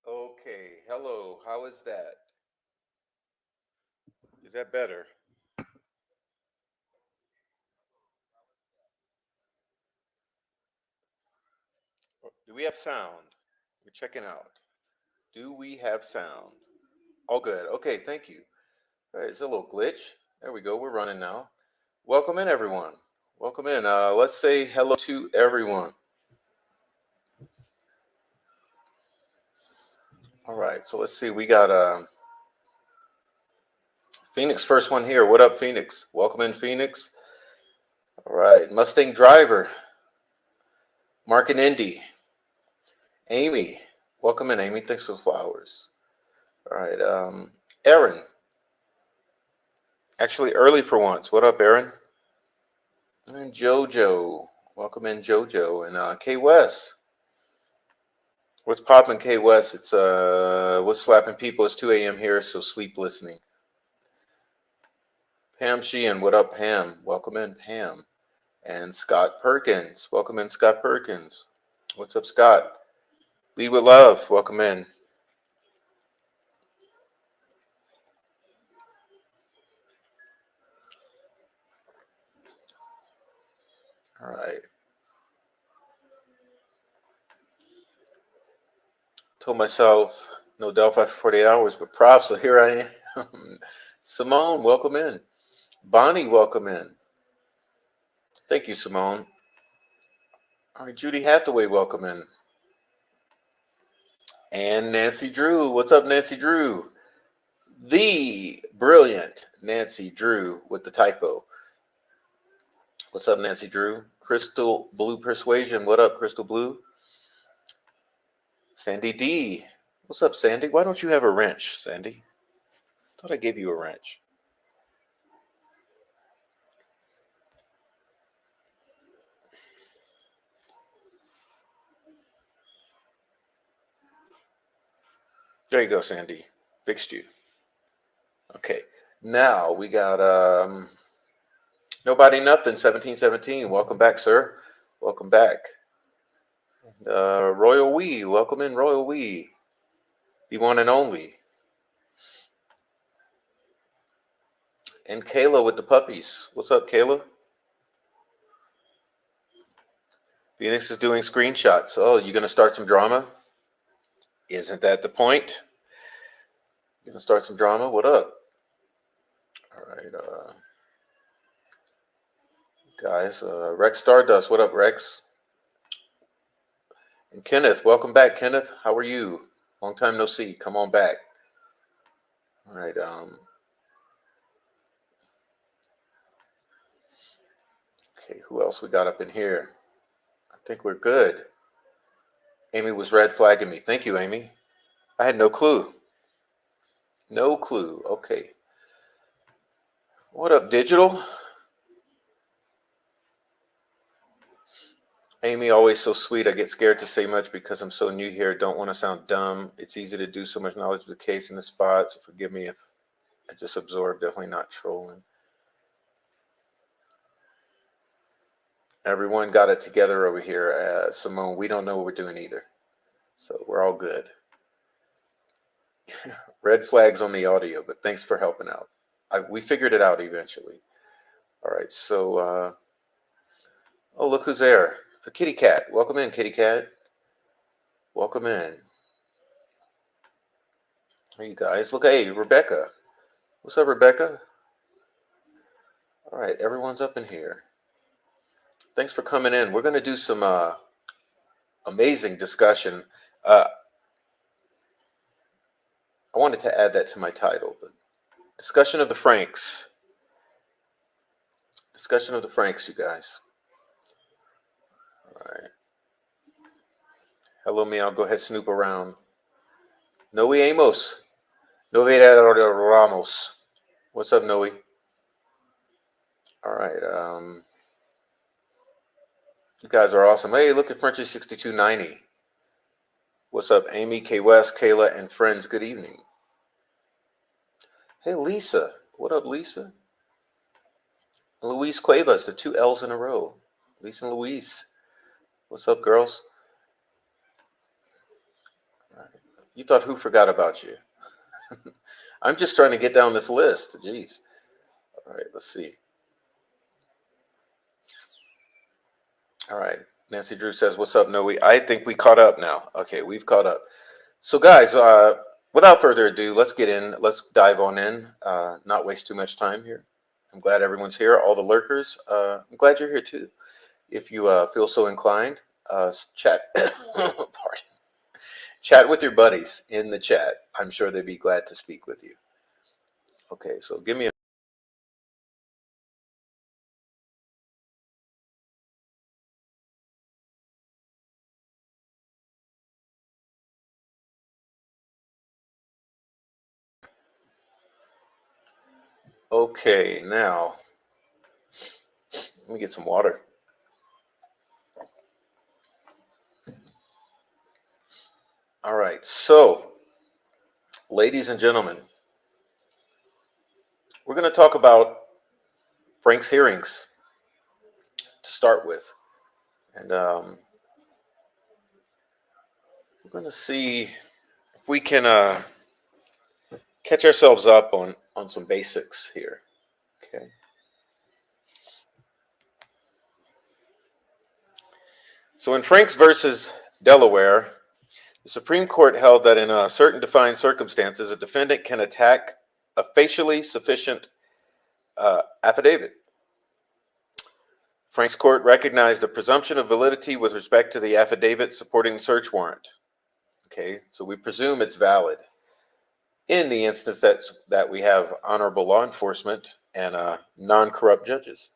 Okay, hello, how is that? Is that better? Do we have sound? We're checking out. Do we have sound? All good. Okay, thank you. All right, it's a little glitch. There we go. We're running now. Welcome in, everyone. Welcome in. Let's say hello to everyone. All right, so let's see. We got Phoenix, first one here. What up, Phoenix? Welcome in, Phoenix. All right, Mustang Driver, Mark and Indy, Amy. Welcome in, Amy. Thanks for the flowers. All right, Aaron. Actually, early for once. What up, Aaron? And JoJo. Welcome in, JoJo. And K West. What's poppin', K West? It's what's slapping people? It's 2 a.m. here, so sleep listening. Pam Sheehan, what up, Pam? Welcome in, Pam. And Scott Perkins. Welcome in, Scott Perkins. What's up, Scott? Lead with love. Welcome in. All right. Told myself no Delphi for 48 hours, but prof, so here I am. Simone, welcome in. Bonnie, welcome in. Thank you, Simone. All right, Judy Hathaway, welcome in. And Nancy Drew. What's up, Nancy Drew? The brilliant Nancy Drew with the typo. What's up, Nancy Drew? Crystal Blue Persuasion. What up, Crystal Blue? Sandy D. What's up, Sandy? Why don't you have a wrench, Sandy? Thought I gave you a wrench. There you go, Sandy. Fixed you. Okay. Now we got Nobody Nothing 1717. Welcome back, sir. Welcome back. Royal Wee. Welcome in, Royal Wee. The one and only. And Kayla with the puppies. What's up, Kayla? Phoenix is doing screenshots. Oh, you gonna start some drama? Isn't that the point? You gonna start some drama? What up? All right, guys. Rex Stardust. What up, Rex? And Kenneth, welcome back, Kenneth. How are you? Long time no see. Come on back. All right. Okay. Who else we got up in here? I think we're good. Amy was red flagging me. Thank you, Amy. I had no clue. No clue. Okay. What up, Digital? Amy, always so sweet. I get scared to say much because I'm so new here. Don't want to sound dumb. It's easy to do so much knowledge of the case in the spot. So forgive me if I just absorb. Definitely not trolling. Everyone got it together over here. Simone, we don't know what we're doing either. So we're all good. Red flags on the audio, but thanks for helping out. We figured it out eventually. All right, so, oh, look who's there. A kitty cat. Welcome in, kitty cat. Welcome in. Hey, you guys. Look, hey, Rebecca. What's up, Rebecca? All right, everyone's up in here. Thanks for coming in. We're going to do some amazing discussion. I wanted to add that to my title, but discussion of the Franks. Discussion of the Franks, you guys. All right. Hello, me. I'll go ahead snoop around. Noe Amos. Noe Ramos. What's up, Noe? All right. You guys are awesome. Hey, look at Frenchie 6290. What's up, Amy, K West, Kayla, and friends? Good evening. Hey, Lisa. What up, Lisa? Luis Cuevas, the two L's in a row. Lisa and Luis. What's up, girls? You thought who forgot about you? I'm just trying to get down this list. Jeez. All right, let's see. All right. Nancy Drew says, what's up, Noe? I think we caught up now. Okay, we've caught up. So, guys, without further ado, let's get in. Let's dive on in. Not waste too much time here. I'm glad everyone's here. All the lurkers. I'm glad you're here, too. If you feel so inclined, chat. Pardon. Chat with your buddies in the chat. I'm sure they'd be glad to speak with you. Okay, so give me a Okay, now let me get some water. All right, so ladies and gentlemen, we're going to talk about Frank's hearings to start with. And we're going to see if we can catch ourselves up on some basics here. Okay. So in Franks versus Delaware, the Supreme Court held that in certain defined circumstances, a defendant can attack a facially sufficient affidavit. Frank's court recognized a presumption of validity with respect to the affidavit supporting the search warrant. Okay, so we presume it's valid in the instance that we have honorable law enforcement and non-corrupt judges.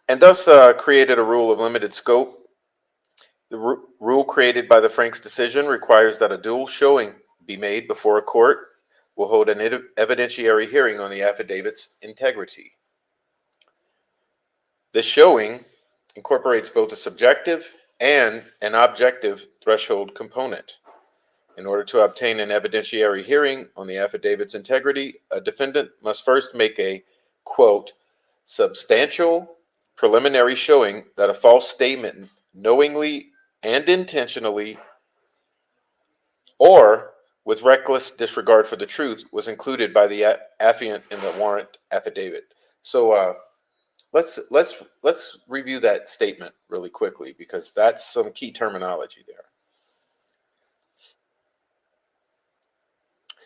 And thus created a rule of limited scope. The rule created by the Franks decision requires that a dual showing be made before a court will hold an evidentiary hearing on the affidavit's integrity. This showing incorporates both a subjective and an objective threshold component. In order to obtain an evidentiary hearing on the affidavit's integrity, a defendant must first make a, quote, substantial preliminary showing that a false statement knowingly and intentionally or with reckless disregard for the truth was included by the affiant in the warrant affidavit. So let's review that statement really quickly because that's some key terminology there.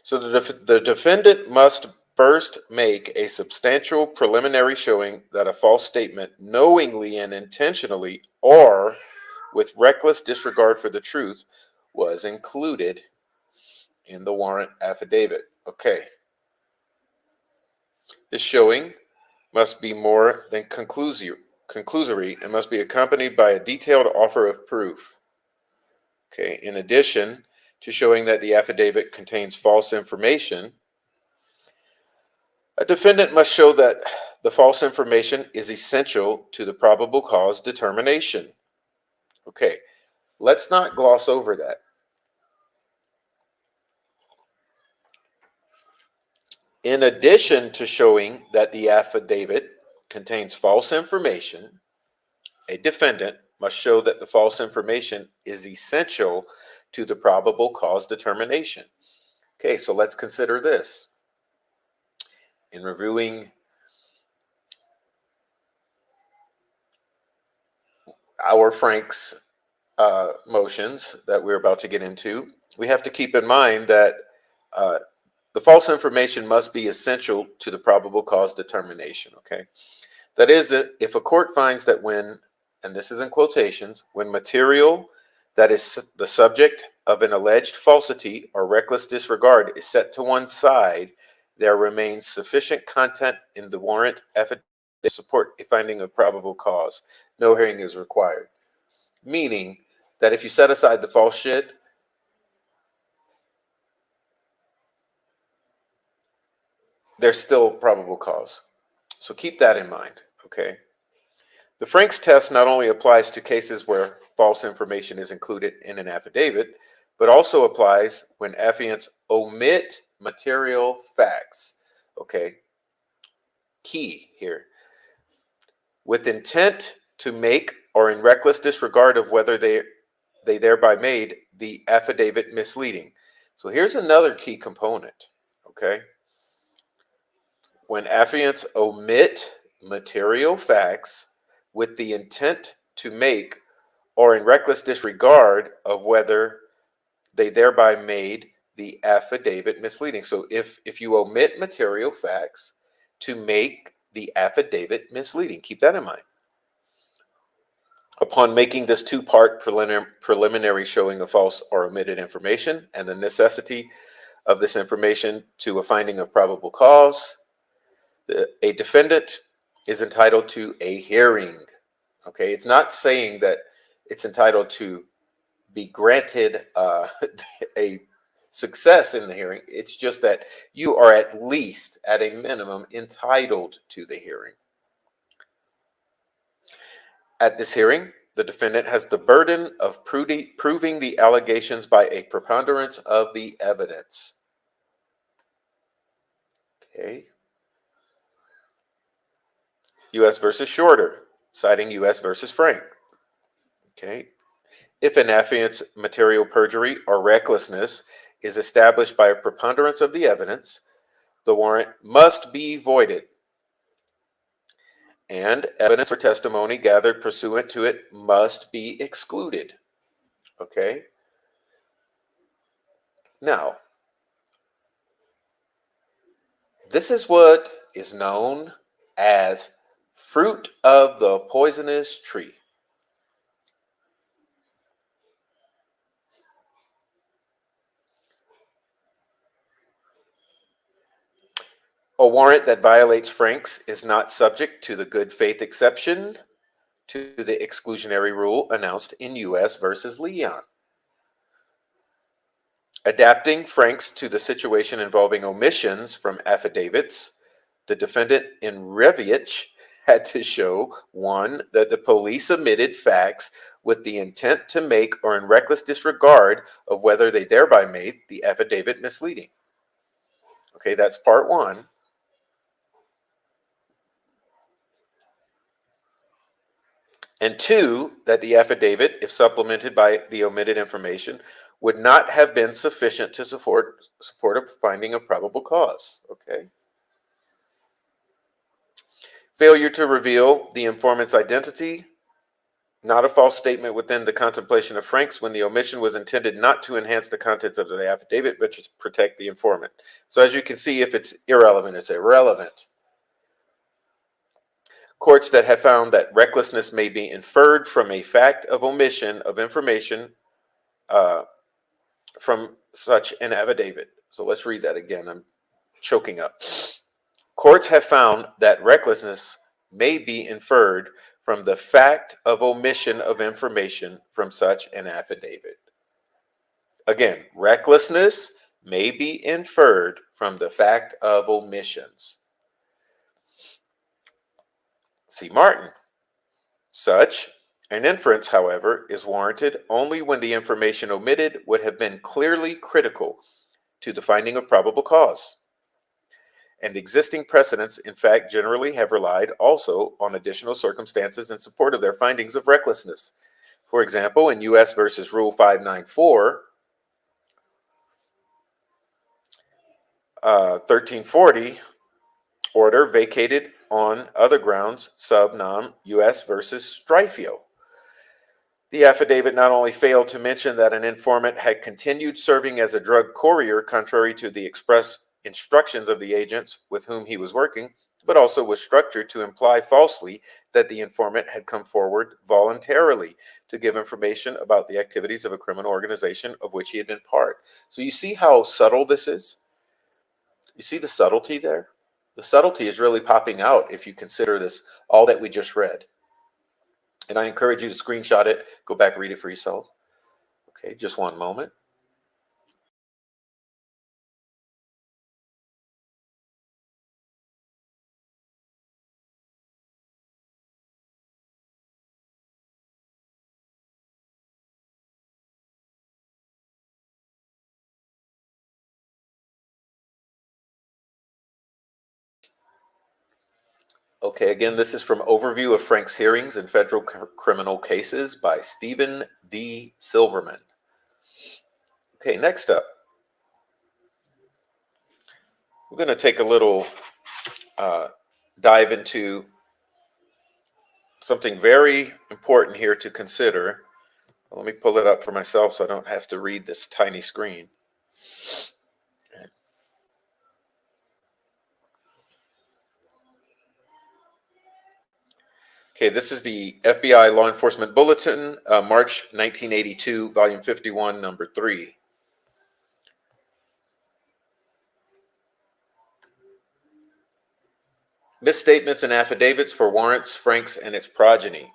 So the defendant must first make a substantial preliminary showing that a false statement knowingly and intentionally or with reckless disregard for the truth was included in the warrant affidavit. Okay. This showing must be more than conclusory and must be accompanied by a detailed offer of proof. Okay. In addition to showing that the affidavit contains false information, a defendant must show that the false information is essential to the probable cause determination. Okay, let's not gloss over that. In addition to showing that the affidavit contains false information, a defendant must show that the false information is essential to the probable cause determination. Okay, so let's consider this. In reviewing our Frank's motions that we're about to get into, we have to keep in mind that the false information must be essential to the probable cause determination, okay? That is, if a court finds that when, and this is in quotations, when material that is the subject of an alleged falsity or reckless disregard is set to one side, there remains sufficient content in the warrant affidavit to support a finding of probable cause. No hearing is required. Meaning that if you set aside the false shit, there's still probable cause. So keep that in mind, okay? The Franks test not only applies to cases where false information is included in an affidavit, but also applies when affiants omit material facts, okay? Key here. With intent to make or in reckless disregard of whether they thereby made the affidavit misleading. So here's another key component, okay? When affiants omit material facts with the intent to make or in reckless disregard of whether they thereby made the affidavit misleading. So if you omit material facts to make the affidavit misleading, keep that in mind. Upon making this two-part preliminary showing of false or omitted information and the necessity of this information to a finding of probable cause, a defendant is entitled to a hearing. Okay, it's not saying that it's entitled to be granted a success in the hearing. It's just that you are at least, at a minimum, entitled to the hearing. At this hearing, the defendant has the burden of proving the allegations by a preponderance of the evidence. Okay. U.S. versus Shorter, citing U.S. versus Frank. Okay. If an affiant's material perjury or recklessness is established by a preponderance of the evidence, the warrant must be voided, and evidence or testimony gathered pursuant to it must be excluded. Okay? Now, this is what is known as fruit of the poisonous tree. A warrant that violates Frank's is not subject to the good faith exception to the exclusionary rule announced in U.S. versus Leon. Adapting Frank's to the situation involving omissions from affidavits, the defendant in Revich had to show, one, that the police omitted facts with the intent to make or in reckless disregard of whether they thereby made the affidavit misleading. Okay, that's part one. And two, that the affidavit, if supplemented by the omitted information, would not have been sufficient to support a finding of probable cause. Okay. Failure to reveal the informant's identity, not a false statement within the contemplation of Frank's when the omission was intended not to enhance the contents of the affidavit, but to protect the informant. So as you can see, if it's irrelevant, it's irrelevant. Courts that have found that recklessness may be inferred from a fact of omission of information from such an affidavit. So let's read that again. I'm choking up. Courts have found that recklessness may be inferred from the fact of omission of information from such an affidavit. Again, recklessness may be inferred from the fact of omissions. See Martin. Such an inference, however, is warranted only when the information omitted would have been clearly critical to the finding of probable cause. And existing precedents, in fact, generally have relied also on additional circumstances in support of their findings of recklessness. For example, in U.S. versus Rule 594, 1340 order vacated on other grounds, sub nom U.S. versus Strifio. The affidavit not only failed to mention that an informant had continued serving as a drug courier contrary to the express instructions of the agents with whom he was working, but also was structured to imply falsely that the informant had come forward voluntarily to give information about the activities of a criminal organization of which he had been part. So you see how subtle this is? You see the subtlety there? The subtlety is really popping out if you consider this, all that we just read. And I encourage you to screenshot it, go back and read it for yourself. Okay, just one moment. Okay, again, this is from Overview of Frank's Hearings in Federal Criminal Cases by Stephen D. Silverman. Okay, next up, we're going to take a little dive into something very important here to consider. Let me pull it up for myself so I don't have to read this tiny screen. Okay, this is the FBI Law Enforcement Bulletin, March 1982, Volume 51, Number 3. Misstatements and affidavits for warrants, Franks, and its progeny.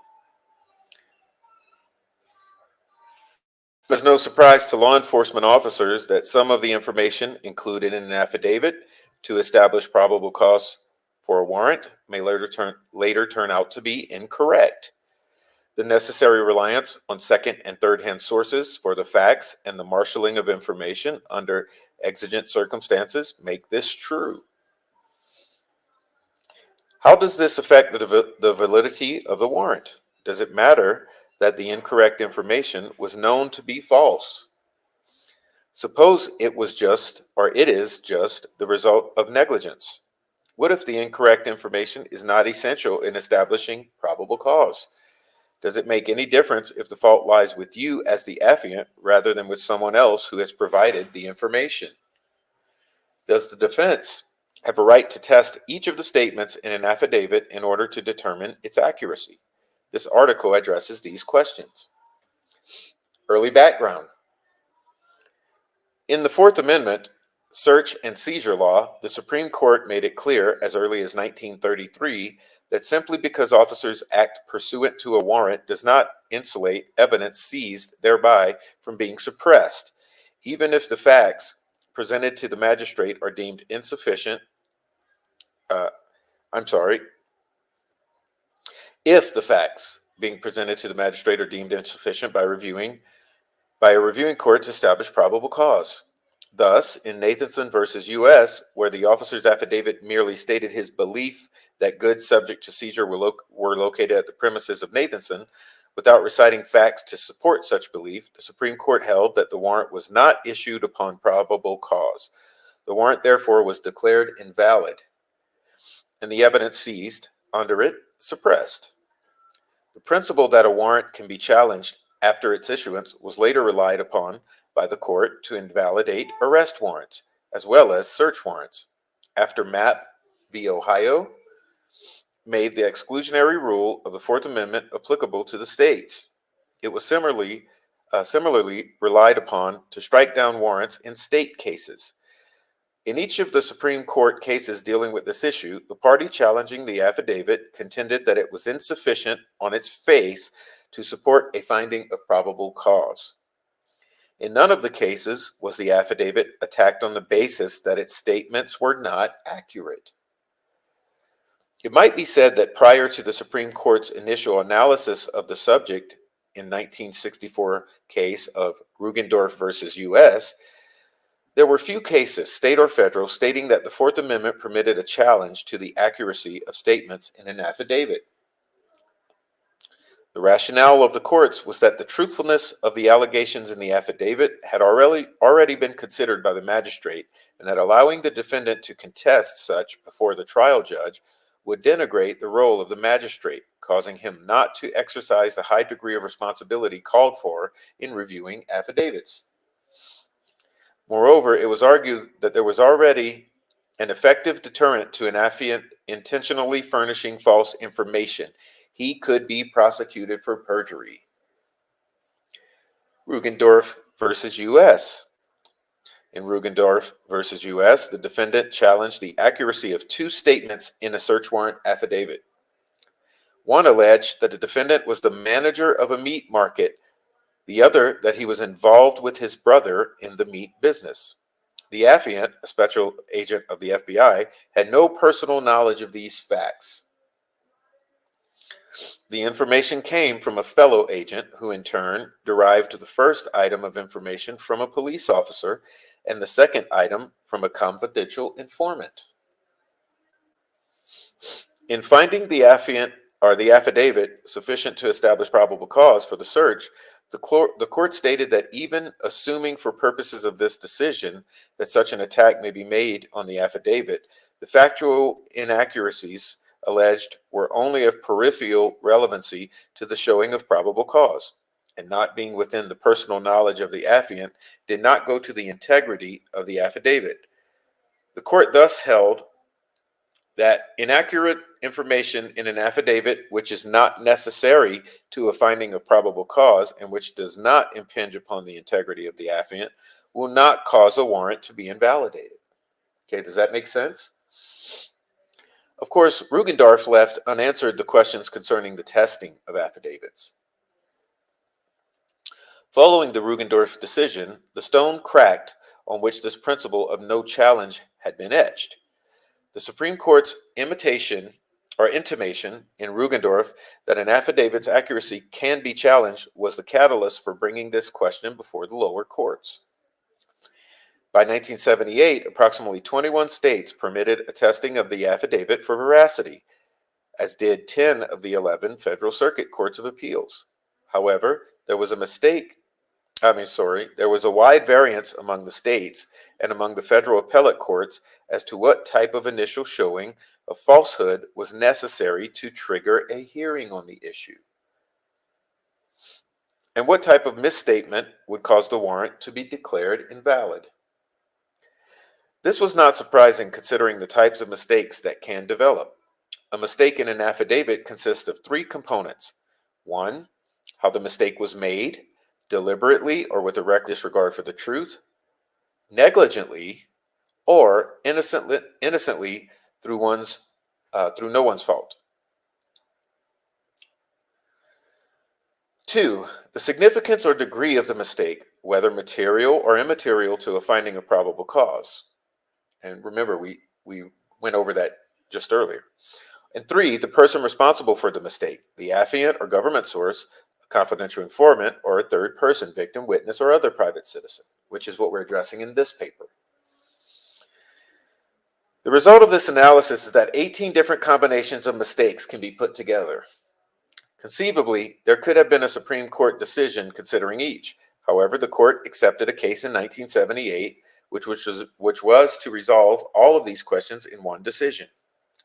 It's no surprise to law enforcement officers that some of the information included in an affidavit to establish probable cause for a warrant may later turn out to be incorrect. The necessary reliance on second and third hand sources for the facts and the marshaling of information under exigent circumstances make this true. How does this affect the validity of the warrant? Does it matter that the incorrect information was known to be false? Suppose it is just the result of negligence. What if the incorrect information is not essential in establishing probable cause? Does it make any difference if the fault lies with you as the affiant rather than with someone else who has provided the information? Does the defense have a right to test each of the statements in an affidavit in order to determine its accuracy? This article addresses these questions. Early background. In the Fourth Amendment, search and seizure law, the Supreme Court made it clear as early as 1933 that simply because officers act pursuant to a warrant does not insulate evidence seized thereby from being suppressed, even if the facts presented to the magistrate are deemed insufficient. Uh, I'm sorry, if the facts being presented to the magistrate are deemed insufficient by a reviewing court to establish probable cause. Thus, in Nathanson versus U.S., where the officer's affidavit merely stated his belief that goods subject to seizure were located at the premises of Nathanson, without reciting facts to support such belief, the Supreme Court held that the warrant was not issued upon probable cause. The warrant, therefore, was declared invalid, and the evidence seized under it suppressed. The principle that a warrant can be challenged after its issuance was later relied upon by the court to invalidate arrest warrants, as well as search warrants, after Mapp v. Ohio made the exclusionary rule of the Fourth Amendment applicable to the states. It was similarly relied upon to strike down warrants in state cases. In each of the Supreme Court cases dealing with this issue, the party challenging the affidavit contended that it was insufficient on its face to support a finding of probable cause. In none of the cases was the affidavit attacked on the basis that its statements were not accurate. It might be said that prior to the Supreme Court's initial analysis of the subject in 1964 case of Rugendorf versus U.S., there were few cases, state or federal, stating that the Fourth Amendment permitted a challenge to the accuracy of statements in an affidavit. The rationale of the courts was that the truthfulness of the allegations in the affidavit had already been considered by the magistrate, and that allowing the defendant to contest such before the trial judge would denigrate the role of the magistrate, causing him not to exercise the high degree of responsibility called for in reviewing affidavits. Moreover, it was argued that there was already an effective deterrent to an affiant intentionally furnishing false information. He could be prosecuted for perjury. Rugendorf versus U.S. In Rugendorf versus U.S., the defendant challenged the accuracy of two statements in a search warrant affidavit. One alleged that the defendant was the manager of a meat market, the other that he was involved with his brother in the meat business. The affiant, a special agent of the FBI, had no personal knowledge of these facts. The information came from a fellow agent who in turn derived the first item of information from a police officer and the second item from a confidential informant. In finding the affidavit sufficient to establish probable cause for the search, the court stated that even assuming for purposes of this decision that such an attack may be made on the affidavit, the factual inaccuracies alleged were only of peripheral relevancy to the showing of probable cause, and not being within the personal knowledge of the affiant did not go to the integrity of the affidavit. The court thus held that inaccurate information in an affidavit which is not necessary to a finding of probable cause and which does not impinge upon the integrity of the affiant will not cause a warrant to be invalidated. Okay, does that make sense? Of course, Rugendorf left unanswered the questions concerning the testing of affidavits. Following the Rugendorf decision, the stone cracked on which this principle of no challenge had been etched. The Supreme Court's intimation in Rugendorf that an affidavit's accuracy can be challenged was the catalyst for bringing this question before the lower courts. By 1978, approximately 21 states permitted a testing of the affidavit for veracity, as did 10 of the 11 Federal Circuit Courts of Appeals. However, there was a wide variance among the states and among the federal appellate courts as to what type of initial showing of falsehood was necessary to trigger a hearing on the issue, and what type of misstatement would cause the warrant to be declared invalid. This was not surprising considering the types of mistakes that can develop. A mistake in an affidavit consists of three components. One, how the mistake was made, deliberately or with a reckless disregard for the truth, negligently, or innocently through no one's fault. Two, the significance or degree of the mistake, whether material or immaterial to a finding of probable cause. And remember, we went over that just earlier. And three, the person responsible for the mistake, the affiant or government source, a confidential informant, or a third person, victim, witness, or other private citizen, which is what we're addressing in this paper. The result of this analysis is that 18 different combinations of mistakes can be put together. Conceivably, there could have been a Supreme Court decision considering each. However, the court accepted a case in 1978 which was to resolve all of these questions in one decision.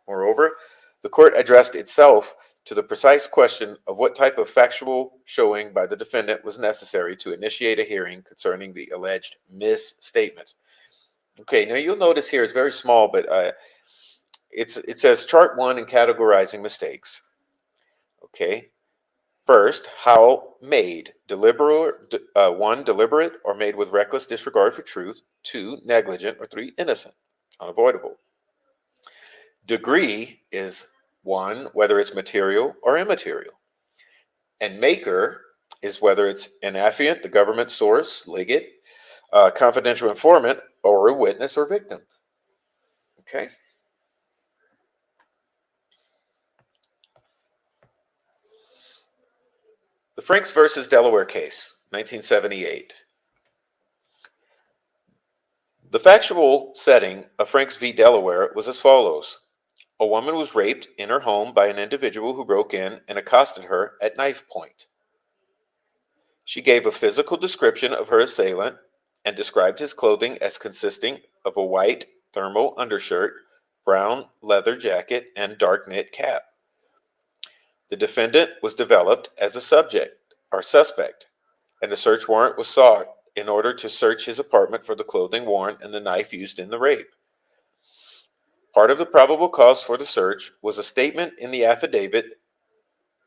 Moreover, the court addressed itself to the precise question of what type of factual showing by the defendant was necessary to initiate a hearing concerning the alleged misstatements. Okay, now you'll notice here it's very small, but it says chart 1 in categorizing mistakes. Okay, first, how made, one, deliberate or made with reckless disregard for truth, 2, negligent, or 3, innocent, unavoidable. Degree is 1, whether it's material or immaterial. And maker is whether it's an affiant, the government source, litigant, confidential informant, or a witness or victim. Okay. The Franks versus Delaware case, 1978. The factual setting of Franks v. Delaware was as follows. A woman was raped in her home by an individual who broke in and accosted her at knife point. She gave a physical description of her assailant and described his clothing as consisting of a white thermal undershirt, brown leather jacket, and dark knit cap. The defendant was developed as a suspect, and a search warrant was sought in order to search his apartment for the clothing worn and the knife used in the rape. Part of the probable cause for the search was a statement in the affidavit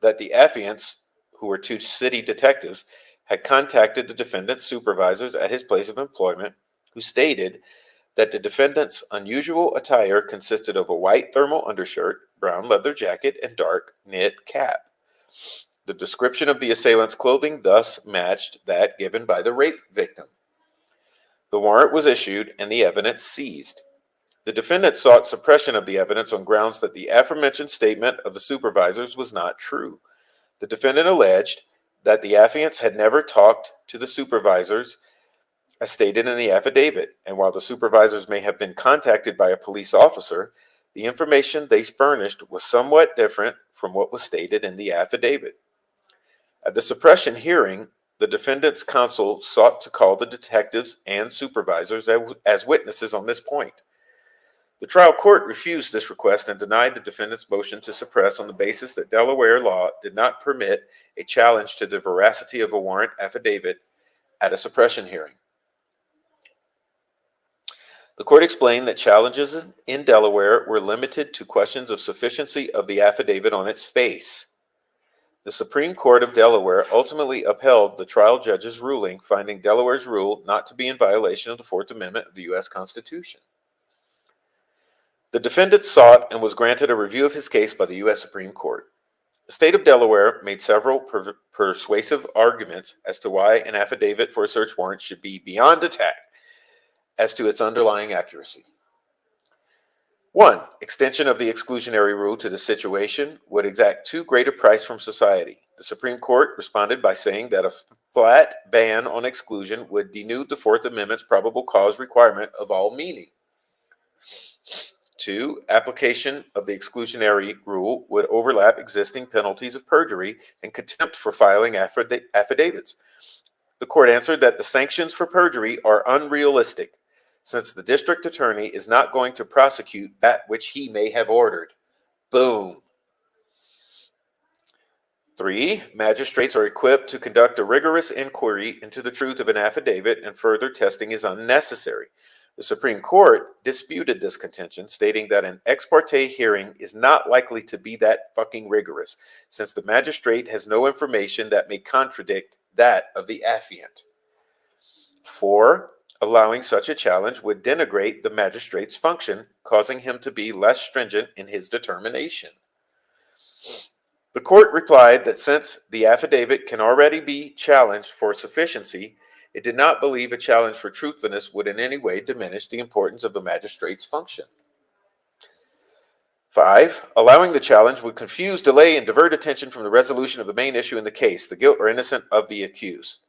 that the affiants, who were 2 city detectives, had contacted the defendant's supervisors at his place of employment, who stated that the defendant's unusual attire consisted of a white thermal undershirt, brown leather jacket, and dark knit cap. The description of the assailant's clothing thus matched that given by the rape victim. The warrant was issued and the evidence seized. The defendant sought suppression of the evidence on grounds that the aforementioned statement of the supervisors was not true. The defendant alleged that the affiants had never talked to the supervisors as stated in the affidavit, and while the supervisors may have been contacted by a police officer, the information they furnished was somewhat different from what was stated in the affidavit. At the suppression hearing, the defendant's counsel sought to call the detectives and supervisors as witnesses on this point. The trial court refused this request and denied the defendant's motion to suppress on the basis that Delaware law did not permit a challenge to the veracity of a warrant affidavit at a suppression hearing. The court explained that challenges in Delaware were limited to questions of sufficiency of the affidavit on its face. The Supreme Court of Delaware ultimately upheld the trial judge's ruling, finding Delaware's rule not to be in violation of the Fourth Amendment of the U.S. Constitution. The defendant sought and was granted a review of his case by the U.S. Supreme Court. The state of Delaware made several persuasive arguments as to why an affidavit for a search warrant should be beyond attack as to its underlying accuracy. 1. Extension of the exclusionary rule to the situation would exact too great a price from society. The Supreme Court responded by saying that a flat ban on exclusion would denude the Fourth Amendment's probable cause requirement of all meaning. 2. Application of the exclusionary rule would overlap existing penalties of perjury and contempt for filing affidavits. The court answered that the sanctions for perjury are unrealistic, since the district attorney is not going to prosecute that which he may have ordered. Boom. 3. Magistrates are equipped to conduct a rigorous inquiry into the truth of an affidavit, and further testing is unnecessary. The Supreme Court disputed this contention, stating that an ex parte hearing is not likely to be that fucking rigorous, since the magistrate has no information that may contradict that of the affiant. 4. Allowing such a challenge would denigrate the magistrate's function, causing him to be less stringent in his determination. The court replied that since the affidavit can already be challenged for sufficiency, it did not believe a challenge for truthfulness would in any way diminish the importance of the magistrate's function. 5. Allowing the challenge would confuse, delay, and divert attention from the resolution of the main issue in the case, the guilt or innocence of the accused.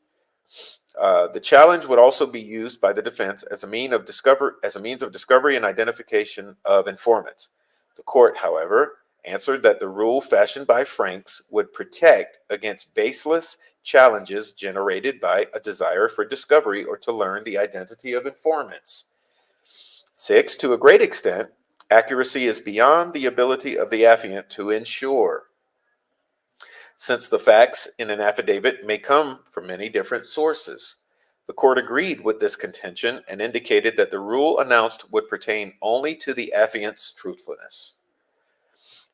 The challenge would also be used by the defense as a means of discovery and identification of informants. The court, however, answered that the rule fashioned by Franks would protect against baseless challenges generated by a desire for discovery or to learn the identity of informants. 6. To a great extent, accuracy is beyond the ability of the affiant to ensure, since the facts in an affidavit may come from many different sources. The court agreed with this contention and indicated that the rule announced would pertain only to the affiant's truthfulness.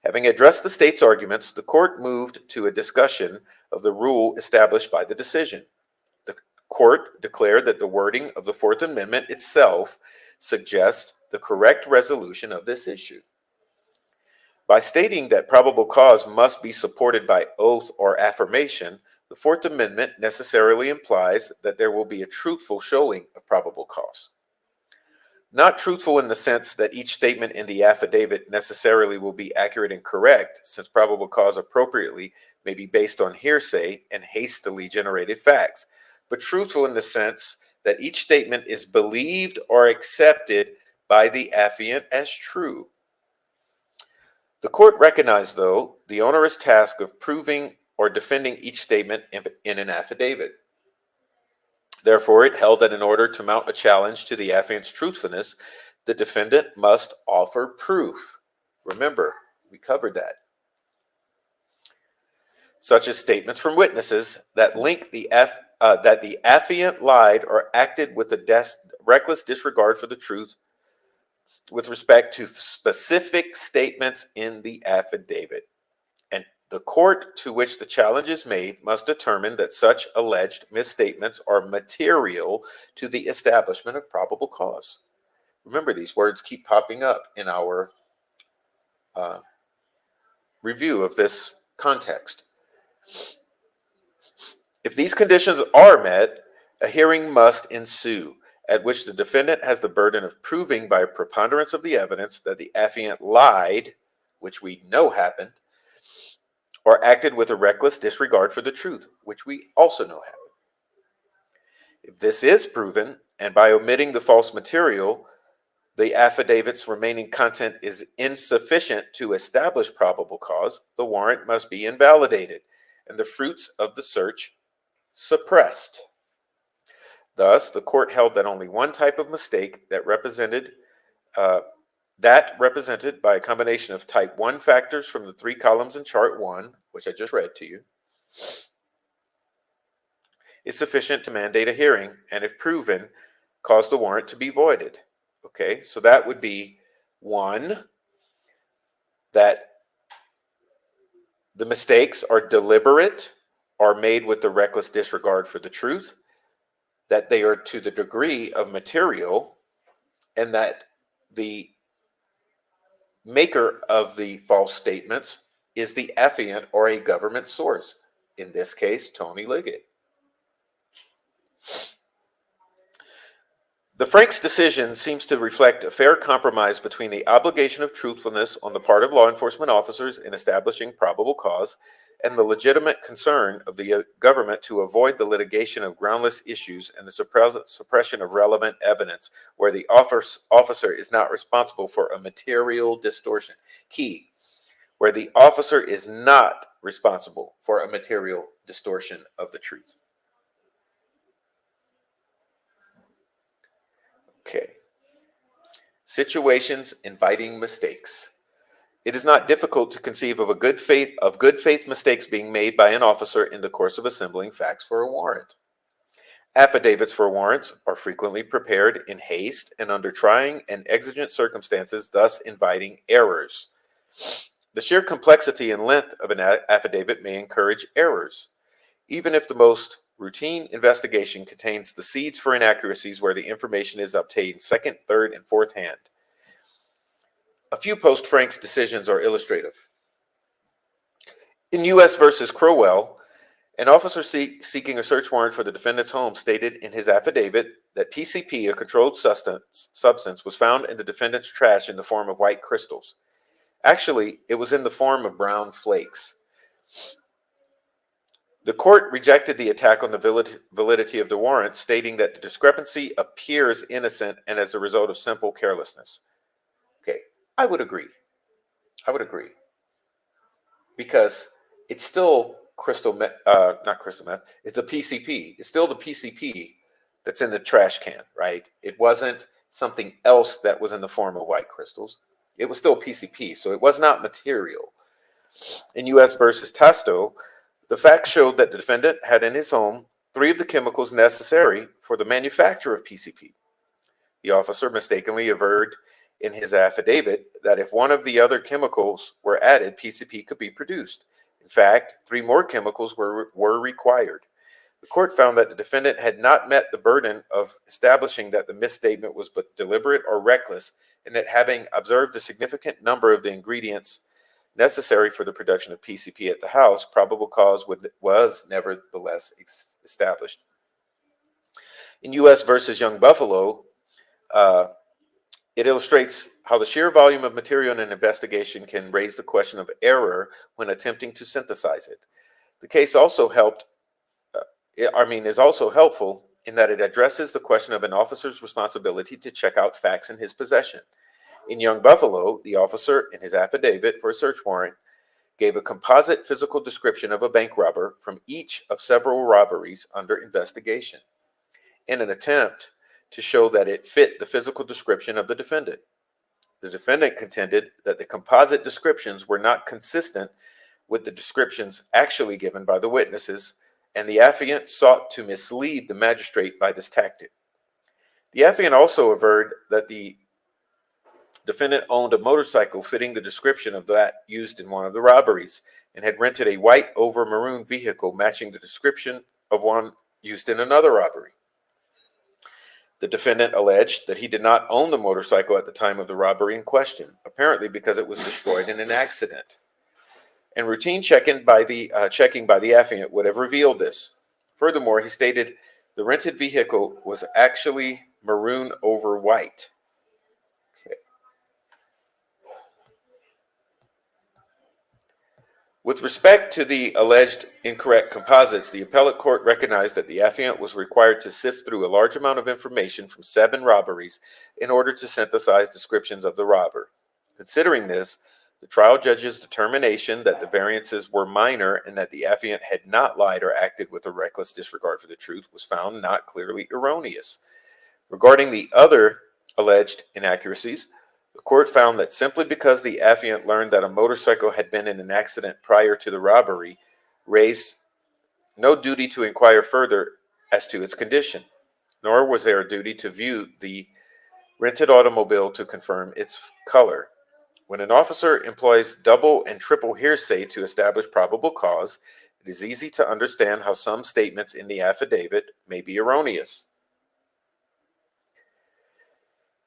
Having addressed the state's arguments, the court moved to a discussion of the rule established by the decision. The court declared that the wording of the Fourth Amendment itself suggests the correct resolution of this issue. By stating that probable cause must be supported by oath or affirmation, the Fourth Amendment necessarily implies that there will be a truthful showing of probable cause. Not truthful in the sense that each statement in the affidavit necessarily will be accurate and correct, since probable cause appropriately may be based on hearsay and hastily generated facts, but truthful in the sense that each statement is believed or accepted by the affiant as true. The court recognized, though, the onerous task of proving or defending each statement in an affidavit. Therefore, it held that in order to mount a challenge to the affiant's truthfulness, the defendant must offer proof. Remember, we covered that. Such as statements from witnesses that link that the affiant lied or acted with a reckless disregard for the truth with respect to specific statements in the affidavit. And the court to which the challenge is made must determine that such alleged misstatements are material to the establishment of probable cause. Remember, these words keep popping up in our review of this context. If these conditions are met, a hearing must ensue, at which the defendant has the burden of proving by a preponderance of the evidence that the affiant lied, which we know happened, or acted with a reckless disregard for the truth, which we also know happened. If this is proven, and by omitting the false material, the affidavit's remaining content is insufficient to establish probable cause, the warrant must be invalidated, and the fruits of the search suppressed. Thus, the court held that only one type of mistake represented by a combination of type 1 factors from the 3 columns in chart 1, which I just read to you, is sufficient to mandate a hearing, and if proven, cause the warrant to be voided. Okay, so that would be 1, that the mistakes are deliberate, are made with the reckless disregard for the truth, that they are to the degree of material, and that the maker of the false statements is the affiant or a government source, in this case, Tony Liggett. The Franks decision seems to reflect a fair compromise between the obligation of truthfulness on the part of law enforcement officers in establishing probable cause and the legitimate concern of the government to avoid the litigation of groundless issues and the suppression of relevant evidence where the officer is not responsible for a material distortion. Key, where the officer is not responsible for a material distortion of the truth. Okay. Situations inviting mistakes. It is not difficult to conceive of good faith mistakes being made by an officer in the course of assembling facts for a warrant. Affidavits for warrants are frequently prepared in haste and under trying and exigent circumstances, thus inviting errors. The sheer complexity and length of an affidavit may encourage errors, even if the most routine investigation contains the seeds for inaccuracies where the information is obtained second, third, and fourth hand. A few post-Franks decisions are illustrative. In U.S. versus Crowell, an officer seeking a search warrant for the defendant's home stated in his affidavit that PCP, a controlled substance, was found in the defendant's trash in the form of white crystals. Actually, it was in the form of brown flakes. The court rejected the attack on the validity of the warrant, stating that the discrepancy appears innocent and as a result of simple carelessness. Okay, I would agree. Because it's still not crystal meth, it's the PCP. It's still the PCP that's in the trash can, right? It wasn't something else that was in the form of white crystals. It was still PCP, so it was not material. In U.S. versus Tasto, the facts showed that the defendant had in his home 3 of the chemicals necessary for the manufacture of PCP. The officer mistakenly averred in his affidavit that if one of the other chemicals were added, PCP could be produced. In fact, 3 more chemicals were required. The court found that the defendant had not met the burden of establishing that the misstatement was but deliberate or reckless, and that having observed a significant number of the ingredients necessary for the production of PCP at the house, probable cause was nevertheless established. In U.S. versus Young Buffalo, it illustrates how the sheer volume of material in an investigation can raise the question of error when attempting to synthesize it. The case also is also helpful in that it addresses the question of an officer's responsibility to check out facts in his possession. In Young Buffalo, the officer, in his affidavit for a search warrant, gave a composite physical description of a bank robber from each of several robberies under investigation, in an attempt to show that it fit the physical description of the defendant. The defendant contended that the composite descriptions were not consistent with the descriptions actually given by the witnesses, and the affiant sought to mislead the magistrate by this tactic. The affiant also averred that the defendant owned a motorcycle fitting the description of that used in one of the robberies and had rented a white over maroon vehicle matching the description of one used in another robbery. The defendant alleged that he did not own the motorcycle at the time of the robbery in question, apparently because it was destroyed in an accident. And routine checking by the affiant would have revealed this. Furthermore, he stated the rented vehicle was actually maroon over white. Okay. With respect to the alleged incorrect composites, the appellate court recognized that the affiant was required to sift through a large amount of information from 7 robberies in order to synthesize descriptions of the robber. Considering this, the trial judge's determination that the variances were minor and that the affiant had not lied or acted with a reckless disregard for the truth was found not clearly erroneous. Regarding the other alleged inaccuracies, the court found that simply because the affiant learned that a motorcycle had been in an accident prior to the robbery raised no duty to inquire further as to its condition, nor was there a duty to view the rented automobile to confirm its color. When an officer employs double and triple hearsay to establish probable cause, it is easy to understand how some statements in the affidavit may be erroneous.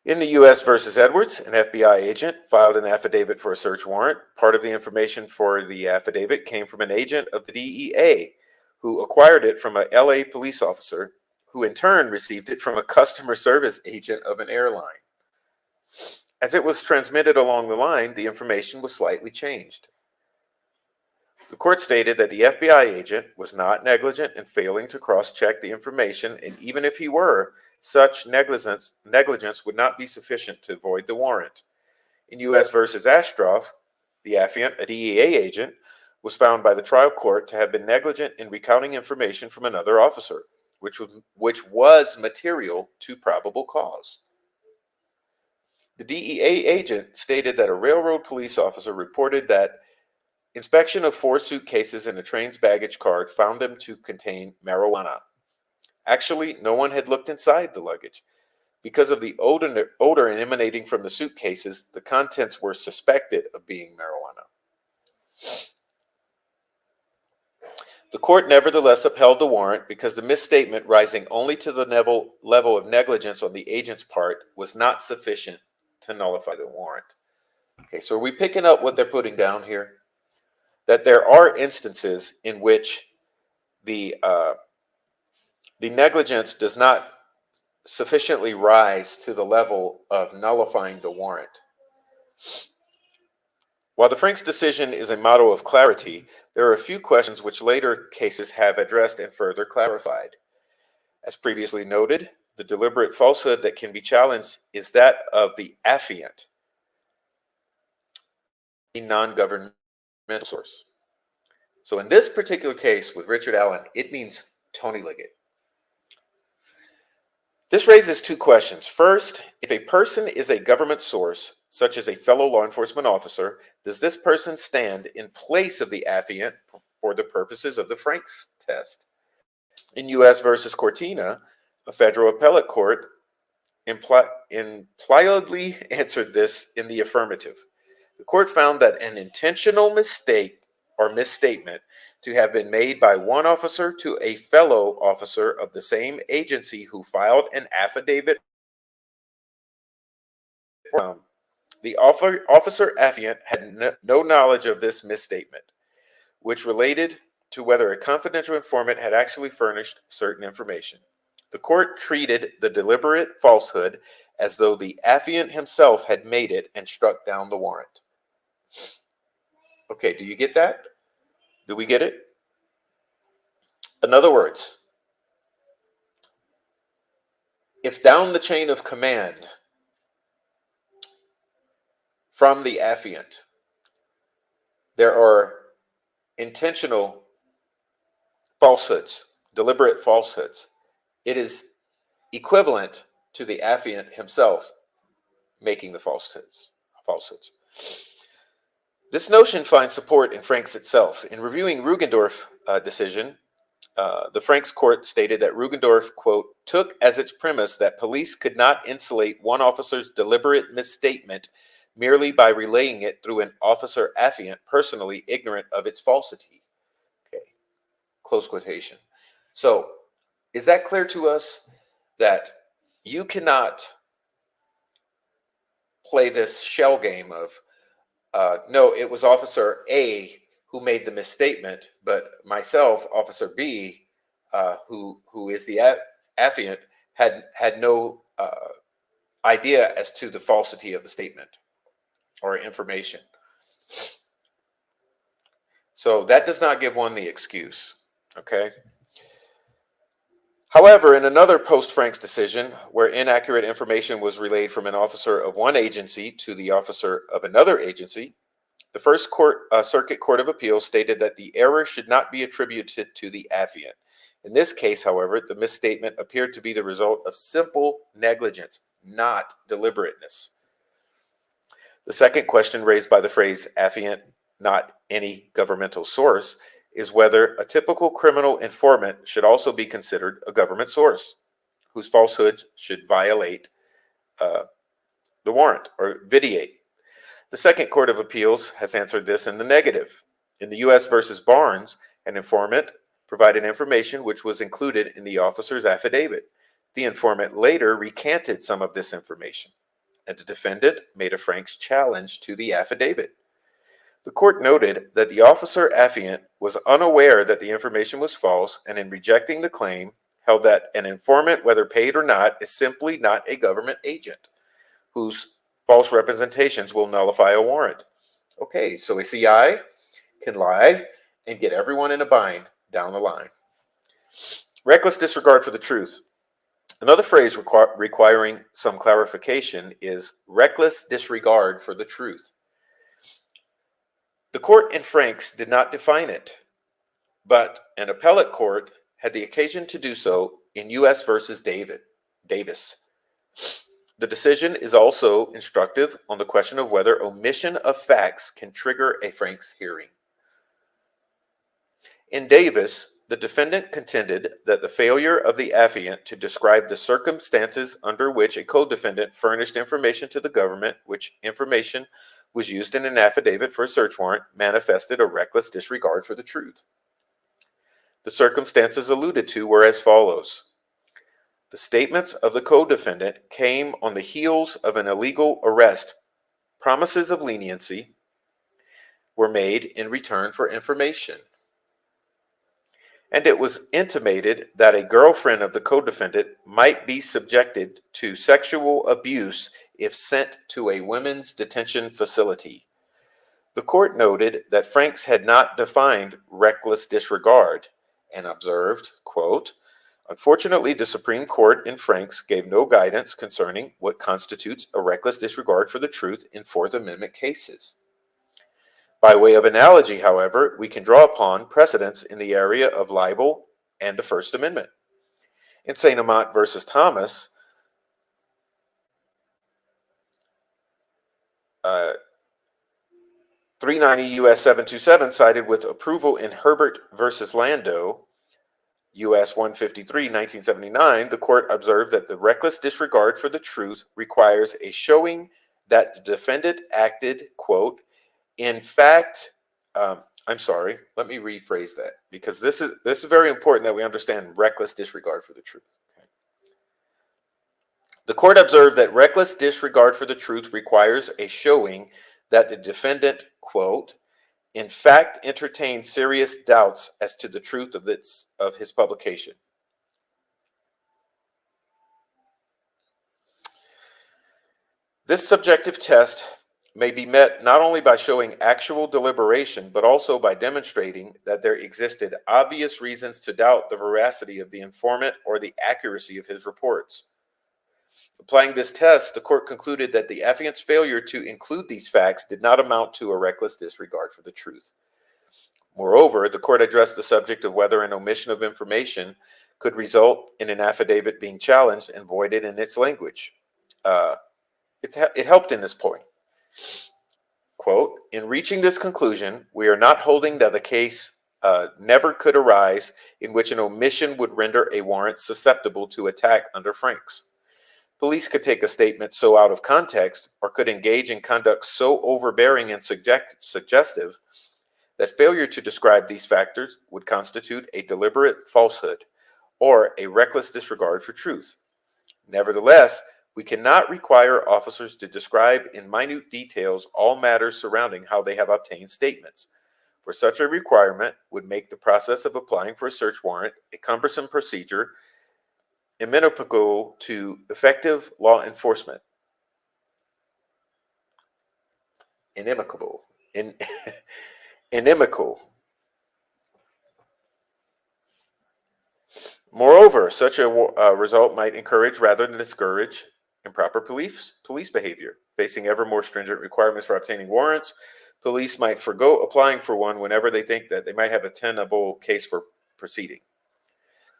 In the U.S. versus Edwards, an FBI agent filed an affidavit for a search warrant. Part of the information for the affidavit came from an agent of the DEA who acquired it from a LA police officer who in turn received it from a customer service agent of an airline. As it was transmitted along the line, the information was slightly changed. The court stated that the FBI agent was not negligent in failing to cross-check the information, and even if he were, such negligence would not be sufficient to void the warrant. In U.S. versus Ashcroft, the affiant, a DEA agent, was found by the trial court to have been negligent in recounting information from another officer, which was material to probable cause. The DEA agent stated that a railroad police officer reported that inspection of 4 suitcases in a train's baggage car found them to contain marijuana. Actually, no one had looked inside the luggage. Because of the odor emanating from the suitcases, the contents were suspected of being marijuana. The court nevertheless upheld the warrant because the misstatement rising only to the level of negligence on the agent's part was not sufficient to nullify the warrant. Okay, so are we picking up what they're putting down here? That there are instances in which the negligence does not sufficiently rise to the level of nullifying the warrant. While the Franks decision is a model of clarity, there are a few questions which later cases have addressed and further clarified. As previously noted, the deliberate falsehood that can be challenged is that of the affiant, a non-governmental source. So in this particular case with Richard Allen, it means Tony Liggett. This raises 2 questions. First, if a person is a government source, such as a fellow law enforcement officer, does this person stand in place of the affiant for the purposes of the Franks test? In U.S. versus Cortina, a federal appellate court impliedly answered this in the affirmative. The court found that an intentional mistake or misstatement to have been made by one officer to a fellow officer of the same agency who filed an affidavit. The officer affiant had no knowledge of this misstatement, which related to whether a confidential informant had actually furnished certain information. The court treated the deliberate falsehood as though the affiant himself had made it and struck down the warrant. Okay, do you get that? Do we get it? In other words, if down the chain of command from the affiant, there are intentional falsehoods, deliberate falsehoods, it is equivalent to the affiant himself making the falsehoods. This notion finds support in Franks itself. In reviewing Rugendorf decision, the Franks court stated that Rugendorf, quote, took as its premise that police could not insulate one officer's deliberate misstatement merely by relaying it through an officer affiant personally ignorant of its falsity. Okay, close quotation. So, is that clear to us that you cannot play this shell game of, no, it was Officer A who made the misstatement, but myself, Officer B, who is the affiant, had no idea as to the falsity of the statement or information. So that does not give one the excuse, okay? However, in another post-Franks decision, where inaccurate information was relayed from an officer of one agency to the officer of another agency, the First Circuit Court of Appeals stated that the error should not be attributed to the affiant. In this case, however, the misstatement appeared to be the result of simple negligence, not deliberateness. The second question raised by the phrase affiant, not any governmental source, is whether a typical criminal informant should also be considered a government source, whose falsehoods should violate the warrant or vitiate. The Second Court of Appeals has answered this in the negative. In the U.S. versus Barnes, an informant provided information which was included in the officer's affidavit. The informant later recanted some of this information. and the defendant made a Frank's challenge to the affidavit. The court noted that the officer affiant was unaware that the information was false, and in rejecting the claim, held that an informant, whether paid or not, is simply not a government agent whose false representations will nullify a warrant. Okay, so a CI can lie and get everyone in a bind down the line. Reckless disregard for the truth. Another phrase requiring some clarification is reckless disregard for the truth. The court in Franks did not define it, but an appellate court had the occasion to do so in U.S. versus Davis. The decision is also instructive on the question of whether omission of facts can trigger a Franks hearing. In Davis, the defendant contended that the failure of the affiant to describe the circumstances under which a co-defendant furnished information to the government, which information was used in an affidavit for a search warrant, manifested a reckless disregard for the truth. The circumstances alluded to were as follows. The statements of the co-defendant came on the heels of an illegal arrest. Promises of leniency were made in return for information. And it was intimated that a girlfriend of the co-defendant might be subjected to sexual abuse if sent to a women's detention facility. The court noted that Franks had not defined reckless disregard and observed, quote, unfortunately, the Supreme Court in Franks gave no guidance concerning what constitutes a reckless disregard for the truth in Fourth Amendment cases. By way of analogy, however, we can draw upon precedents in the area of libel and the First Amendment. In St. Amant versus Thomas, 390 U.S. 727 cited with approval in Herbert versus Lando, U.S. 153, 1979, the court observed that the reckless disregard for the truth requires a showing that the defendant acted, quote, in fact, let me rephrase that, because this is very important that we understand reckless disregard for the truth. Okay. The court observed that reckless disregard for the truth requires a showing that the defendant, quote, in fact entertained serious doubts as to the truth of his publication. This subjective test may be met not only by showing actual deliberation, but also by demonstrating that there existed obvious reasons to doubt the veracity of the informant or the accuracy of his reports. Applying this test, the court concluded that the affiant's failure to include these facts did not amount to a reckless disregard for the truth. Moreover, the court addressed the subject of whether an omission of information could result in an affidavit being challenged and voided in its language. It helped in this point. Quote, in reaching this conclusion, we are not holding that the case never could arise in which an omission would render a warrant susceptible to attack under Franks. Police could take a statement so out of context or could engage in conduct so overbearing and suggestive that failure to describe these factors would constitute a deliberate falsehood or a reckless disregard for truth. Nevertheless, we cannot require officers to describe in minute details all matters surrounding how they have obtained statements, for such a requirement would make the process of applying for a search warrant a cumbersome procedure inimical to effective law enforcement. Inimical. Moreover, such a result might encourage rather than discourage improper police behavior. Facing ever more stringent requirements for obtaining warrants, police might forgo applying for one whenever they think that they might have a tenable case for proceeding.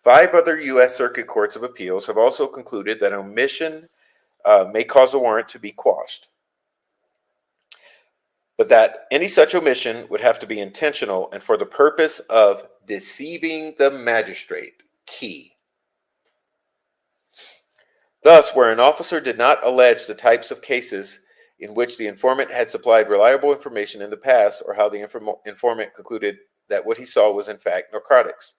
5 other U.S. Circuit Courts of Appeals have also concluded that omission may cause a warrant to be quashed, but that any such omission would have to be intentional and for the purpose of deceiving the magistrate. Key. Thus, where an officer did not allege the types of cases in which the informant had supplied reliable information in the past or how the informant concluded that what he saw was in fact narcotics,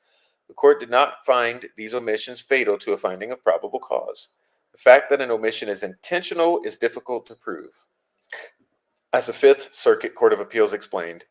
the court did not find these omissions fatal to a finding of probable cause. The fact that an omission is intentional is difficult to prove. As the Fifth Circuit Court of Appeals explained,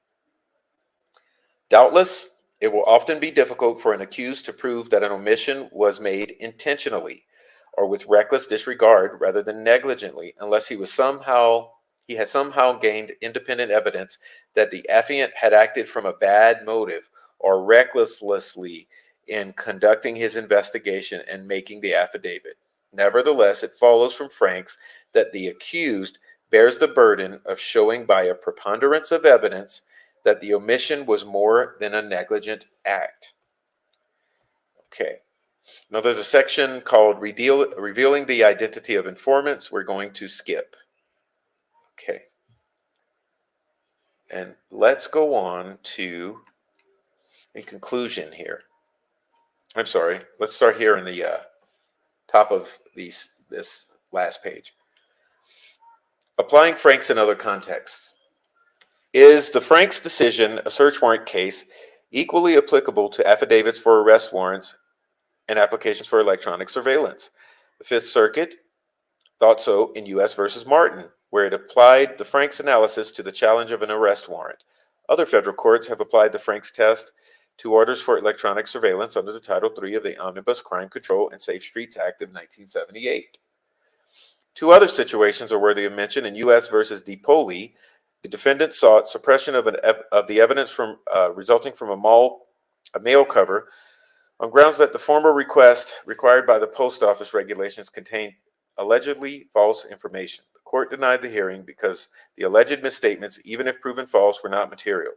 doubtless, it will often be difficult for an accused to prove that an omission was made intentionally or with reckless disregard rather than negligently, unless he has somehow gained independent evidence that the affiant had acted from a bad motive or recklessly in conducting his investigation and making the affidavit. Nevertheless, it follows from Franks that the accused bears the burden of showing by a preponderance of evidence that the omission was more than a negligent act. Okay. Now there's a section called Revealing the Identity of Informants. We're going to skip. Okay. And let's go on to a conclusion here. I'm sorry. Let's start here in the top of this last page. Applying Franks in other contexts. Is the Franks decision, a search warrant case, equally applicable to affidavits for arrest warrants and applications for electronic surveillance? The Fifth Circuit thought so in U.S. versus Martin, where it applied the Franks analysis to the challenge of an arrest warrant. Other federal courts have applied the Franks test to orders for electronic surveillance under the Title III of the Omnibus Crime Control and Safe Streets Act of 1978. Two other situations are worthy of mention. In U.S. versus DePoli, the defendant sought suppression of the evidence resulting from a mail cover on grounds that the former request required by the post office regulations contained allegedly false information. The court denied the hearing because the alleged misstatements, even if proven false, were not material.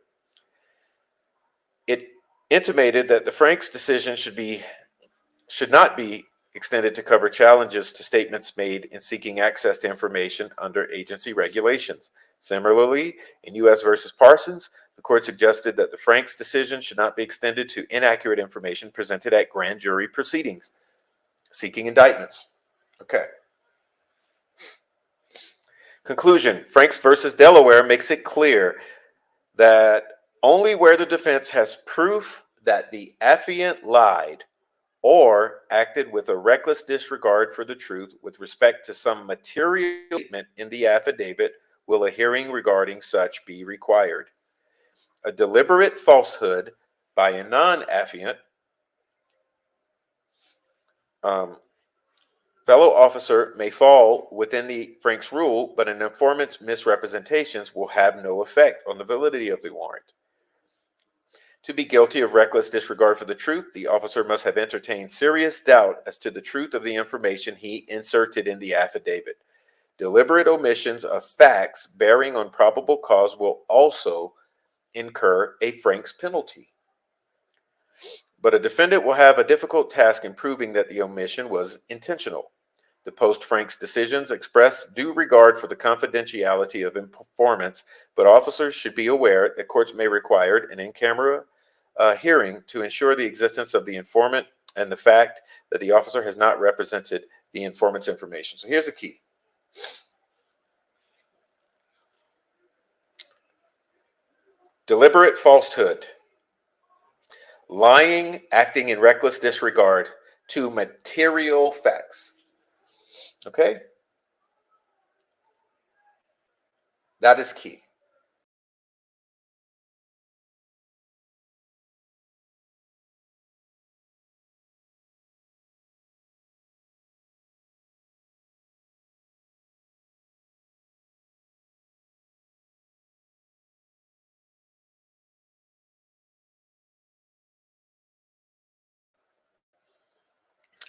It intimated that the Franks decision should not be extended to cover challenges to statements made in seeking access to information under agency regulations. Similarly, in U.S. versus Parsons, the court suggested that the Franks decision should not be extended to inaccurate information presented at grand jury proceedings, seeking indictments. Okay. Conclusion. Franks versus Delaware makes it clear that only where the defense has proof that the affiant lied or acted with a reckless disregard for the truth with respect to some material statement in the affidavit will a hearing regarding such be required. A deliberate falsehood by a non-affiant fellow officer may fall within the Franks rule, but an informant's misrepresentations will have no effect on the validity of the warrant. To be guilty of reckless disregard for the truth, the officer must have entertained serious doubt as to the truth of the information he inserted in the affidavit. Deliberate omissions of facts bearing on probable cause will also incur a Franks penalty. But a defendant will have a difficult task in proving that the omission was intentional. The post-Franks decisions express due regard for the confidentiality of informants, but officers should be aware that courts may require an in-camera hearing to ensure the existence of the informant and the fact that the officer has not represented the informant's information. So here's the key. Deliberate falsehood. Lying, acting in reckless disregard to material facts. Okay? That is key.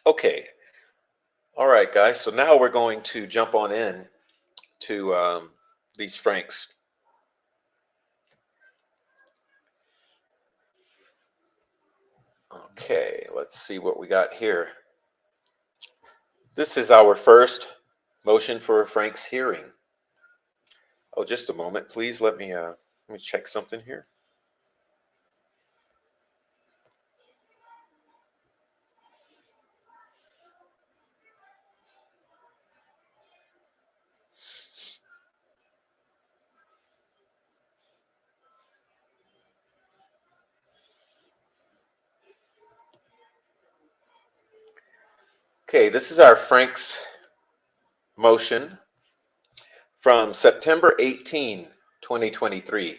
Okay. All right, guys. So now we're going to jump on in to these Franks. Okay, let's see what we got here. This is our first motion for a Franks hearing. Oh, just a moment, please. Let me check something here. Okay, this is our Franks motion from September 18, 2023.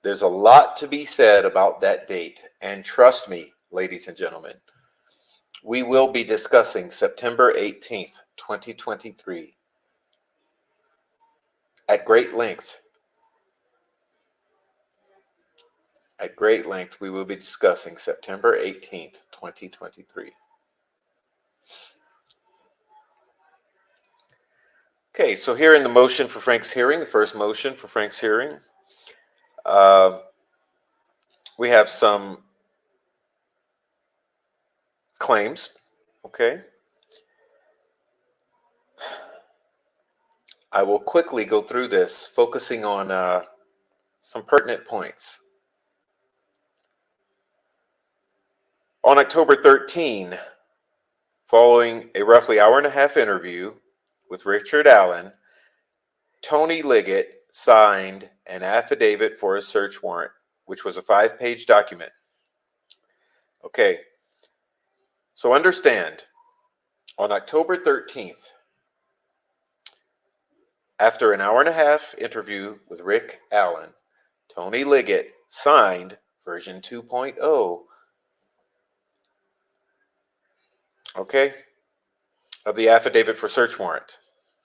There's a lot to be said about that date, and trust me, ladies and gentlemen, we will be discussing September 18th, 2023 at great length. At great length, we will be discussing September 18th, 2023. Okay, so here in the motion for Frank's hearing, the first motion for Frank's hearing, we have some claims, okay? I will quickly go through this, focusing on some pertinent points. On October 13, following a roughly hour-and-a-half interview with Richard Allen, Tony Liggett signed an affidavit for a search warrant, which was a 5-page document. Okay, so understand, on October 13th, after an hour-and-a-half interview with Rick Allen, Tony Liggett signed version 2.0, okay, of the affidavit for search warrant.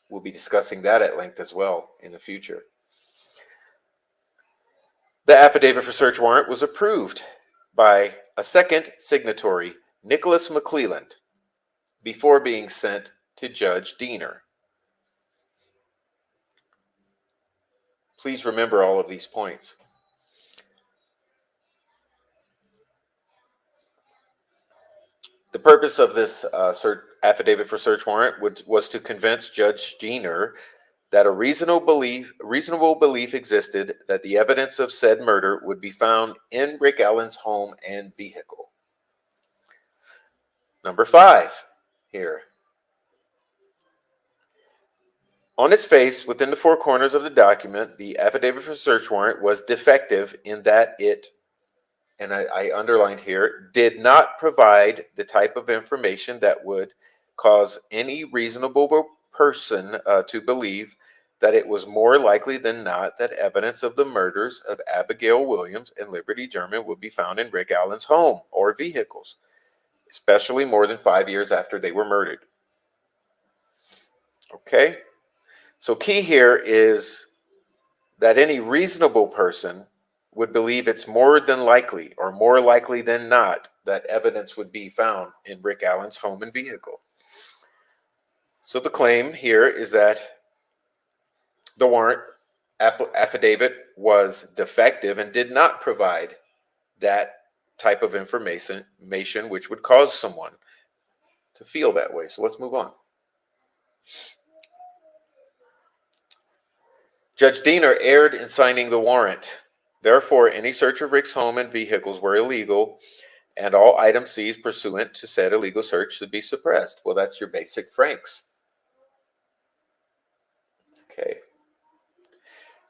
We'll be discussing that at length as well in the future. The affidavit for search warrant was approved by a second signatory, Nicholas McClelland, before being sent to Judge Diener. Please remember all of these points. The purpose of this affidavit for search warrant was to convince Judge Diener that a reasonable belief existed that the evidence of said murder would be found in Rick Allen's home and vehicle. Number 5 here. On its face, within the 4 corners of the document, the affidavit for search warrant was defective in that it, and I underlined here, did not provide the type of information that would cause any reasonable person to believe that it was more likely than not that evidence of the murders of Abigail Williams and Liberty German would be found in Rick Allen's home or vehicles, especially more than 5 years after they were murdered. Okay? So key here is that any reasonable person would believe it's more than likely or more likely than not that evidence would be found in Rick Allen's home and vehicle. So the claim here is that the warrant affidavit was defective and did not provide that type of information which would cause someone to feel that way. So let's move on. Judge Diener erred in signing the warrant. Therefore, any search of Rick's home and vehicles were illegal, and all items seized pursuant to said illegal search should be suppressed. Well, that's your basic Franks. Okay.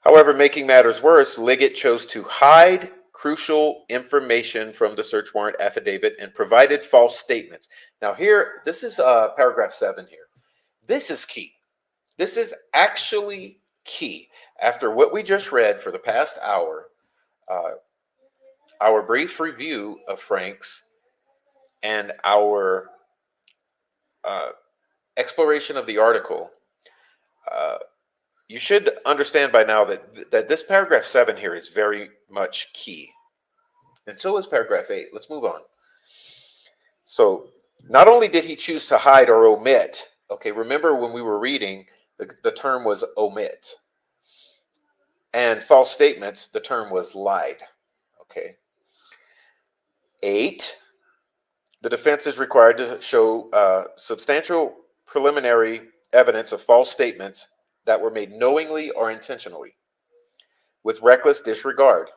However, making matters worse, Liggett chose to hide crucial information from the search warrant affidavit and provided false statements. Now here, this is paragraph 7 here. This is key. This is actually key. After what we just read for the past hour, our brief review of Franks and our exploration of the article, you should understand by now that this paragraph 7 here is very much key. And so is paragraph 8. Let's move on. So not only did he choose to hide or omit, okay, remember when we were reading, the term was omit. And false statements, the term was lied. Okay. 8, the defense is required to show substantial preliminary evidence of false statements that were made knowingly or intentionally with reckless disregard.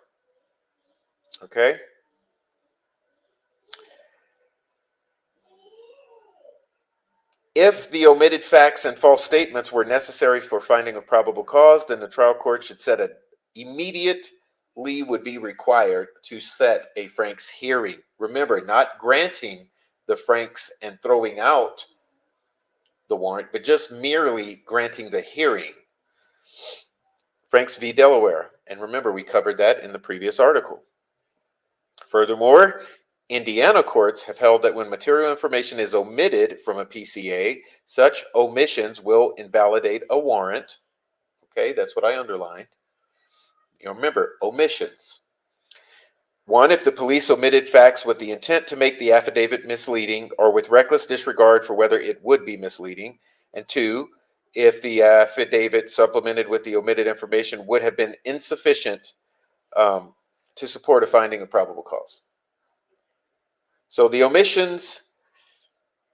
Okay? If the omitted facts and false statements were necessary for finding a probable cause, then the trial court should set a immediately would be required to set a Franks hearing. Remember, not granting the Franks and throwing out the warrant, but just merely granting the hearing. Franks v. Delaware. And remember, we covered that in the previous article. Furthermore, Indiana courts have held that when material information is omitted from a PCA, such omissions will invalidate a warrant. Okay, that's what I underlined. Remember, omissions. One, if the police omitted facts with the intent to make the affidavit misleading or with reckless disregard for whether it would be misleading. And two, if the affidavit supplemented with the omitted information would have been insufficient to support a finding of probable cause. So the omissions,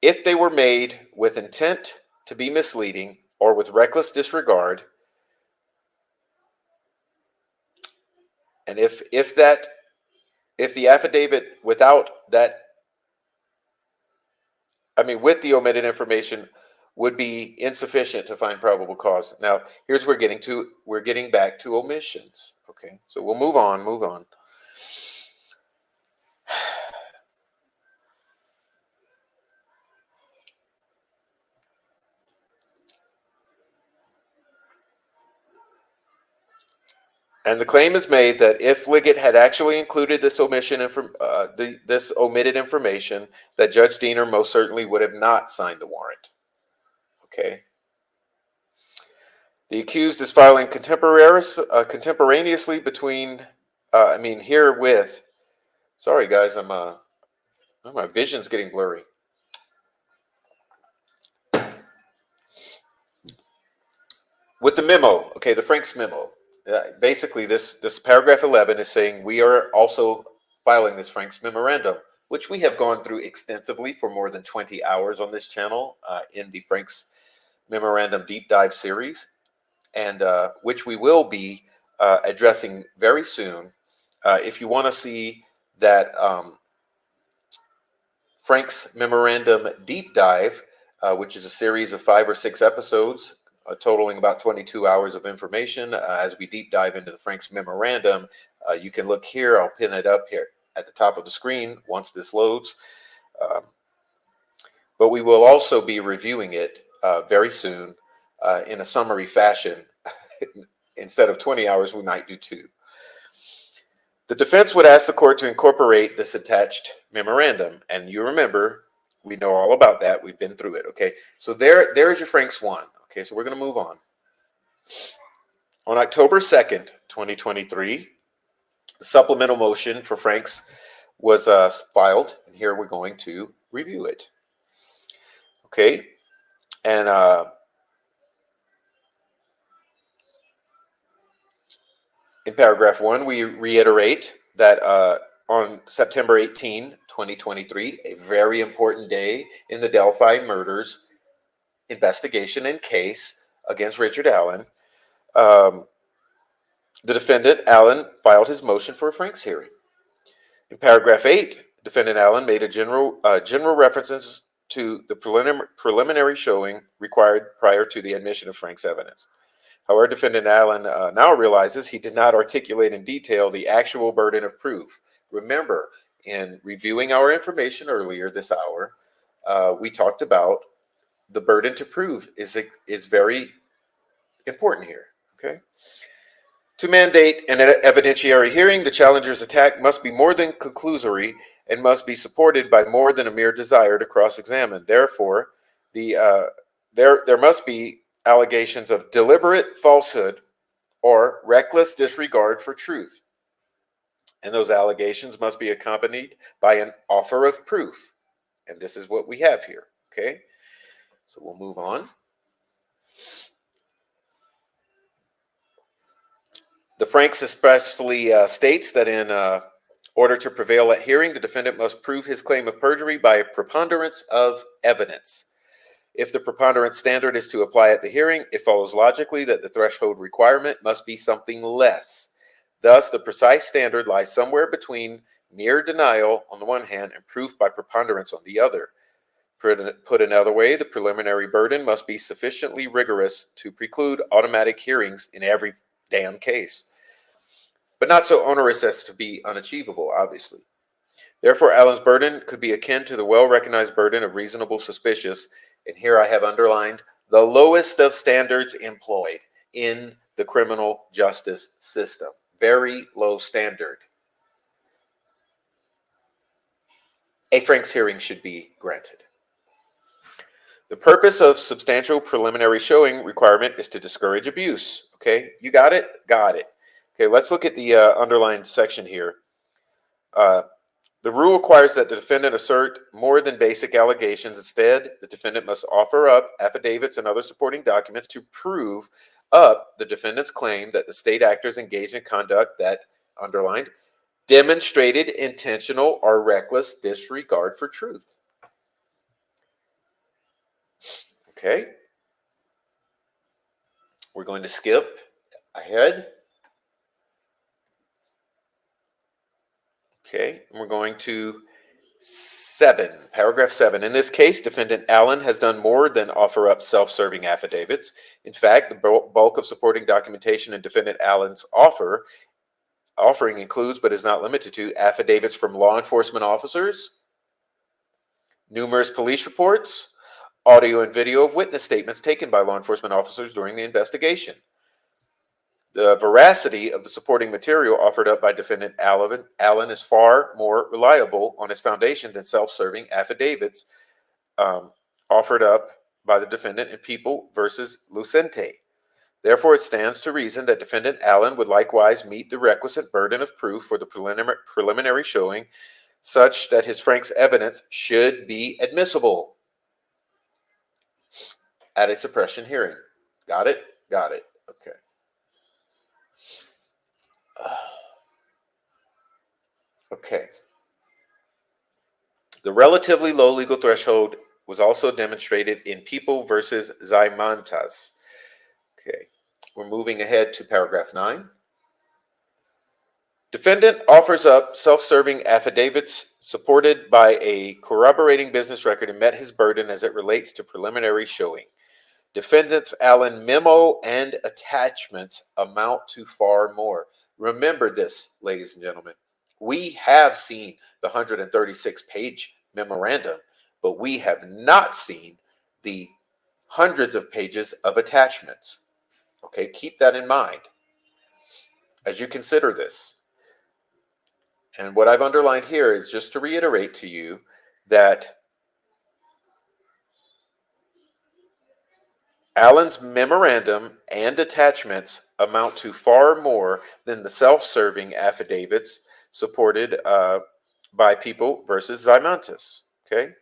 if they were made with intent to be misleading or with reckless disregard, and if the affidavit without that, with the omitted information would be insufficient to find probable cause. Now, here's where we're getting back to omissions. Okay, so we'll move on. And the claim is made that if Liggett had actually included this this omitted information, that Judge Diener most certainly would have not signed the warrant. Okay. The accused is filing contemporaneously between, herewith. Sorry, guys, my vision's getting blurry. With the memo, okay, the Franks memo. Basically, this paragraph 11 is saying we are also filing this Franks memorandum, which we have gone through extensively for more than 20 hours on this channel in the Franks memorandum deep dive series, and which we will be addressing very soon. If you want to see that Franks memorandum deep dive, which is a series of 5 or 6 episodes, totaling about 22 hours of information as we deep dive into the Franks memorandum. You can look here. I'll pin it up here at the top of the screen once this loads. But we will also be reviewing it very soon in a summary fashion. Instead of 20 hours, we might do 2. The defense would ask the court to incorporate this attached memorandum. And you remember, we know all about that. We've been through it. Okay, so there's your Franks 1. Okay, so we're going to move on. On October 2nd, 2023, the supplemental motion for Franks was filed, and here we're going to review it. Okay, and in paragraph 1, we reiterate that on September 18, 2023, a very important day in the Delphi murders investigation and case against Richard Allen, the defendant, Allen, filed his motion for a Franks hearing. In paragraph 8, defendant Allen made a general references to the preliminary showing required prior to the admission of Franks evidence. However, defendant Allen now realizes he did not articulate in detail the actual burden of proof. Remember, in reviewing our information earlier this hour, we talked about the burden to prove is very important here. Okay. To mandate an evidentiary hearing, the challenger's attack must be more than conclusory and must be supported by more than a mere desire to cross-examine. Therefore, there must be allegations of deliberate falsehood or reckless disregard for truth. And those allegations must be accompanied by an offer of proof. And this is what we have here. Okay. So we'll move on. The Franks expressly states that in order to prevail at hearing, the defendant must prove his claim of perjury by a preponderance of evidence. If the preponderance standard is to apply at the hearing, it follows logically that the threshold requirement must be something less. Thus, the precise standard lies somewhere between mere denial on the one hand and proof by preponderance on the other. Put another way, the preliminary burden must be sufficiently rigorous to preclude automatic hearings in every damn case, but not so onerous as to be unachievable, obviously. Therefore, Allen's burden could be akin to the well-recognized burden of reasonable suspicion And here I have underlined the lowest of standards employed in the criminal justice system. Very low standard. A Franks hearing should be granted. The purpose of substantial preliminary showing requirement is to discourage abuse. Okay, you got it? Got it. Okay, let's look at the underlined section here. The rule requires that the defendant assert more than basic allegations. Instead, the defendant must offer up affidavits and other supporting documents to prove up the defendant's claim that the state actors engaged in conduct that, underlined, demonstrated intentional or reckless disregard for truth. Okay. We're going to skip ahead. Okay, and we're going to paragraph 7. In this case, defendant Allen has done more than offer up self-serving affidavits. In fact, the bulk of supporting documentation in defendant Allen's offering includes, but is not limited to, affidavits from law enforcement officers, numerous police reports, audio and video of witness statements taken by law enforcement officers during the investigation. The veracity of the supporting material offered up by defendant Allen is far more reliable on its foundation than self-serving affidavits offered up by the defendant in People versus Lucente. Therefore, it stands to reason that defendant Allen would likewise meet the requisite burden of proof for the preliminary showing, such that his Franks evidence should be admissible at a suppression hearing. Got it? Got it. Okay. Okay. The relatively low legal threshold was also demonstrated in People versus Zaimantas. Okay. We're moving ahead to paragraph 9. Defendant offers up self-serving affidavits supported by a corroborating business record and met his burden as it relates to preliminary showing. Defendant's Allen memo and attachments amount to far more. Remember this, ladies and gentlemen. We have seen the 136-page memorandum, but we have not seen the hundreds of pages of attachments. Okay, keep that in mind as you consider this. And what I've underlined here is just to reiterate to you that Allen's memorandum and attachments amount to far more than the self-serving affidavits supported by People versus Zaimantas. Okay?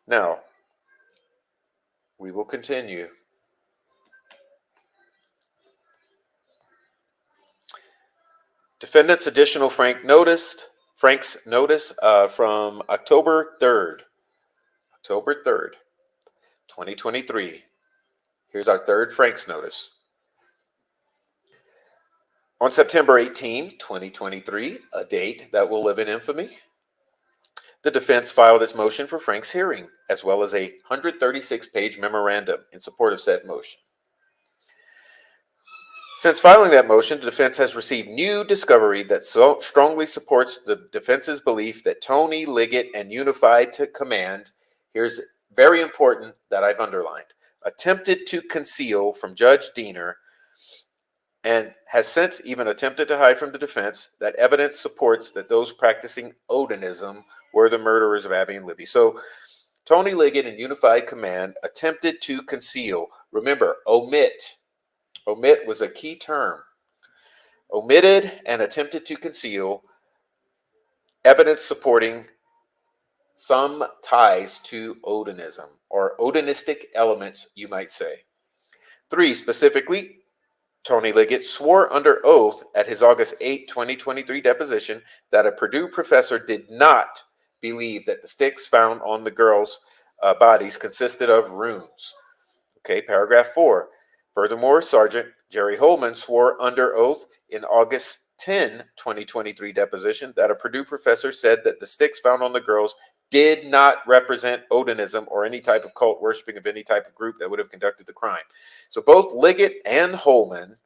Now, we will continue. Defendant's additional Franks notice from October 3rd. October 3rd, 2023. Here's our third Franks notice. On September 18, 2023, a date that will live in infamy, the defense filed its motion for Franks hearing, as well as a 136-page memorandum in support of said motion. Since filing that motion, the defense has received new discovery that strongly supports the defense's belief that Tony Liggett and Unified Command, here's very important that I've underlined, attempted to conceal from Judge Diener and has since even attempted to hide from the defense that evidence supports that those practicing Odinism were the murderers of Abby and Libby. So Tony Liggett and Unified Command attempted to conceal. Remember, omit. Omit was a key term. Omitted and attempted to conceal evidence supporting some ties to Odinism, or Odinistic elements, you might say. 3, specifically, Tony Liggett swore under oath at his August 8, 2023 deposition that a Purdue professor did not believe that the sticks found on the girls' bodies consisted of runes. Okay, paragraph 4. Furthermore, Sergeant Jerry Holman swore under oath in August 10, 2023 deposition that a Purdue professor said that the sticks found on the girls did not represent Odinism or any type of cult worshiping of any type of group that would have conducted the crime. So both Liggett and Holman,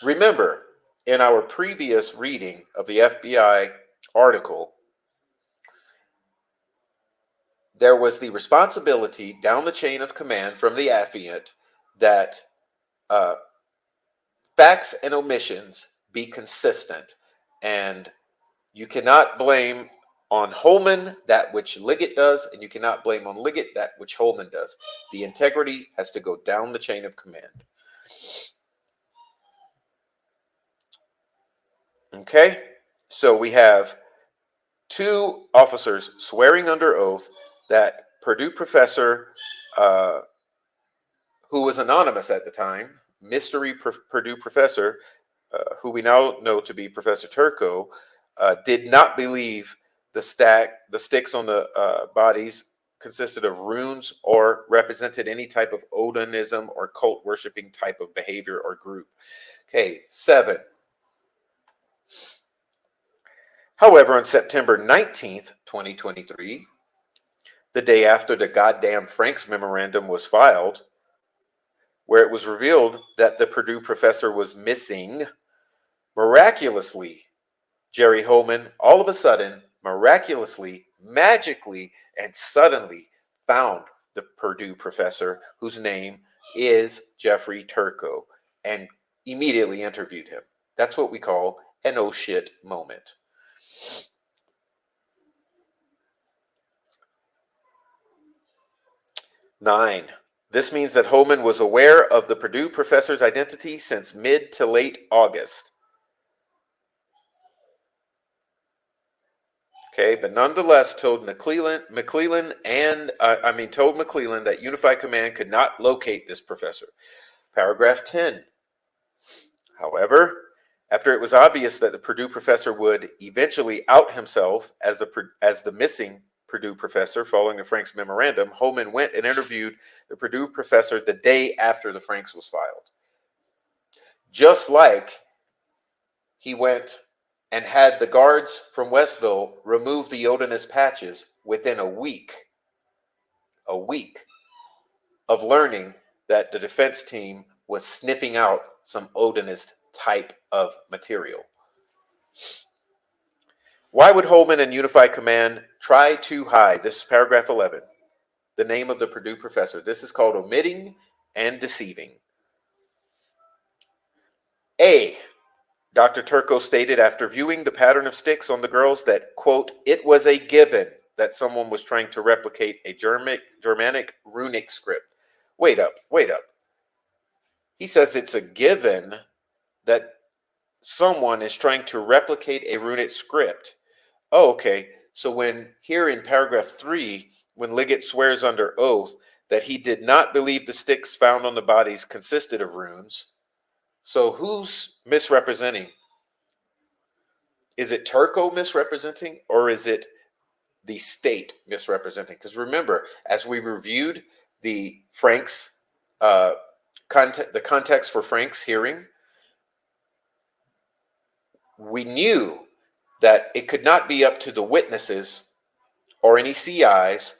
remember, in our previous reading of the FBI article, there was the responsibility down the chain of command from the affiant that facts and omissions be consistent, and you cannot blame on Holman that which Liggett does, and you cannot blame on Liggett that which Holman does. The integrity has to go down the chain of command. Okay, so we have two officers swearing under oath that Purdue professor, who was anonymous at the time, mystery Purdue professor, who we now know to be Professor Turco, did not believe the sticks on the bodies consisted of runes or represented any type of Odinism or cult worshiping type of behavior or group. Okay, 7. However, on September 19th, 2023, the day after the goddamn Franks memorandum was filed, where it was revealed that the Purdue professor was missing, miraculously, Jerry Holman all of a sudden, miraculously, magically, and suddenly found the Purdue professor, whose name is Jeffrey Turco, and immediately interviewed him. That's what we call an oh shit moment. 9. This means that Holman was aware of the Purdue professor's identity since mid to late August. Okay, but nonetheless told McClellan that Unified Command could not locate this professor. Paragraph 10. However, after it was obvious that the Purdue professor would eventually out himself as the missing Purdue professor following the Franks memorandum, Holman went and interviewed the Purdue professor the day after the Franks was filed. Just like he went and had the guards from Westville remove the Odinist patches within a week of learning that the defense team was sniffing out some Odinist type of material. Why would Holman and Unified Command try to hide, this is paragraph 11, the name of the Purdue professor? This is called omitting and deceiving. A. Dr. Turco stated after viewing the pattern of sticks on the girls that, quote, it was a given that someone was trying to replicate a Germanic runic script. Wait up. He says it's a given that someone is trying to replicate a runic script. Oh, okay. So when here in paragraph 3, when Liggett swears under oath that he did not believe the sticks found on the bodies consisted of runes, so who's misrepresenting? Is it Turco misrepresenting, or is it the state misrepresenting? Because remember, as we reviewed the Franks, the context for Franks' hearing, we knew that it could not be up to the witnesses or any CIs,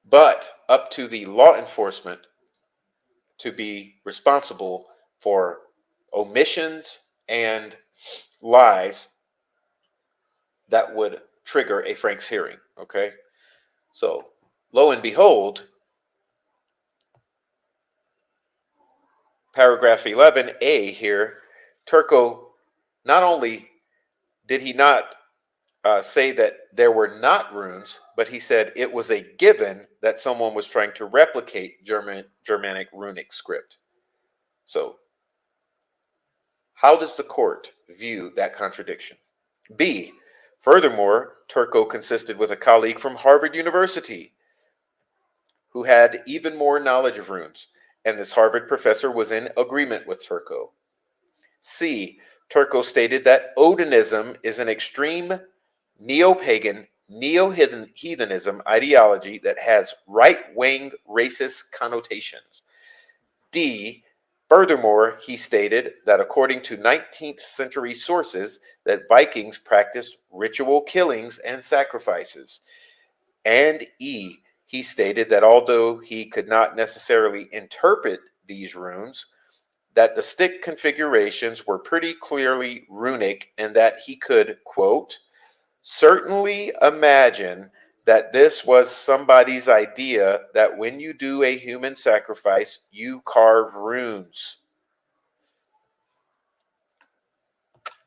but up to the law enforcement to be responsible for omissions and lies that would trigger a Franks hearing. Okay, so lo and behold, paragraph 11A here, Turco not only did he not say that there were not runes, but he said it was a given that someone was trying to replicate Germanic runic script. So how does the court view that contradiction? B. Furthermore, Turco consisted with a colleague from Harvard University who had even more knowledge of runes, and this Harvard professor was in agreement with Turco. C. Turco stated that Odinism is an extreme neo-pagan, neo-heathenism ideology that has right-wing racist connotations. D. Furthermore, he stated that according to 19th century sources, that Vikings practiced ritual killings and sacrifices. And E. He stated that although he could not necessarily interpret these runes, that the stick configurations were pretty clearly runic and that he could, quote, certainly imagine that this was somebody's idea that when you do a human sacrifice, you carve runes.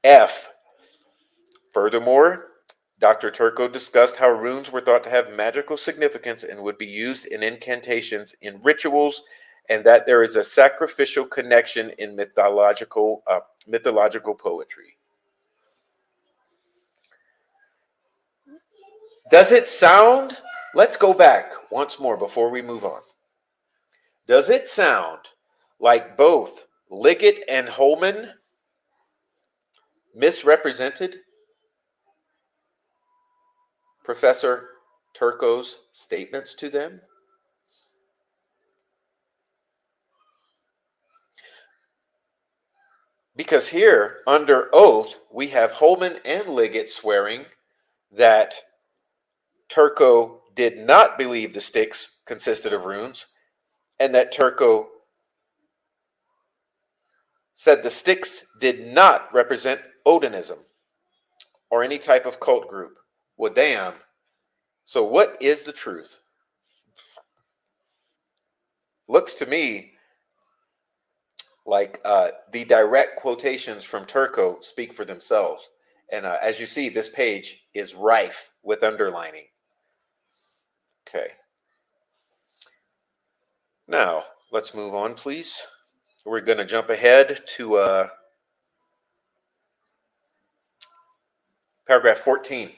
F. Furthermore, Dr. Turco discussed how runes were thought to have magical significance and would be used in incantations, in rituals, and that there is a sacrificial connection in mythological poetry. Does it sound? Let's go back once more before we move on. Does it sound like both Liggett and Holman misrepresented Professor Turco's statements to them? Because here, under oath, we have Holman and Liggett swearing that Turco did not believe the sticks consisted of runes, and that Turco said the sticks did not represent Odinism or any type of cult group. Well, damn. So what is the truth? Looks to me like the direct quotations from Turco speak for themselves. And as you see, this page is rife with underlining. Okay. Now, let's move on, please. We're going to jump ahead to paragraph 14.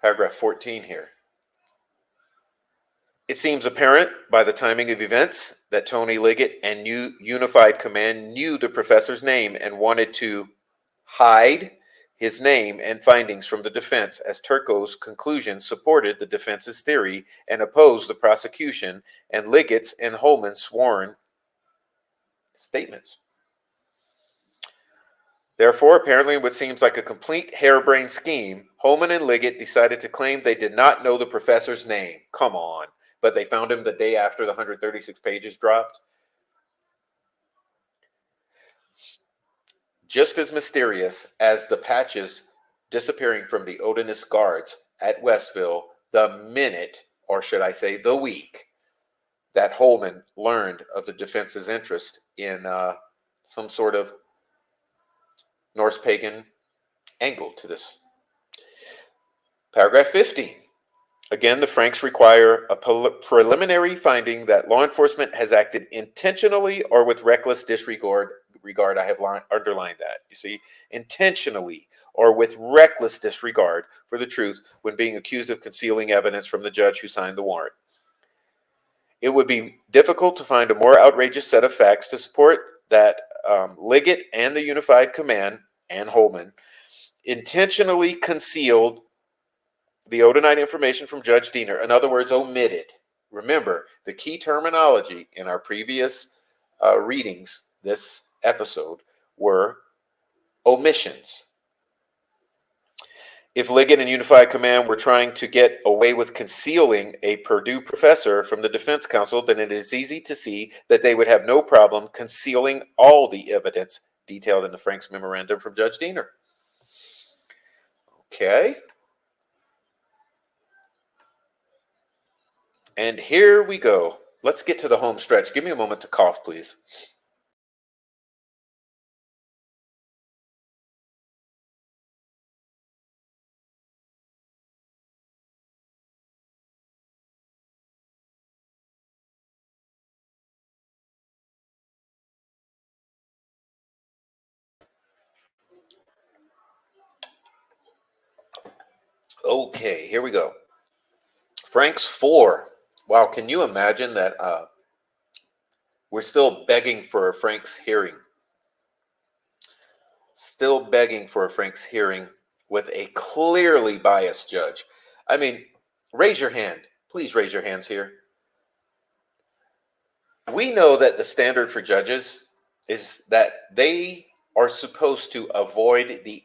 Paragraph 14 here. It seems apparent by the timing of events that Tony Liggett and Unified Command knew the professor's name and wanted to hide his name and findings from the defense, as Turco's conclusion supported the defense's theory and opposed the prosecution and Liggett's and Holman's sworn statements. Therefore, apparently what seems like a complete harebrained scheme, Holman and Liggett decided to claim they did not know the professor's name. Come on. But they found him the day after the 136 pages dropped. Just as mysterious as the patches disappearing from the Odinist guards at Westville the minute, or should I say the week, that Holman learned of the defense's interest in some sort of Norse pagan angle to this. Paragraph 50. Again, the Franks require a preliminary finding that law enforcement has acted intentionally or with reckless disregard. I have underlined that. You see, intentionally or with reckless disregard for the truth when being accused of concealing evidence from the judge who signed the warrant. It would be difficult to find a more outrageous set of facts to support that Liggett and the Unified Command and Holman intentionally concealed the Odinite information from Judge Diener. In other words, omitted. Remember, the key terminology in our previous readings, this episode, were omissions. If Liggett and Unified Command were trying to get away with concealing a Purdue professor from the defense counsel, then it is easy to see that they would have no problem concealing all the evidence detailed in the Franks memorandum from Judge Diener. Okay. And here we go. Let's get to the home stretch. Give me a moment to cough, please. Okay, here we go. Franks 4. Wow, can you imagine that we're still begging for a Franks hearing? Still begging for a Franks hearing with a clearly biased judge. I mean, raise your hand. Please raise your hands here. We know that the standard for judges is that they are supposed to avoid the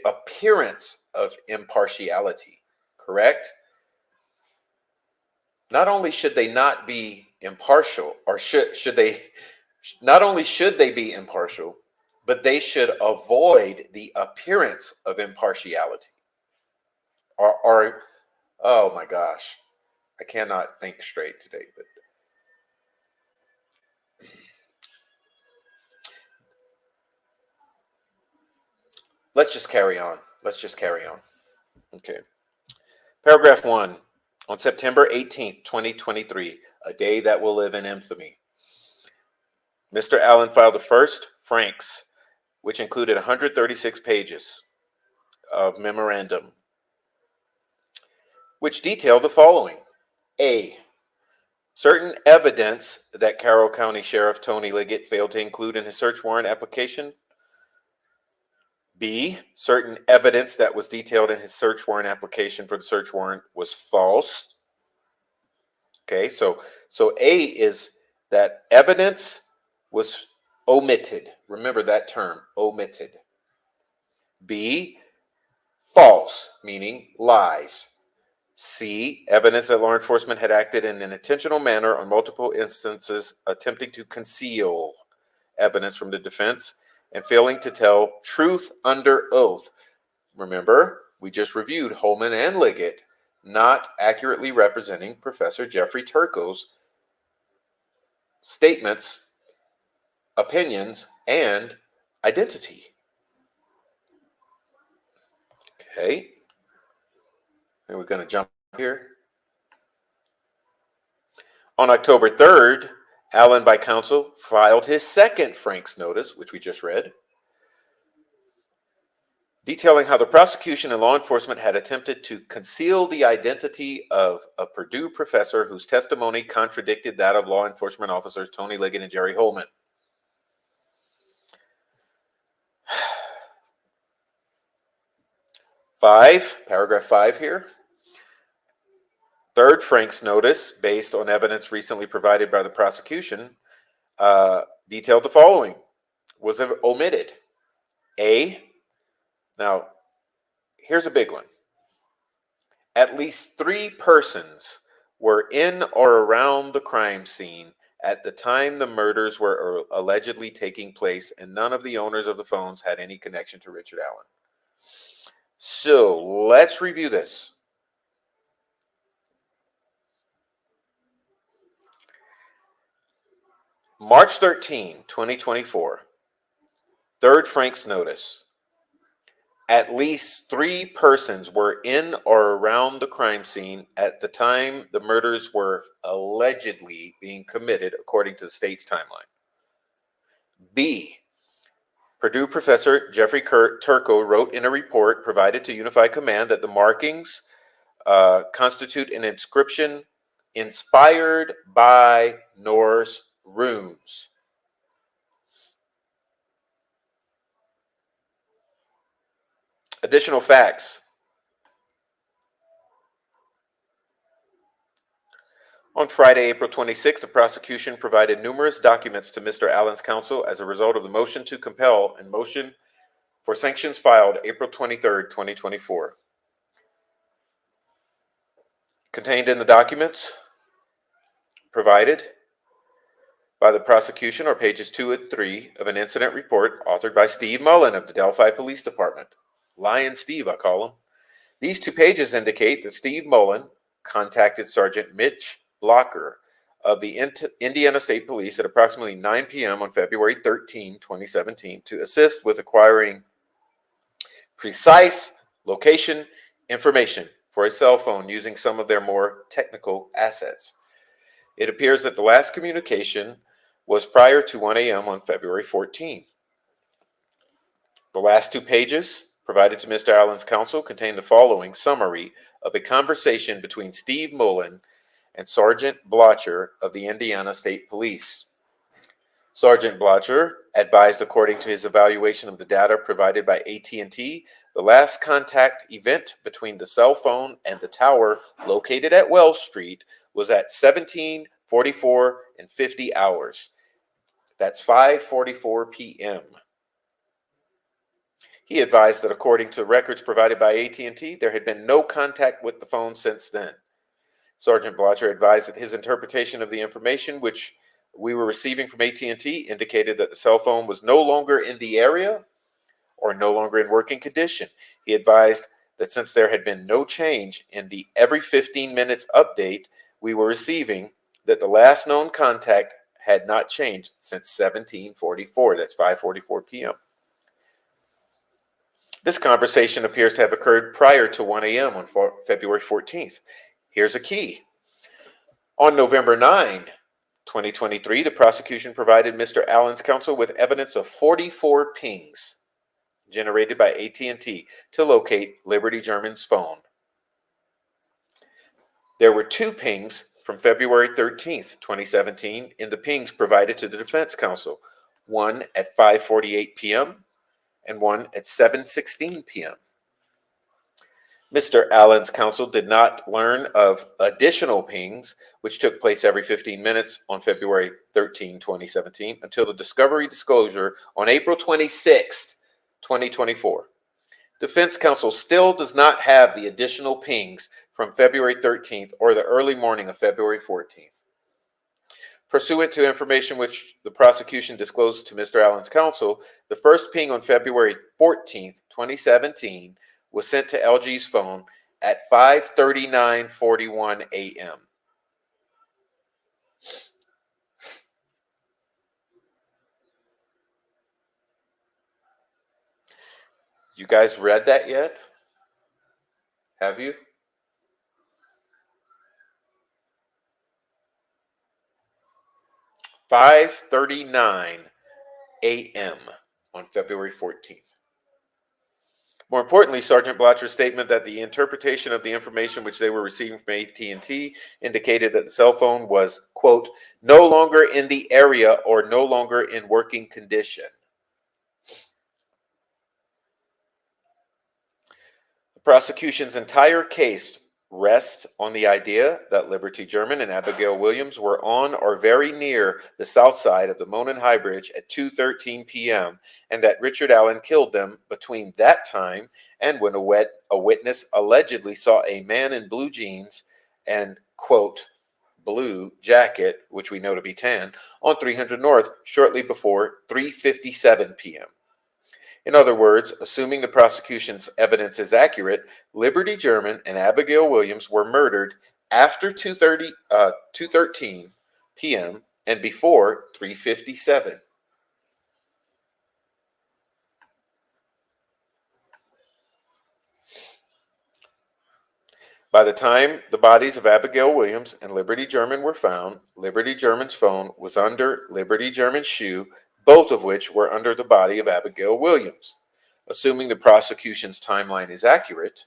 appearance of impartiality, correct? Not only should they not be impartial, or should they, not only should they be impartial, but they should avoid the appearance of impartiality. Oh my gosh. I cannot think straight today, but let's just carry on. Let's just carry on. Okay. Paragraph 1. On September 18th, 2023, a day that will live in infamy, Mr. Allen filed the first Franks, which included 136 pages of memorandum, which detailed the following. A. Certain evidence that Carroll County Sheriff Tony Liggett failed to include in his search warrant application. B. Certain evidence that was detailed in his search warrant application for the search warrant was false. Okay, so A is that evidence was omitted. Remember that term, omitted. B, false, meaning lies. C, evidence that law enforcement had acted in an intentional manner on multiple instances attempting to conceal evidence from the defense and failing to tell truth under oath. Remember, we just reviewed Holman and Liggett not accurately representing Professor Jeffrey Turco's statements, opinions, and identity. Okay, and we're going to jump here. On October 3rd, Allen by counsel filed his second Franks notice, which we just read, detailing how the prosecution and law enforcement had attempted to conceal the identity of a Purdue professor whose testimony contradicted that of law enforcement officers Tony Liggett and Jerry Holman. Paragraph 5 here. Third Franks notice, based on evidence recently provided by the prosecution, detailed the following. Was omitted. A, now, here's a big one. At least 3 persons were in or around the crime scene at the time the murders were allegedly taking place, and none of the owners of the phones had any connection to Richard Allen. So let's review this. March 13, 2024. Third Franks notice. At least 3 persons were in or around the crime scene at the time the murders were allegedly being committed, according to the state's timeline. B. Purdue professor Jeffrey Turco wrote in a report provided to Unified Command that the markings constitute an inscription inspired by Norse runes. Additional facts. On Friday, April 26, the prosecution provided numerous documents to Mr. Allen's counsel as a result of the motion to compel and motion for sanctions filed April 23, 2024. Contained in the documents provided by the prosecution are pages 2 and 3 of an incident report authored by Steve Mullen of the Delphi Police Department. Lion Steve, I call him. These 2 pages indicate that Steve Mullen contacted Sergeant Mitch Blocker of the Indiana State Police at approximately 9 p.m. on February 13, 2017 to assist with acquiring precise location information for a cell phone using some of their more technical assets. It appears that the last communication was prior to 1 a.m. on February 14. The last 2 pages provided to Mr. Allen's counsel contain the following summary of a conversation between Steve Mullen and Sergeant Blocher of the Indiana State Police. Sergeant Blocher advised, according to his evaluation of the data provided by AT&T, the last contact event between the cell phone and the tower located at Wells Street was at 17:44 and 50 hours. That's 5:44 p.m. He advised that according to records provided by AT&T, there had been no contact with the phone since then. Sergeant Blocher advised that his interpretation of the information which we were receiving from AT&T indicated that the cell phone was no longer in the area or no longer in working condition. He advised that since there had been no change in the every 15 minutes update we were receiving, that the last known contact had not changed since 1744. That's 5:44 p.m. This conversation appears to have occurred prior to 1 a.m. on February 14th. Here's a key. On November 9, 2023, the prosecution provided Mr. Allen's counsel with evidence of 44 pings generated by AT&T to locate Liberty German's phone. There were 2 pings from February 13th, 2017 in the pings provided to the defense counsel, one at 5:48 p.m. and one at 7:16 p.m. Mr. Allen's counsel did not learn of additional pings, which took place every 15 minutes on February 13, 2017, until the discovery disclosure on April 26, 2024. Defense counsel still does not have the additional pings from February 13th or the early morning of February 14th. Pursuant to information which the prosecution disclosed to Mr. Allen's counsel, the first ping on February 14th, 2017 was sent to LG's phone at 5:39:41 a.m. You guys read that yet? Have you? "5:39 a.m. on February 14th. More importantly, Sergeant Blotcher's statement that the interpretation of the information which they were receiving from AT&T indicated that the cell phone was, quote, no longer in the area or no longer in working condition. The prosecution's entire case rests on the idea that Liberty German and Abigail Williams were on or very near the south side of the Monon High Bridge at 2:13 p.m. and that Richard Allen killed them between that time and when a witness allegedly saw a man in blue jeans and, quote, blue jacket, which we know to be tan, on 300 North shortly before 3:57 p.m. In other words, assuming the prosecution's evidence is accurate, Liberty German and Abigail Williams were murdered after 2:13 p.m. and before 3:57. By the time the bodies of Abigail Williams and Liberty German were found, Liberty German's phone was under Liberty German's shoe, both of which were under the body of Abigail Williams. Assuming the prosecution's timeline is accurate,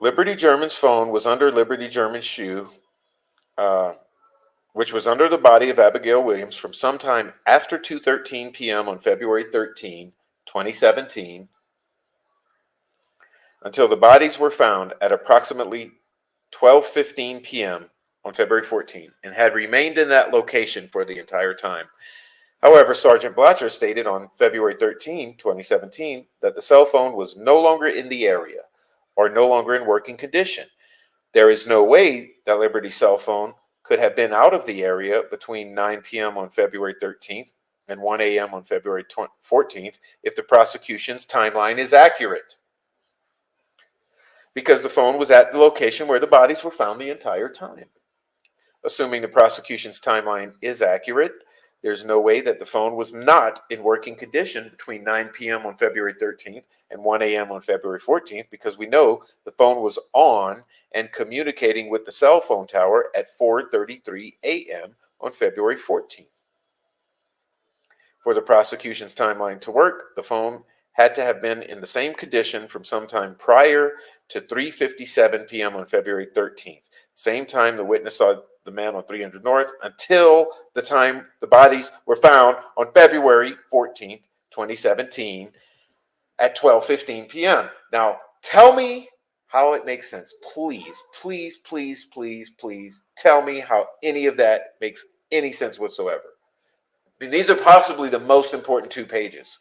Liberty German's phone was under Liberty German's shoe, which was under the body of Abigail Williams from sometime after 2:13 p.m. on February 13, 2017, until the bodies were found at approximately 12:15 p.m. on February 14 and had remained in that location for the entire time. However, Sergeant Blotcher stated on February 13, 2017, that the cell phone was no longer in the area or no longer in working condition. There is no way that Liberty's cell phone could have been out of the area between 9 p.m. on February 13th and 1 a.m. on February 14th if the prosecution's timeline is accurate, because the phone was at the location where the bodies were found the entire time. Assuming the prosecution's timeline is accurate, there's no way that the phone was not in working condition between 9 p.m. on February 13th and 1 a.m. on February 14th, because we know the phone was on and communicating with the cell phone tower at 4:33 a.m. on February 14th. For the prosecution's timeline to work, the phone had to have been in the same condition from sometime prior to 3:57 p.m. on February 13th, same time the witness saw the man on 300 North, until the time the bodies were found on February 14th, 2017 at 12:15 p.m. Now, tell me how it makes sense. Please, please, please, please, please tell me how any of that makes any sense whatsoever. I mean, these are possibly the most important 2 pages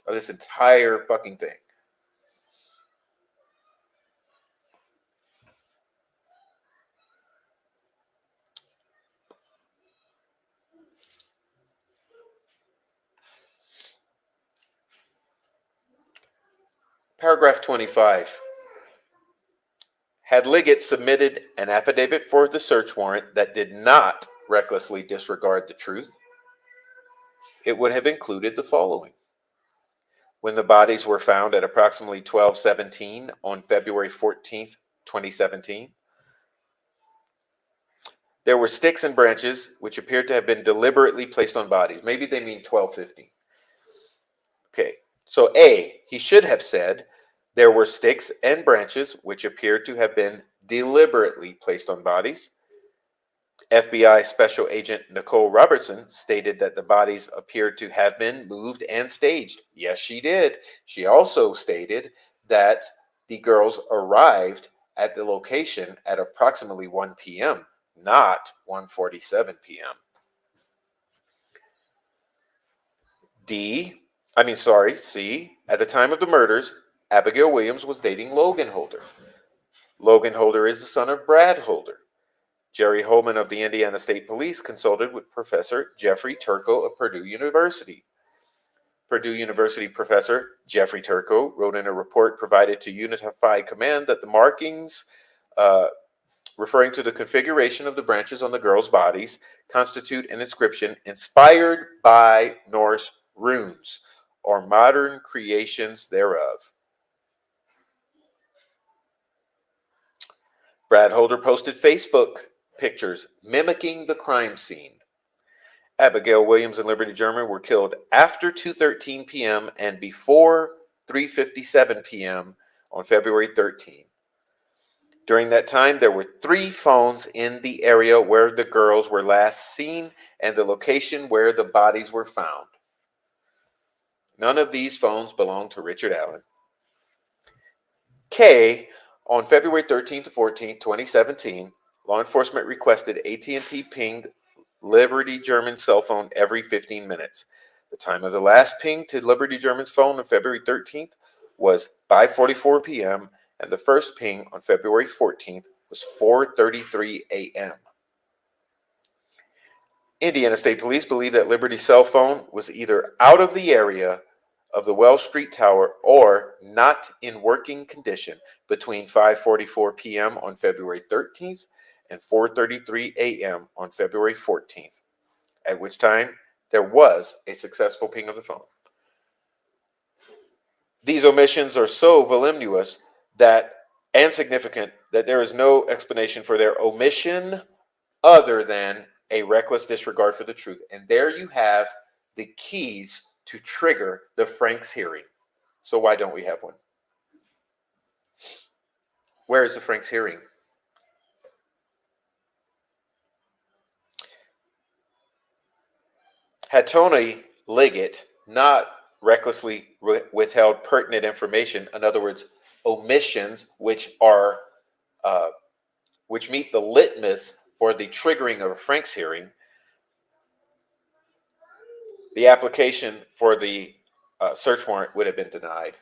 of this entire fucking thing. Paragraph 25. Had Liggett submitted an affidavit for the search warrant that did not recklessly disregard the truth, it would have included the following. When the bodies were found at approximately 12:17 on February 14th, 2017, there were sticks and branches which appeared to have been deliberately placed on bodies. Maybe they mean 12:50. Okay, so A, he should have said there were sticks and branches which appeared to have been deliberately placed on bodies. FBI Special Agent Nicole Robertson stated that the bodies appeared to have been moved and staged. Yes, she did. She also stated that the girls arrived at the location at approximately 1 p.m., not 1:47 p.m. C. At the time of the murders, Abigail Williams was dating Logan Holder. Logan Holder is the son of Brad Holder. Jerry Holman of the Indiana State Police consulted with Professor Jeffrey Turco of Purdue University. Purdue University professor Jeffrey Turco wrote in a report provided to Unified Command that the markings referring to the configuration of the branches on the girls' bodies constitute an inscription inspired by Norse runes or modern creations thereof. Brad Holder posted Facebook pictures mimicking the crime scene. Abigail Williams and Liberty German were killed after 2:13 p.m. and before 3:57 p.m. on February 13. During that time, there were 3 phones in the area where the girls were last seen and the location where the bodies were found. None of these phones belonged to Richard Allen. K, on February 13th to 14th, 2017, law enforcement requested AT&T ping Liberty German's cell phone every 15 minutes. The time of the last ping to Liberty German's phone on February 13th was 5:44 p.m., and the first ping on February 14th was 4:33 a.m. Indiana State Police believe that Liberty's cell phone was either out of the area of the Wells Street Tower or not in working condition between 5:44 p.m. on February 13th and 4:33 a.m. on February 14th, at which time there was a successful ping of the phone. These omissions are so voluminous and significant that there is no explanation for their omission other than a reckless disregard for the truth. And there you have the keys to trigger the Franks hearing. So why don't we have one? Where is the Franks hearing? Had Tony Liggett not recklessly withheld pertinent information, in other words, omissions, which meet the litmus for the triggering of a Franks hearing, the application for the search warrant would have been denied.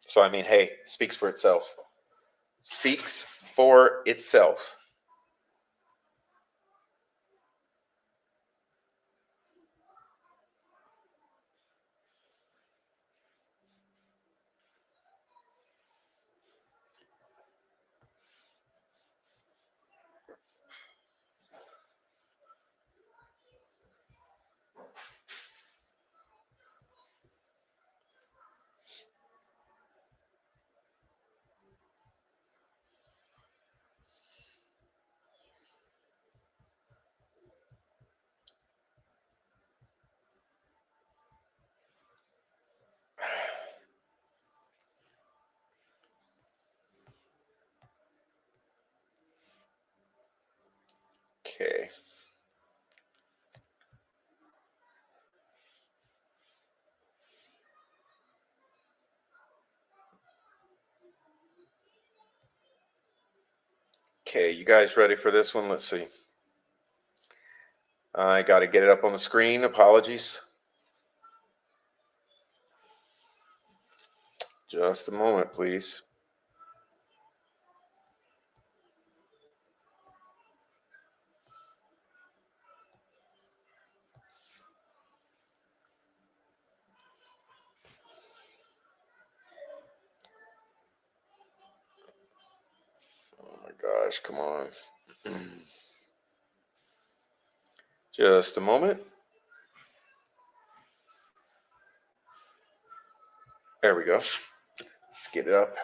So I mean, hey, speaks for itself. Speaks for itself. Okay. Okay, you guys ready for this one? Let's see. I got to get it up on the screen. Apologies. Just a moment, please. gosh, come on. Just a moment. There we go. Let's get it up.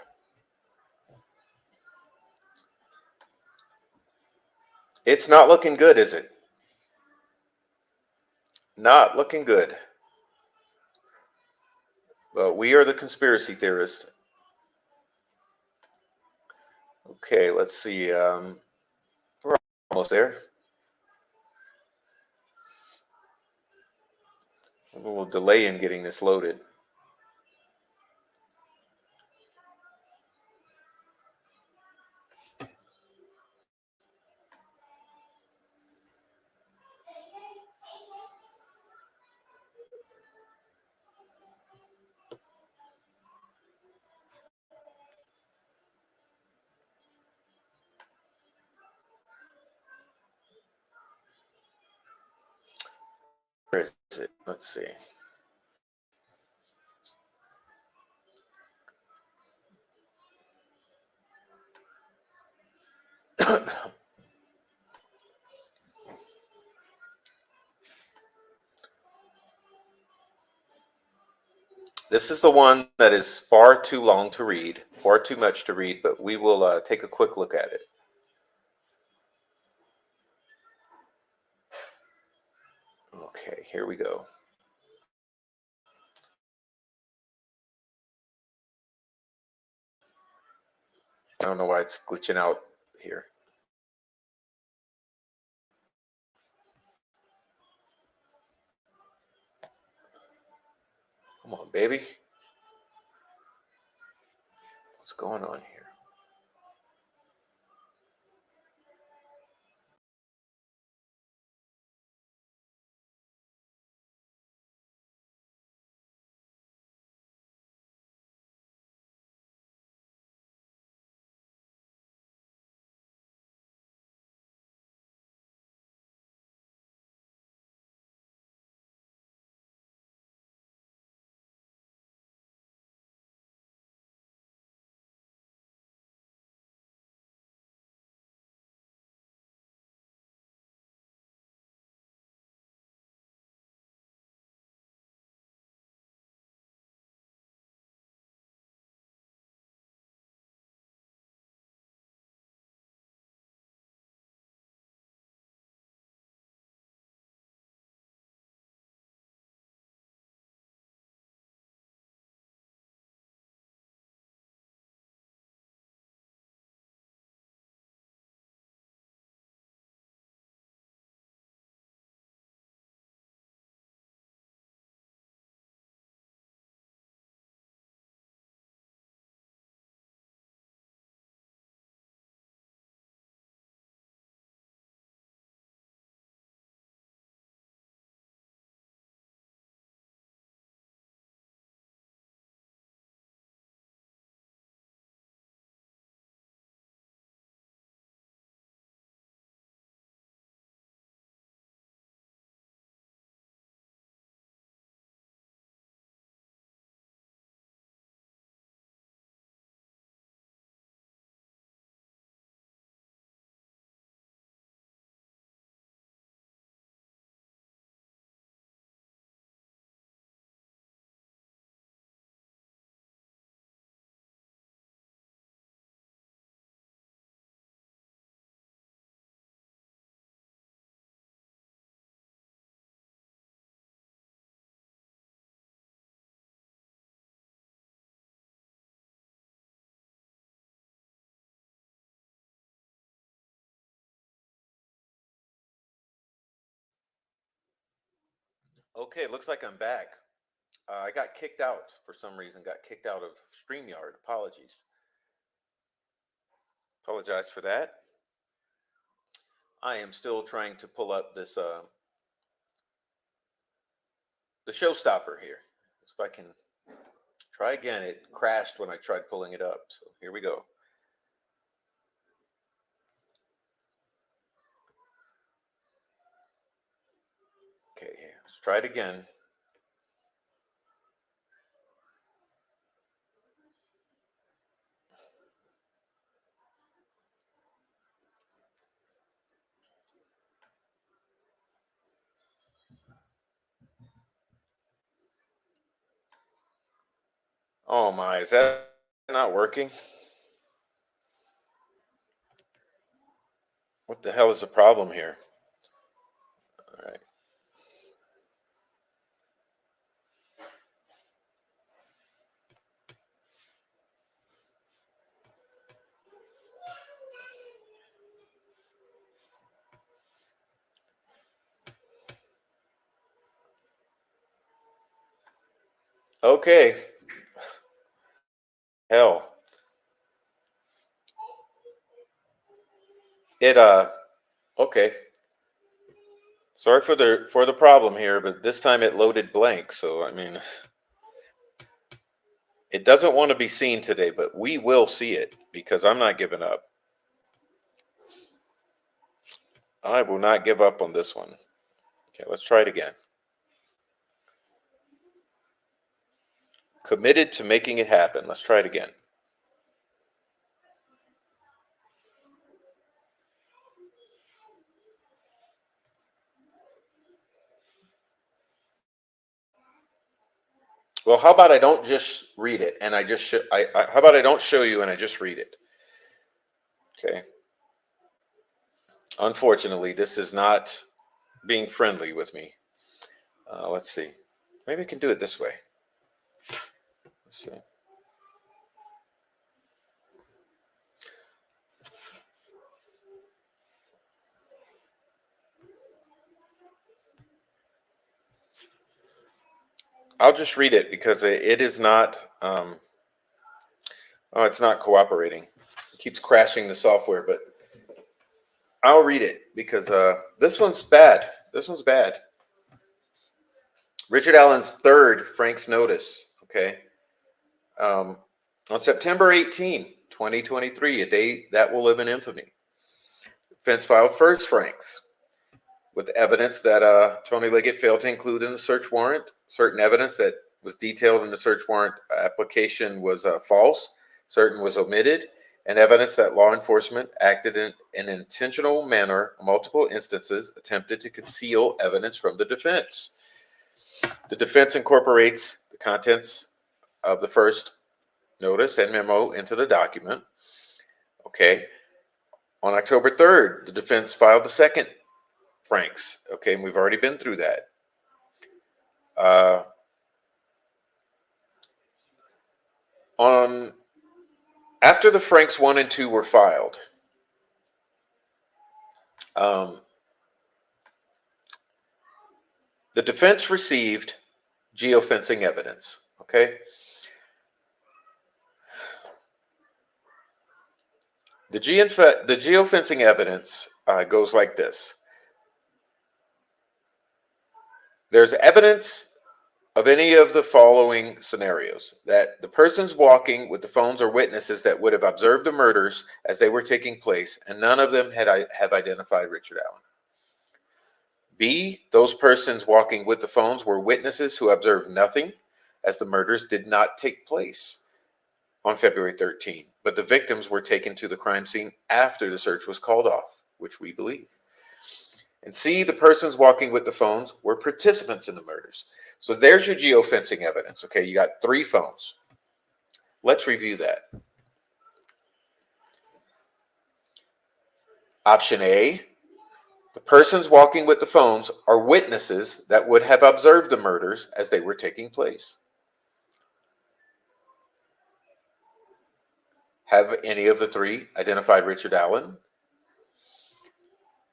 It's not looking good, is it? Not looking good. But we are the conspiracy theorists. Okay, let's see. We're almost there. A little delay in getting this loaded. Where is it? Let's see. This is the one that is far too long to read, far too much to read, but we will take a quick look at it. Okay, here we go. I don't know why it's glitching out here. Come on, baby. What's going on here? Okay, looks like I'm back. I got kicked out for some reason, got kicked out of StreamYard. Apologies. Apologize for that. I am still trying to pull up this the showstopper here. If I can try again, it crashed when I tried pulling it up. So here we go. Okay, let's try it again. Oh my, is that not working? What the hell is the problem here? All right. Okay. Hell. It okay. Sorry for the problem here, but this time it loaded blank, so I mean it doesn't want to be seen today, but we will see it because I'm not giving up. I will not give up on this one. Okay, let's try it again. Committed to making it happen. Let's try it again. Well, how about I don't just read it and I just how about I don't show you and I just read it? Okay. Unfortunately, this is not being friendly with me. Let's see. Maybe I can do it this way. Let's see. I'll just read it because it is not. Oh, it's not cooperating. It keeps crashing the software, but I'll read it because this one's bad. This one's bad. Richard Allen's third Frank's notice. Okay. On September 18, 2023, a day that will live in infamy, defense filed first Franks with evidence that Tony Liggett failed to include in the search warrant. Certain evidence that was detailed in the search warrant application was false. Certain was omitted, and evidence that law enforcement acted in an intentional manner in multiple instances, attempted to conceal evidence from the defense. The defense incorporates the contents of the first notice and memo into the document. Okay. On October 3rd, the defense filed the second Franks. Okay, and we've already been through that. On after the Franks 1 and 2 were filed, the defense received geofencing evidence. Okay, the geofencing evidence goes like this. There's evidence of any of the following scenarios: that the persons walking with the phones are witnesses that would have observed the murders as they were taking place, and none of them have identified Richard Allen. B, those persons walking with the phones were witnesses who observed nothing, as the murders did not take place on February 13, but the victims were taken to the crime scene after the search was called off, which we believe. And C, the persons walking with the phones were participants in the murders. So there's your geofencing evidence. Okay, you got 3 phones. Let's review that. Option A, the persons walking with the phones are witnesses that would have observed the murders as they were taking place. Have any of the 3 identified Richard Allen?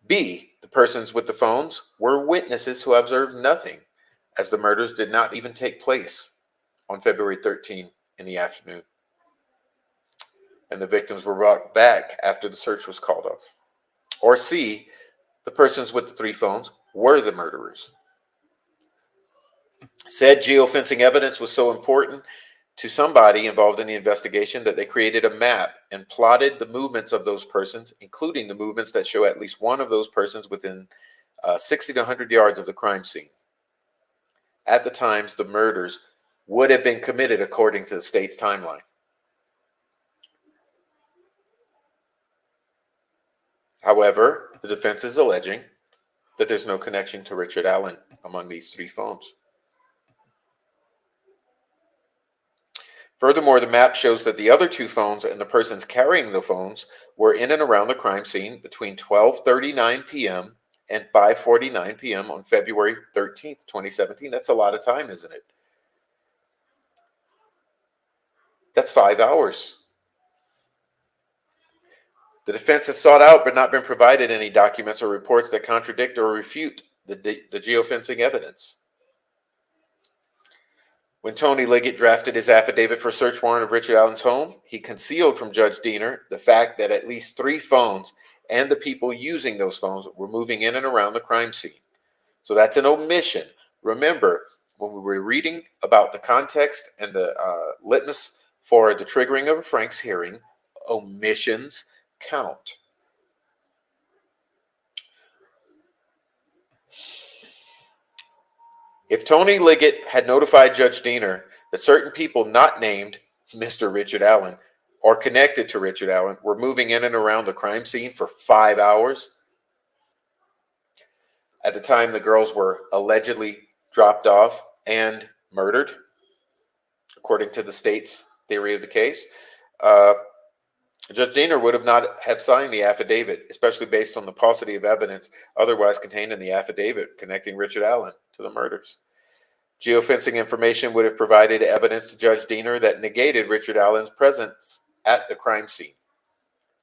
B, the persons with the phones were witnesses who observed nothing, as the murders did not even take place on February 13 in the afternoon, and the victims were brought back after the search was called off. Or C, the persons with the 3 phones were the murderers. Said geofencing evidence was so important to somebody involved in the investigation that they created a map and plotted the movements of those persons, including the movements that show at least one of those persons within 60 to 100 yards of the crime scene. At the times, the murders would have been committed according to the state's timeline. However, the defense is alleging that there's no connection to Richard Allen among these 3 phones. Furthermore, the map shows that the other two phones and the persons carrying the phones were in and around the crime scene between 12:39 p.m. and 5:49 p.m. on February 13th, 2017. That's a lot of time, isn't it? That's 5 hours. The defense has sought out but not been provided any documents or reports that contradict or refute the geofencing evidence. When Tony Liggett drafted his affidavit for search warrant of Richard Allen's home, he concealed from Judge Diener the fact that at least 3 phones and the people using those phones were moving in and around the crime scene. So that's an omission. Remember, when we were reading about the context and the litmus for the triggering of a Frank's hearing, omissions count. If Tony Liggett had notified Judge Diener that certain people not named Mr. Richard Allen or connected to Richard Allen were moving in and around the crime scene for 5 hours at the time the girls were allegedly dropped off and murdered, according to the state's theory of the case, Judge Diener would have not have signed the affidavit, especially based on the paucity of evidence otherwise contained in the affidavit connecting Richard Allen to the murders. Geofencing information would have provided evidence to Judge Diener that negated Richard Allen's presence at the crime scene.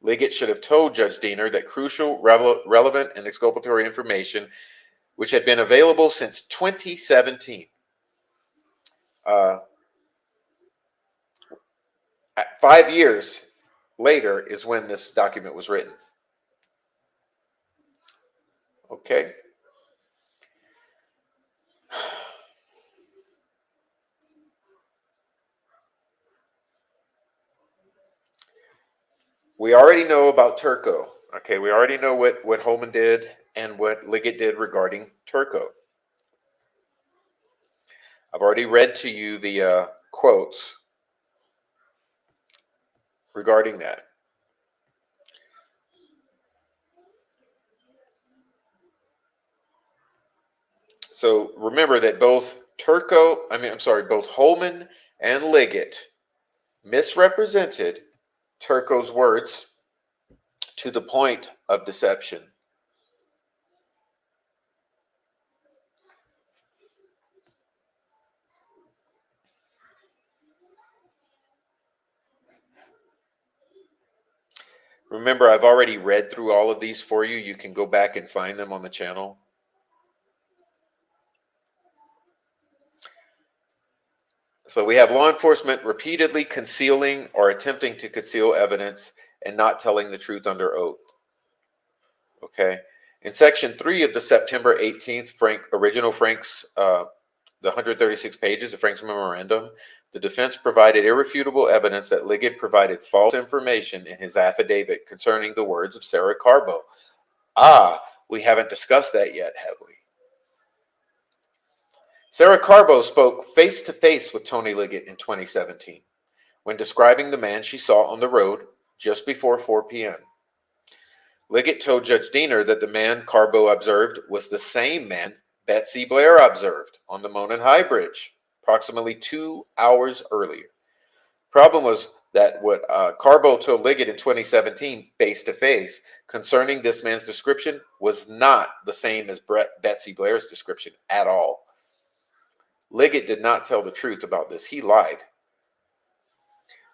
Liggett should have told Judge Diener that crucial, relevant, and exculpatory information, which had been available since 2017, 5 years later is when this document was written. Okay. We already know about Turco. Okay, we already know what Holman did and what Liggett did regarding Turco. I've already read to you the quotes regarding that. So remember that both Holman and Liggett misrepresented Turco's words to the point of deception. Remember, I've already read through all of these for you. You can go back and find them on the channel. So we have law enforcement repeatedly concealing or attempting to conceal evidence and not telling the truth under oath. Okay. In section 3 of the September 18th Frank's, the 136 pages of Frank's memorandum, the defense provided irrefutable evidence that Liggett provided false information in his affidavit concerning the words of Sarah Carbo. We haven't discussed that yet, have we? Sarah Carbo spoke face-to-face with Tony Liggett in 2017 when describing the man she saw on the road just before 4 p.m. Liggett told Judge Diener that the man Carbo observed was the same man Betsy Blair observed on the Monon High Bridge approximately 2 hours earlier. Problem was that what Carbo told Liggett in 2017 face-to-face concerning this man's description was not the same as Betsy Blair's description at all. Liggett did not tell the truth about this. He lied.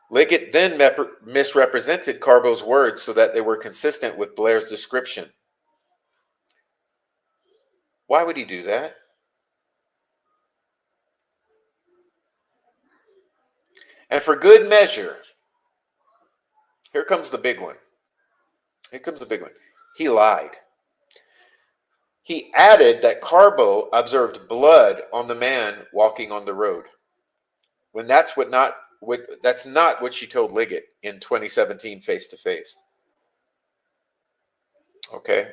Liggett then misrepresented Carbo's words so that they were consistent with Blair's description. Why would he do that? And for good measure, here comes the big one. He lied. He added that Carbo observed blood on the man walking on the road, when that's not what she told Liggett in 2017 face-to-face. Okay.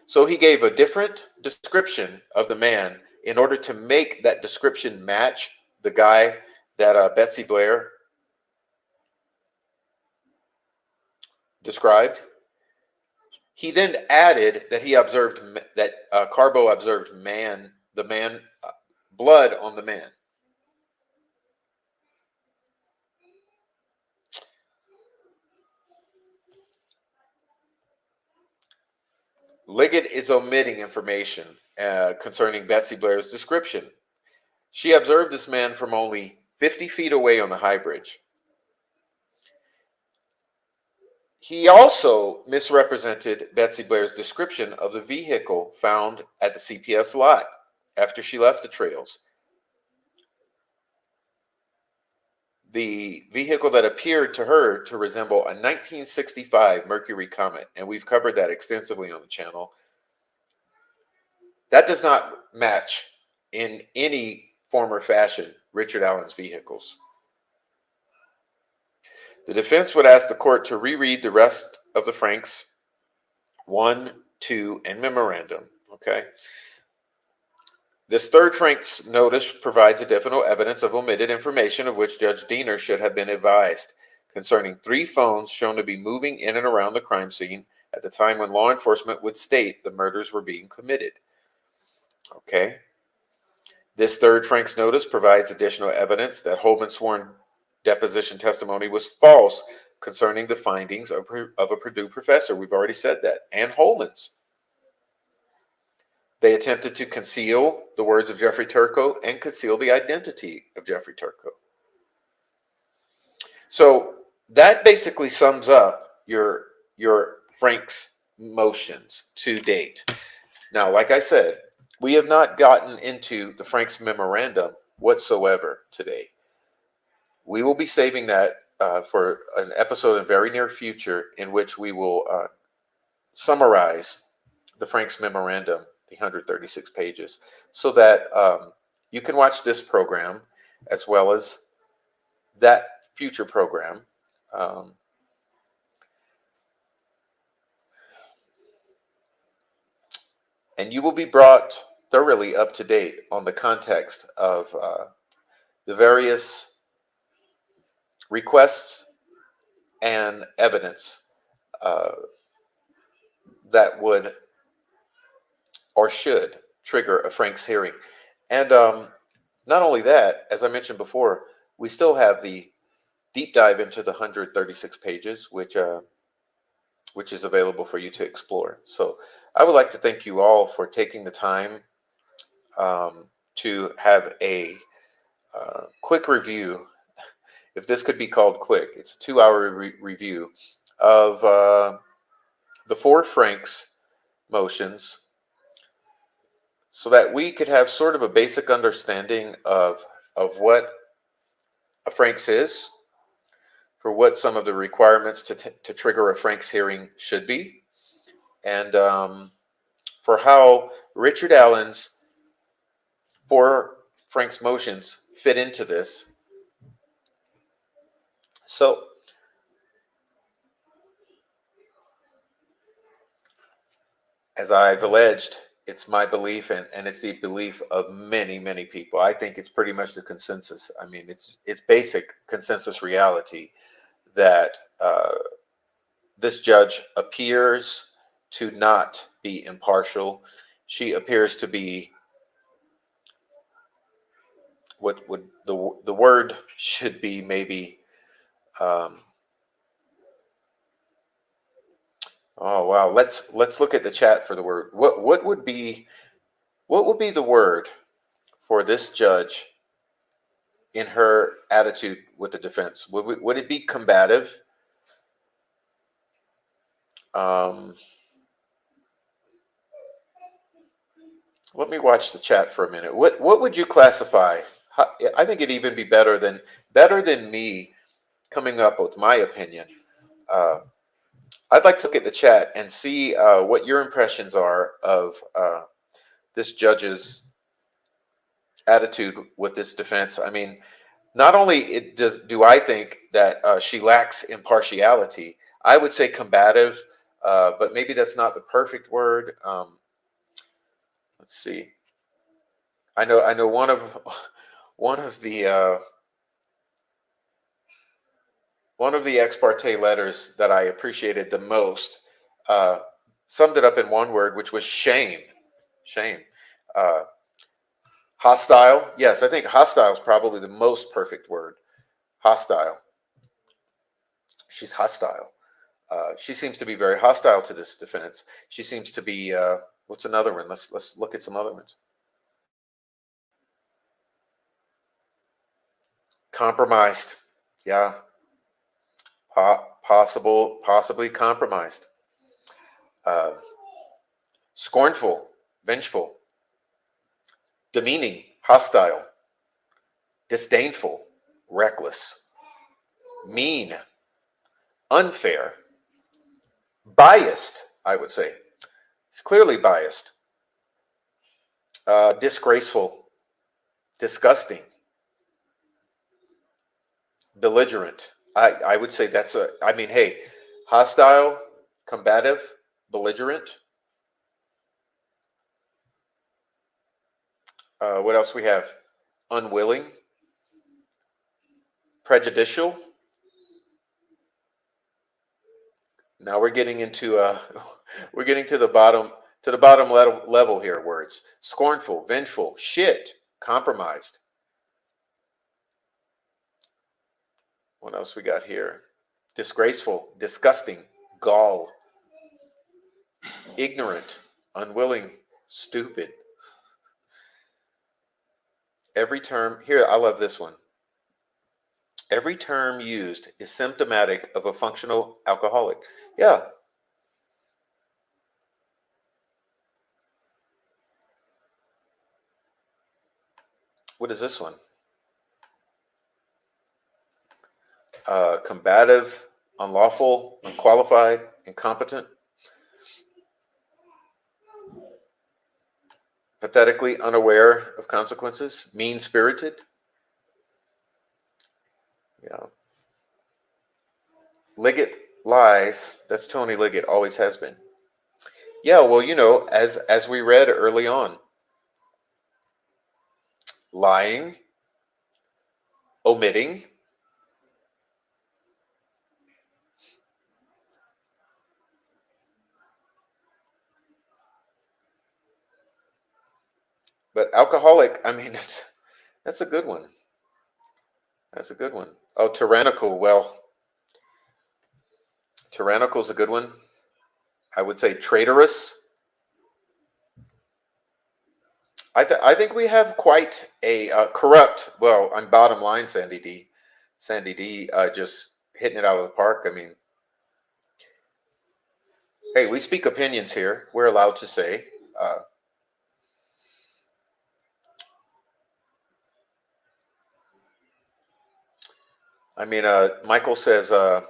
So he gave a different description of the man in order to make that description match the guy that Betsy Blair described. He then added that he observed that Carbo observed blood on the man. Liggett is omitting information concerning Betsy Blair's description. She observed this man from only 50 feet away on the high bridge. He also misrepresented Betsy Blair's description of the vehicle found at the CPS lot after she left the trails. The vehicle that appeared to her to resemble a 1965 Mercury Comet, and we've covered that extensively on the channel, that does not match in any form or fashion Richard Allen's vehicles. The defense would ask the court to reread the rest of the Franks 1, 2, and memorandum. Okay. This third Frank's notice provides additional evidence of omitted information of which Judge Diener should have been advised concerning 3 phones shown to be moving in and around the crime scene at the time when law enforcement would state the murders were being committed. Okay. This third Frank's notice provides additional evidence that Holman's sworn deposition testimony was false concerning the findings of a Purdue professor. We've already said that. And Holman's. They attempted to conceal the words of Jeffrey Turco and conceal the identity of Jeffrey Turco. So that basically sums up your Frank's motions to date. Now, like I said, we have not gotten into the Frank's memorandum whatsoever today. We will be saving that for an episode in the very near future in which we will summarize the Frank's memorandum, the 136 pages, so that you can watch this program as well as that future program. And you will be brought thoroughly up to date on the context of the various requests and evidence that would or should trigger a Frank's hearing. And not only that, as I mentioned before, we still have the deep dive into the 136 pages, which is available for you to explore. So I would like to thank you all for taking the time to have a quick review, if this could be called quick. It's a 2-hour review of the 4 Frank's motions, so that we could have sort of a basic understanding of what a Frank's is, for what some of the requirements to trigger a Frank's hearing should be, and for how Richard Allen's 4 Frank's motions fit into this. So, as I've alleged, it's my belief, and it's the belief of many, many people. I think it's pretty much the consensus. I mean, it's basic consensus reality that this judge appears to not be impartial. She appears to be what would the word should be, maybe oh wow, let's look at the chat for the word. What would be the word for this judge in her attitude with the defense? Would it be combative? Let me watch the chat for a minute. What would you classify? I think it'd even be better than me coming up with my opinion. I'd like to look at the chat and see what your impressions are of this judge's attitude with this defense. I mean, not only do I think that she lacks impartiality, I would say combative, but maybe that's not the perfect word. Let's see. I know one of the ex parte letters that I appreciated the most summed it up in one word, which was shame. Shame. Hostile. Yes, I think hostile is probably the most perfect word. Hostile. She's hostile. She seems to be very hostile to this defense. She seems to be. What's another one? Let's look at some other ones. Compromised. Yeah. Possibly compromised. Uh, Scornful, vengeful, demeaning, hostile, disdainful, reckless, mean, unfair, biased, I would say. It's clearly biased. Disgraceful, disgusting, belligerent. I would say that's I mean, hey, hostile, combative, belligerent. What else we have? Unwilling, prejudicial. Now we're getting into we're getting to the bottom level here. Words: scornful, vengeful, shit, compromised. What else we got here? Disgraceful, disgusting, gall, ignorant, unwilling, stupid. Every term here, I love this one. Every term used is symptomatic of a functional alcoholic. Yeah. What is this one? Combative, unlawful, unqualified, incompetent, pathetically unaware of consequences, mean-spirited. Yeah. Liggett lies. That's Tony Liggett, always has been. Yeah, well, as we read early on, lying, omitting, but alcoholic, I mean, that's a good one. That's a good one. Oh, tyrannical. Well, tyrannical is a good one. I would say traitorous. I think we have quite a corrupt. Well, on bottom line, Sandy D. Sandy D. Just hitting it out of the park. I mean, hey, we speak opinions here. We're allowed to say. I mean, Michael says,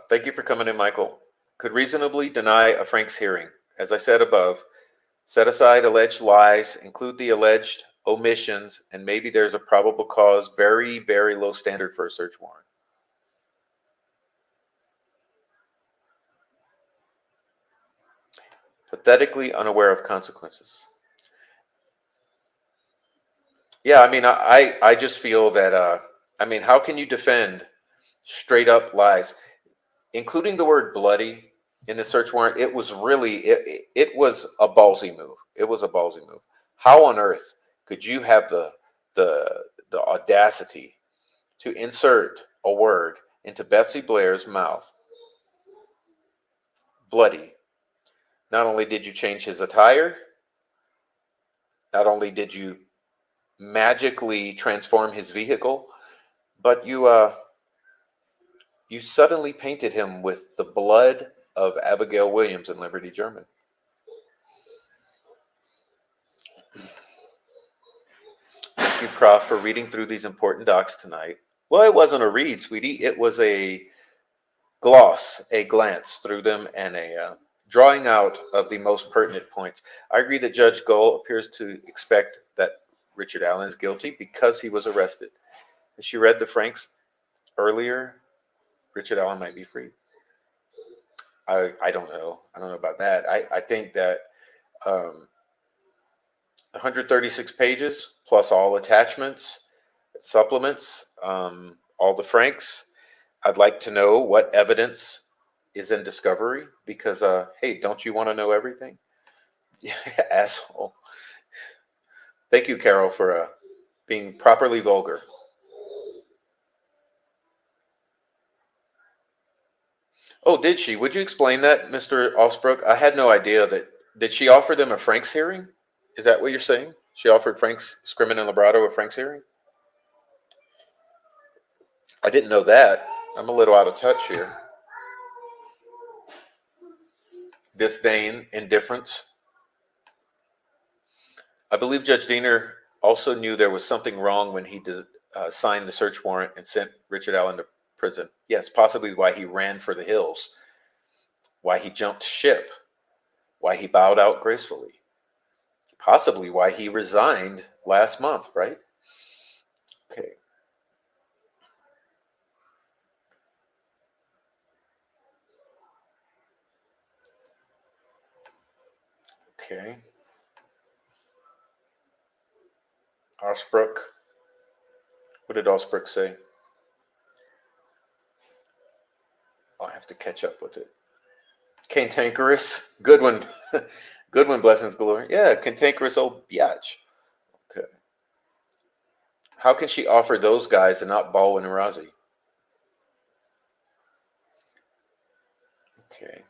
thank you for coming in, Michael. Could reasonably deny a Frank's hearing. As I said above, set aside alleged lies, include the alleged omissions, and maybe there's a probable cause, very, very low standard for a search warrant. Pathetically unaware of consequences. Yeah, I mean, I just feel that, I mean, how can you defend straight up lies, including the word bloody in the search warrant? It was really, it was a ballsy move. It was a ballsy move. How on earth could you have the, the audacity to insert a word into Betsy Blair's mouth? Bloody. Not only did you change his attire, not only did you magically transform his vehicle, but you suddenly painted him with the blood of Abigail Williams and Liberty German. Thank you, Prof, for reading through these important docs tonight. Well, it wasn't a read, sweetie. It was a gloss, a glance through them, and a drawing out of the most pertinent points. I agree that Judge Gull appears to expect that Richard Allen is guilty because he was arrested. As she read the Franks earlier, Richard Allen might be free. I don't know. I don't know about that. I think that 136 pages plus all attachments, supplements, all the Franks. I'd like to know what evidence is in discovery because, hey, don't you want to know everything? Yeah, asshole. Thank you, Carol, for being properly vulgar. Oh, did she? Would you explain that, Mr. Osbrook? I had no idea that. Did she offer them a Frank's hearing? Is that what you're saying? She offered Frank's Scrimmin and Librato a Frank's hearing? I didn't know that. I'm a little out of touch here. Disdain, indifference. I believe Judge Diener also knew there was something wrong when he signed the search warrant and sent Richard Allen to prison. Yes, possibly why he ran for the hills, why he jumped ship, why he bowed out gracefully, possibly why he resigned last month, right? Okay. Okay. Osbrook. What did Osbrook say? I'll have to catch up with it. Cantankerous. Good one. Good one, blessings galore. Yeah, cantankerous old biatch. Okay. How can she offer those guys and not Baldwin and Rozzi? Okay.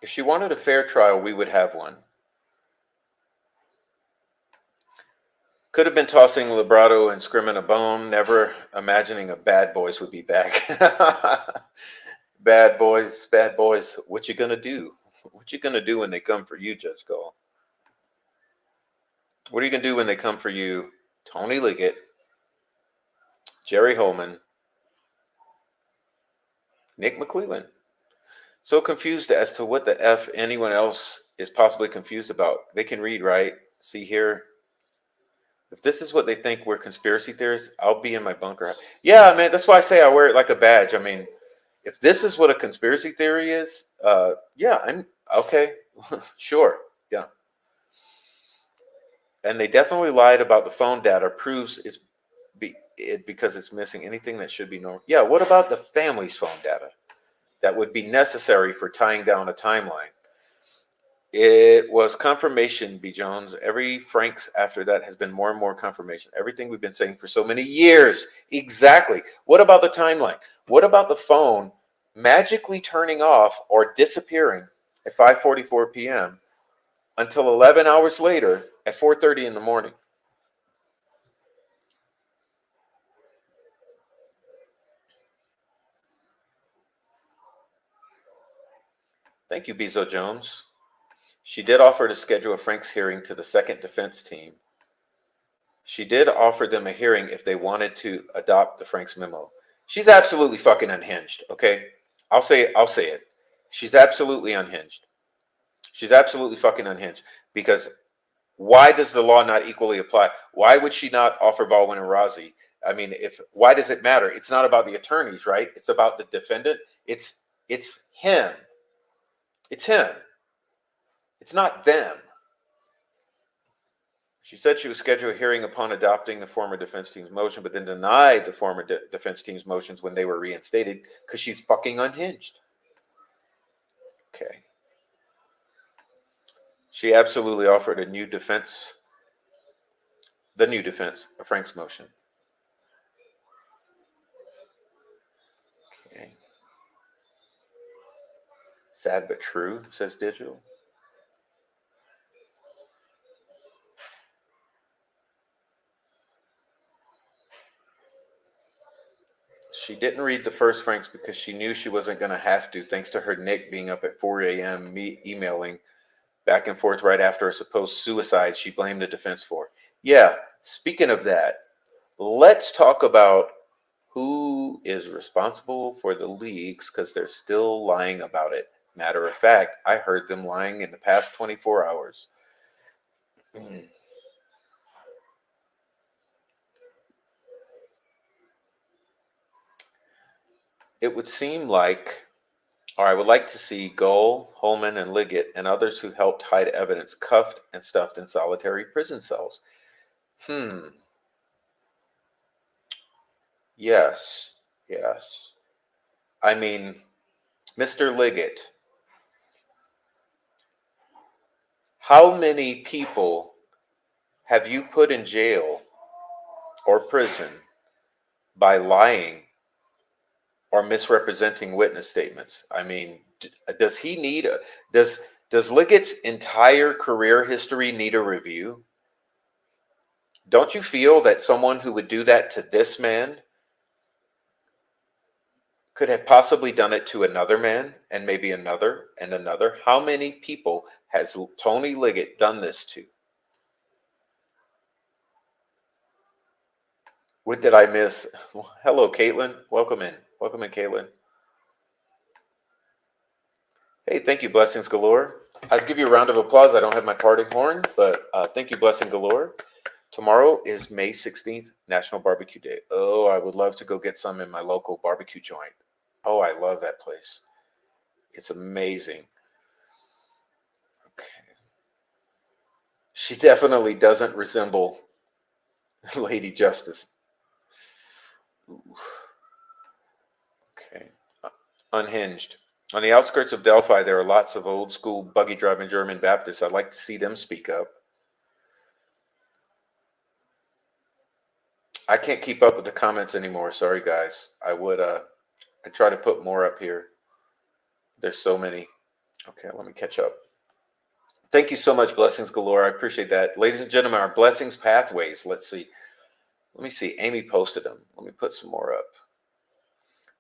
If she wanted a fair trial, we would have one. Could have been tossing Librato and Scrimmin a bone, never imagining a Bad Boys would be back. Bad boys, what you gonna do? What you gonna do when they come for you, Judge Gall? What are you gonna do when they come for you, Tony Liggett, Jerry Holman, Nick McClellan? So confused as to what the F anyone else is possibly confused about. They can read, right? See here. If this is what they think we're conspiracy theorists, I'll be in my bunker. Yeah, man, that's why I say I wear it like a badge. I mean, if this is what a conspiracy theory is, yeah, I'm okay. Sure. Yeah. And they definitely lied about the phone data. Proves it because it's missing anything that should be normal. Yeah, what about the family's phone data that would be necessary for tying down a timeline? It was confirmation, B. Jones. Every Franks after that has been more and more confirmation. Everything we've been saying for so many years. Exactly. What about the timeline? What about the phone magically turning off or disappearing at 5:44 p.m. until 11 hours later at 4:30 in the morning? Thank you, Bezo Jones. She did offer to schedule a Franks hearing to the second defense team. She did offer them a hearing if they wanted to adopt the Franks memo. She's absolutely fucking unhinged, okay? I'll say it. She's absolutely unhinged. She's absolutely fucking unhinged because why does the law not equally apply? Why would she not offer Baldwin and Rozzi? I mean, if why does it matter? It's not about the attorneys, right? It's about the defendant. It's him. It's him. It's not them. She said she would schedule a hearing upon adopting the former defense team's motion, but then denied the former defense team's motions when they were reinstated because she's fucking unhinged. Okay. She absolutely offered the new defense, of Frank's motion. Okay. Sad but true, says Digital. She didn't read the first Franks because she knew she wasn't going to have to, thanks to her Nick being up at 4 a.m. Emailing back and forth right after a supposed suicide she blamed the defense for. Yeah, speaking of that, let's talk about who is responsible for the leaks because they're still lying about it. Matter of fact, I heard them lying in the past 24 hours. It would seem like, or I would like to see Gull, Holman, and Liggett and others who helped hide evidence cuffed and stuffed in solitary prison cells. Yes, yes. I mean, Mr. Liggett, how many people have you put in jail or prison by lying or misrepresenting witness statements? I mean, does he need a does Liggett's entire career history need a review? Don't you feel that someone who would do that to this man could have possibly done it to another man and maybe another and another? How many people has Tony Liggett done this to? What did I miss? Hello, Caitlin. Welcome in. Welcome in, Caitlin. Hey, thank you, Blessings Galore. I'd give you a round of applause. I don't have my party horn, but thank you, Blessing Galore. Tomorrow is May 16th, National Barbecue Day. Oh, I would love to go get some in my local barbecue joint. Oh, I love that place. It's amazing. Okay. She definitely doesn't resemble Lady Justice. Ooh. Okay. Unhinged. On the outskirts of Delphi, there are lots of old school buggy driving German Baptists. I'd like to see them speak up. I can't keep up with the comments anymore. Sorry, guys. I try to put more up here. There's so many. Okay, let me catch up. Thank you so much, Blessings Galore. I appreciate that. Ladies and gentlemen, our blessings pathways. Let's see. Let me see. Amy posted them. Let me put some more up.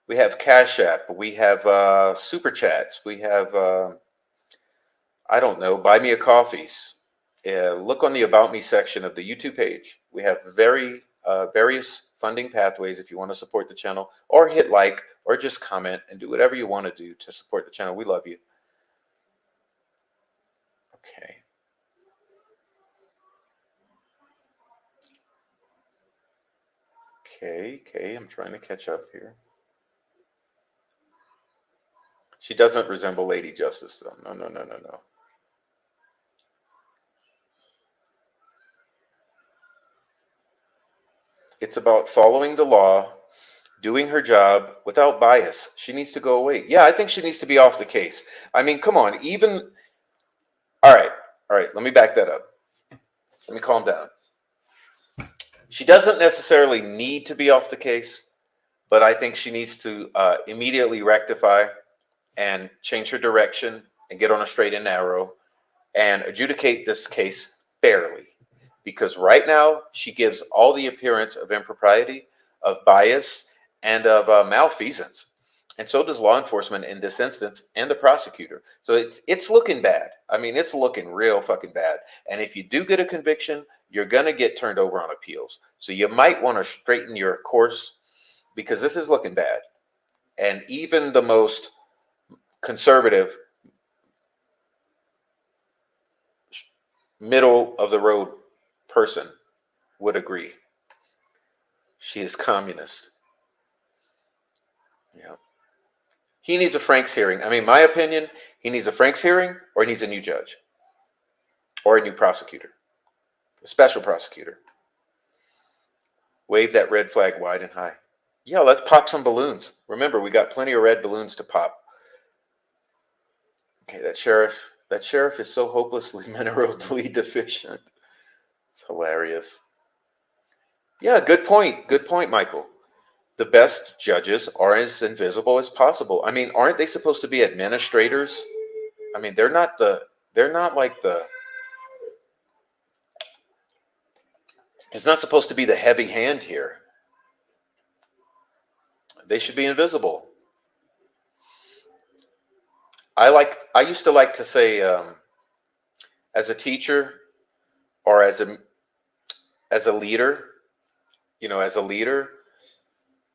We have Cash App. We have Super Chats. We have, I don't know, Buy Me a Coffees. Look on the About Me section of the YouTube page. We have various funding pathways if you want to support the channel, or hit like, or just comment and do whatever you want to do to support the channel. We love you. Okay. Okay, I'm trying to catch up here. She doesn't resemble Lady Justice, though. No. It's about following the law, doing her job without bias. She needs to go away. Yeah, I think she needs to be off the case. I mean, come on, all right, let me back that up. Let me calm down. She doesn't necessarily need to be off the case, but I think she needs to immediately rectify and change her direction and get on a straight and narrow and adjudicate this case fairly. Because right now, she gives all the appearance of impropriety, of bias, and of malfeasance. And so does law enforcement in this instance and the prosecutor. So it's looking bad. I mean, it's looking real fucking bad. And if you do get a conviction, you're going to get turned over on appeals. So you might want to straighten your course because this is looking bad. And even the most conservative, middle of the road person would agree. She is communist. Yeah. He needs a Franks hearing. I mean, my opinion, he needs a Franks hearing or he needs a new judge or a new prosecutor, a special prosecutor. Wave that red flag wide and high. Yeah, let's pop some balloons. Remember, we got plenty of red balloons to pop. Okay, that sheriff is so hopelessly minerally deficient. It's hilarious. Yeah, good point. Good point, Michael. The best judges are as invisible as possible. I mean, aren't they supposed to be administrators? I mean, they're not like it's not supposed to be the heavy hand here. They should be invisible. I used to like to say, as a teacher or as a leader, as a leader,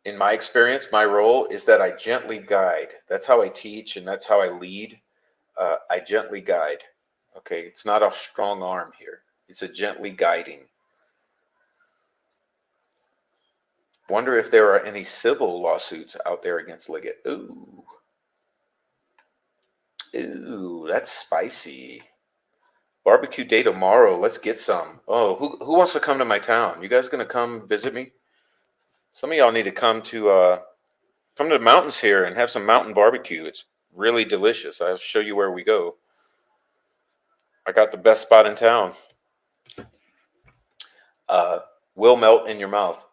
in my experience, my role is that I gently guide. That's how I teach and that's how I lead. I gently guide. Okay, it's not a strong arm here. It's a gently guiding. Wonder if there are any civil lawsuits out there against Liggett. Ooh, that's spicy. Barbecue day tomorrow. Let's get some. Oh, who wants to come to my town? You guys gonna come visit me? Some of y'all need to come to the mountains here and have some mountain barbecue. It's really delicious. I'll show you where we go. I got the best spot in town. uh, will melt in your mouth.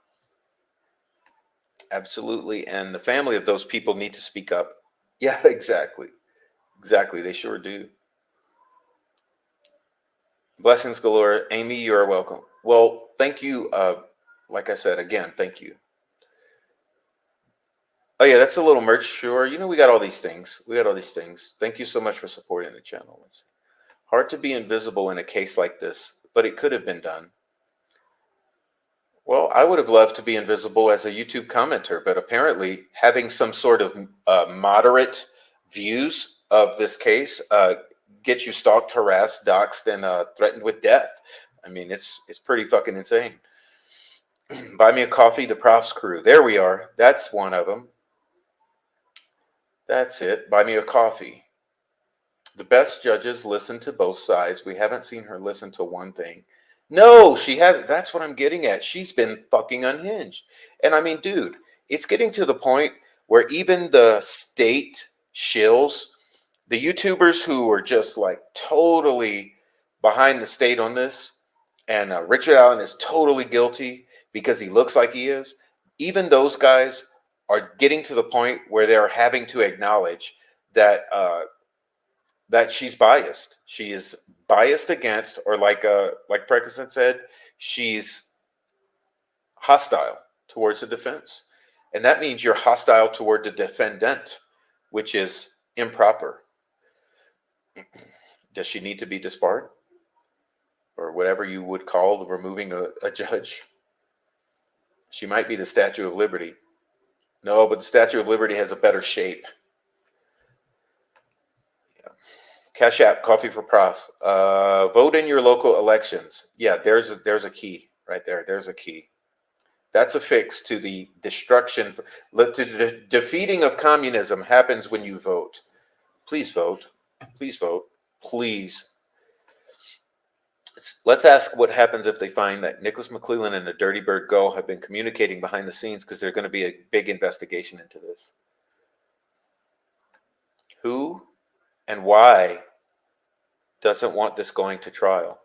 Absolutely. And the family of those people need to speak up. Yeah, exactly. Exactly. They sure do. Blessings galore. Amy, you are welcome. Well, thank you. Like I said, again, thank you. Oh, yeah, that's a little merch. Sure. We got all these things. We got all these things. Thank you so much for supporting the channel. It's hard to be invisible in a case like this, but it could have been done. Well, I would have loved to be invisible as a YouTube commenter, but apparently having some sort of moderate views of this case gets you stalked, harassed, doxxed, and threatened with death. I mean, it's pretty fucking insane. Buy me a coffee, the Prof's crew. There we are. That's one of them. That's it. Buy me a coffee. The best judges listen to both sides. We haven't seen her listen to one thing. No, she hasn't. That's what I'm getting at. She's been fucking unhinged. And I mean, dude, it's getting to the point where even the state shills, the YouTubers who are just like totally behind the state on this, and Richard Allen is totally guilty because he looks like he is, even those guys are getting to the point where they're having to acknowledge that that she's biased. She is biased against, or like Preckerson said, she's hostile towards the defense, and that means you're hostile toward the defendant, which is improper. Does she need to be disbarred, or whatever you would call removing a judge? She might be the Statue of Liberty. No, but the Statue of Liberty has a better shape. Cash App, Coffee for Prof. Vote in your local elections. Yeah, there's a key right there. There's a key. That's a fix to the destruction. To the defeating of communism happens when you vote. Please vote. Please vote. Please. Let's ask what happens if they find that Nicholas McClellan and the Dirty Bird Go have been communicating behind the scenes, because there's going to be a big investigation into this. Who and why doesn't want this going to trial?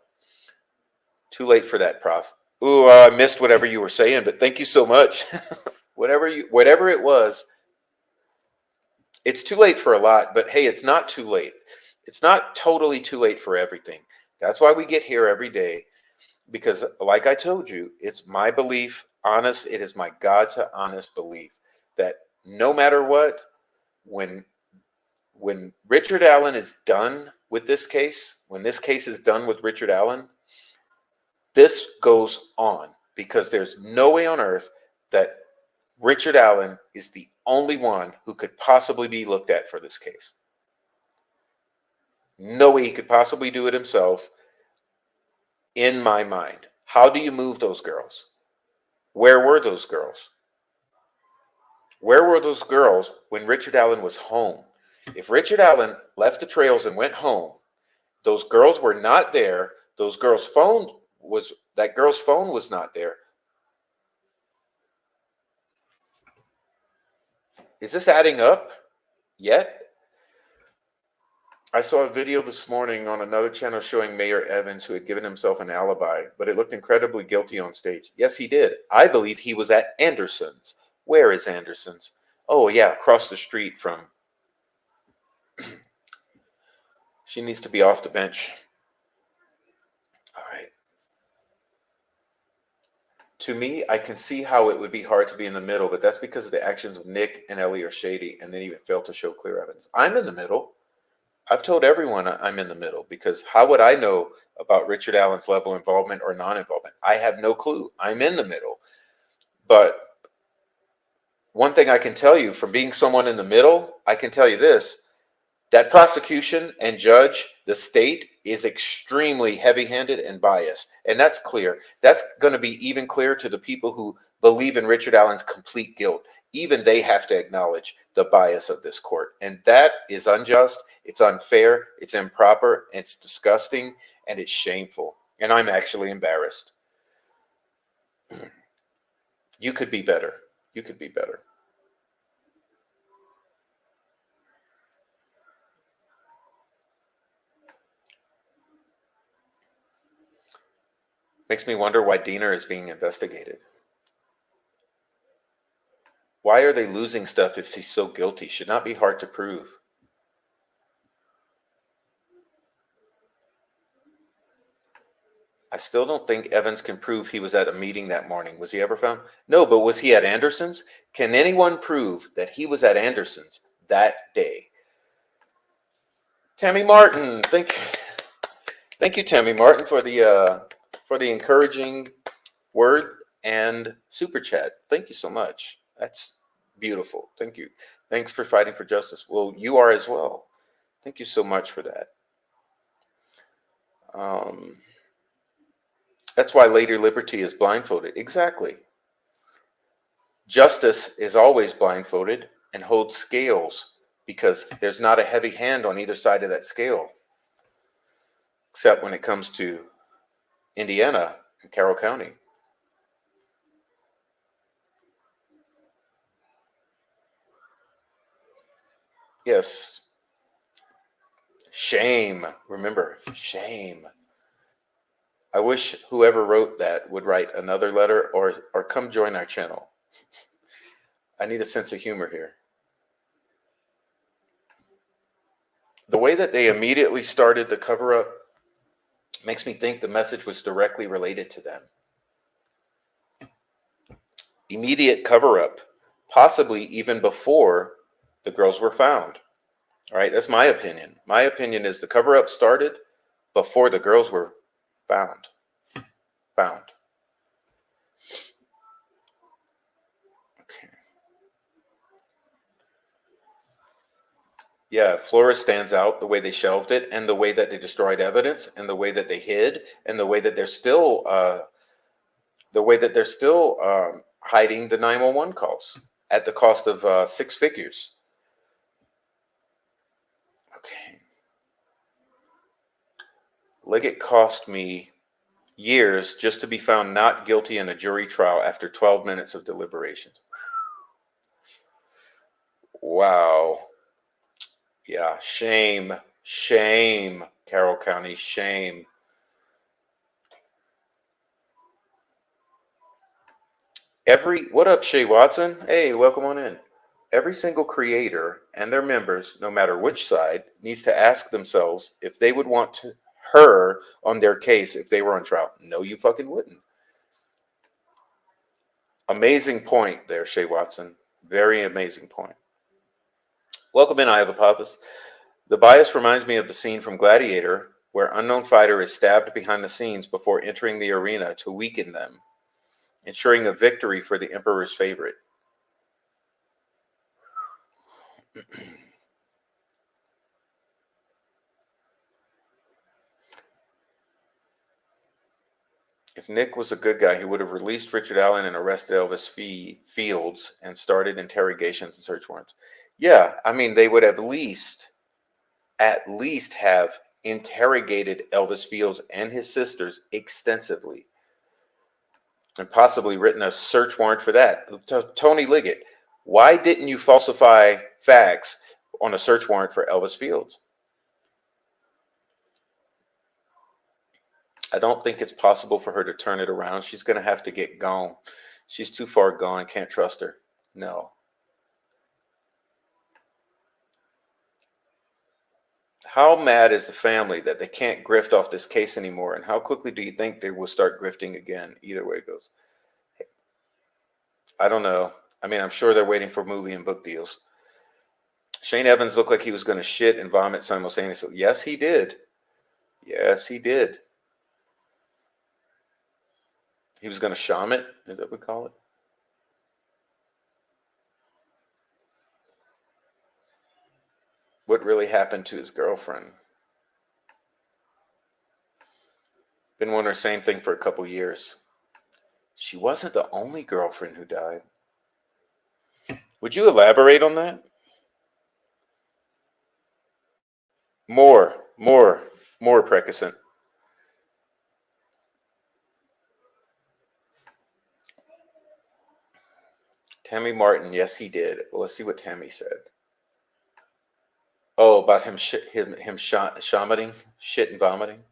Too late for that, Prof. Ooh, I missed whatever you were saying, but thank you so much. whatever it was, it's too late for a lot, but hey, it's not too late. It's not totally too late for everything. That's why we get here every day, because like I told you, it's my belief, honest, it is my God to honest belief that no matter what, when Richard Allen is done with this case, when this case is done with Richard Allen, this goes on, because there's no way on earth that Richard Allen is the only one who could possibly be looked at for this case. No way he could possibly do it himself, in my mind. How do you move those girls? Where were those girls? Where were those girls when Richard Allen was home? If Richard Allen left the trails and went home, those girls were not there. That girl's phone was not there. Is this adding up yet? I saw a video this morning on another channel showing Mayor Evans, who had given himself an alibi, but it looked incredibly guilty on stage. Yes, he did. I believe he was at Anderson's. Where is Anderson's? Oh, yeah, across the street from. She needs to be off the bench. All right. To me, I can see how it would be hard to be in the middle, but that's because of the actions of Nick and Ellie are shady, and they even fail to show clear evidence. I'm in the middle. I've told everyone I'm in the middle, because how would I know about Richard Allen's level of involvement or non-involvement? I have no clue. I'm in the middle. But one thing I can tell you from being someone in the middle, I can tell you this, that prosecution and judge, the state, is extremely heavy-handed and biased. And that's clear. That's going to be even clearer to the people who believe in Richard Allen's complete guilt. Even they have to acknowledge the bias of this court. And that is unjust, it's unfair, it's improper, it's disgusting, and it's shameful. And I'm actually embarrassed. You could be better. You could be better. Makes me wonder why Diener is being investigated. Why are they losing stuff if he's so guilty? Should not be hard to prove. I still don't think Evans can prove he was at a meeting that morning. Was he ever found? No, but was he at Anderson's? Can anyone prove that he was at Anderson's that day? Tammy Martin, thank you, Tammy Martin, for the encouraging word and super chat. Thank you so much. That's beautiful. Thank you. Thanks for fighting for justice. Well, you are as well. Thank you so much for that. That's why Lady Liberty is blindfolded. Exactly. Justice is always blindfolded and holds scales because there's not a heavy hand on either side of that scale, except when it comes to Indiana and Carroll County. Yes. Shame. Remember, shame. I wish whoever wrote that would write another letter or come join our channel. I need a sense of humor here. The way that they immediately started the cover up makes me think the message was directly related to them. Immediate cover up, possibly even before the girls were found. All right, that's my opinion. My opinion is the cover up started before the girls were found. Okay. Yeah, Flores stands out the way they shelved it, and the way that they destroyed evidence, and the way that they hid, and the way that they're still hiding the 911 calls at the cost of 6 figures. Okay. Liggett cost me years just to be found not guilty in a jury trial after 12 minutes of deliberations. Wow. Yeah, shame, Carroll County, shame. What up, Shay Watson? Hey, welcome on in. Every single creator and their members, no matter which side, needs to ask themselves if they would want her on their case if they were on trial. No, you fucking wouldn't. Amazing point there, Shay Watson. Very amazing point. Welcome in, I have a Apophis. The bias reminds me of the scene from Gladiator, where unknown fighter is stabbed behind the scenes before entering the arena to weaken them, ensuring a victory for the emperor's favorite. If Nick was a good guy, he would have released Richard Allen and arrested Elvis Fields and started interrogations and search warrants. Yeah, I mean, they would at least have interrogated Elvis Fields and his sisters extensively and possibly written a search warrant for that. Tony Liggett, why didn't you falsify facts on a search warrant for Elvis Fields? I don't think it's possible for her to turn it around. She's going to have to get gone. She's too far gone. Can't trust her. No. How mad is the family that they can't grift off this case anymore? And how quickly do you think they will start grifting again? Either way it goes. I don't know. I mean, I'm sure they're waiting for movie and book deals. Shane Evans looked like he was going to shit and vomit simultaneously. Yes, he did. Yes, he did. He was going to sham it. Is that what we call it? What really happened to his girlfriend? Been wondering the same thing for a couple years. She wasn't the only girlfriend who died. Would you elaborate on that? More, Precascent. Tammy Martin, yes, he did. Well, let's see what Tammy said. Oh, about him shit and vomiting.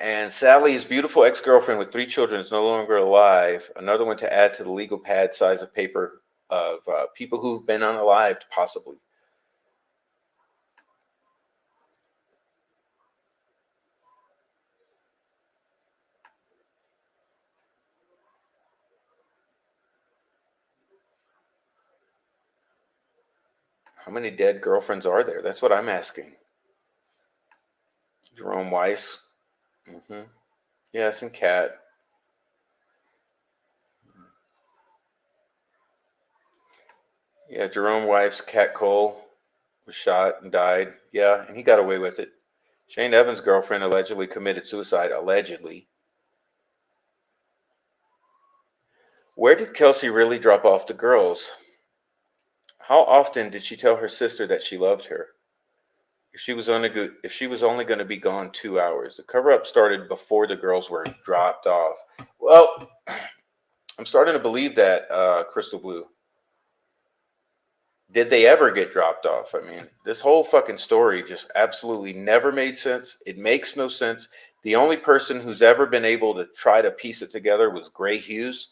And Sally's beautiful ex-girlfriend with 3 children is no longer alive. Another one to add to the legal pad size of paper of people who've been unalived, possibly. How many dead girlfriends are there? That's what I'm asking. Jerome Weiss. Mm-hmm. Yes, and Cat. Yeah, Jerome Weiss, Cat Cole was shot and died. Yeah, and he got away with it. Shane Evans' girlfriend allegedly committed suicide. Allegedly. Where did Kelsey really drop off the girls? How often did she tell her sister that she loved her? If she was only going to be gone 2 hours. The cover up started before the girls were dropped off. Well, I'm starting to believe that, Crystal Blue. Did they ever get dropped off? I mean, this whole fucking story just absolutely never made sense. It makes no sense. The only person who's ever been able to try to piece it together was Gray Hughes.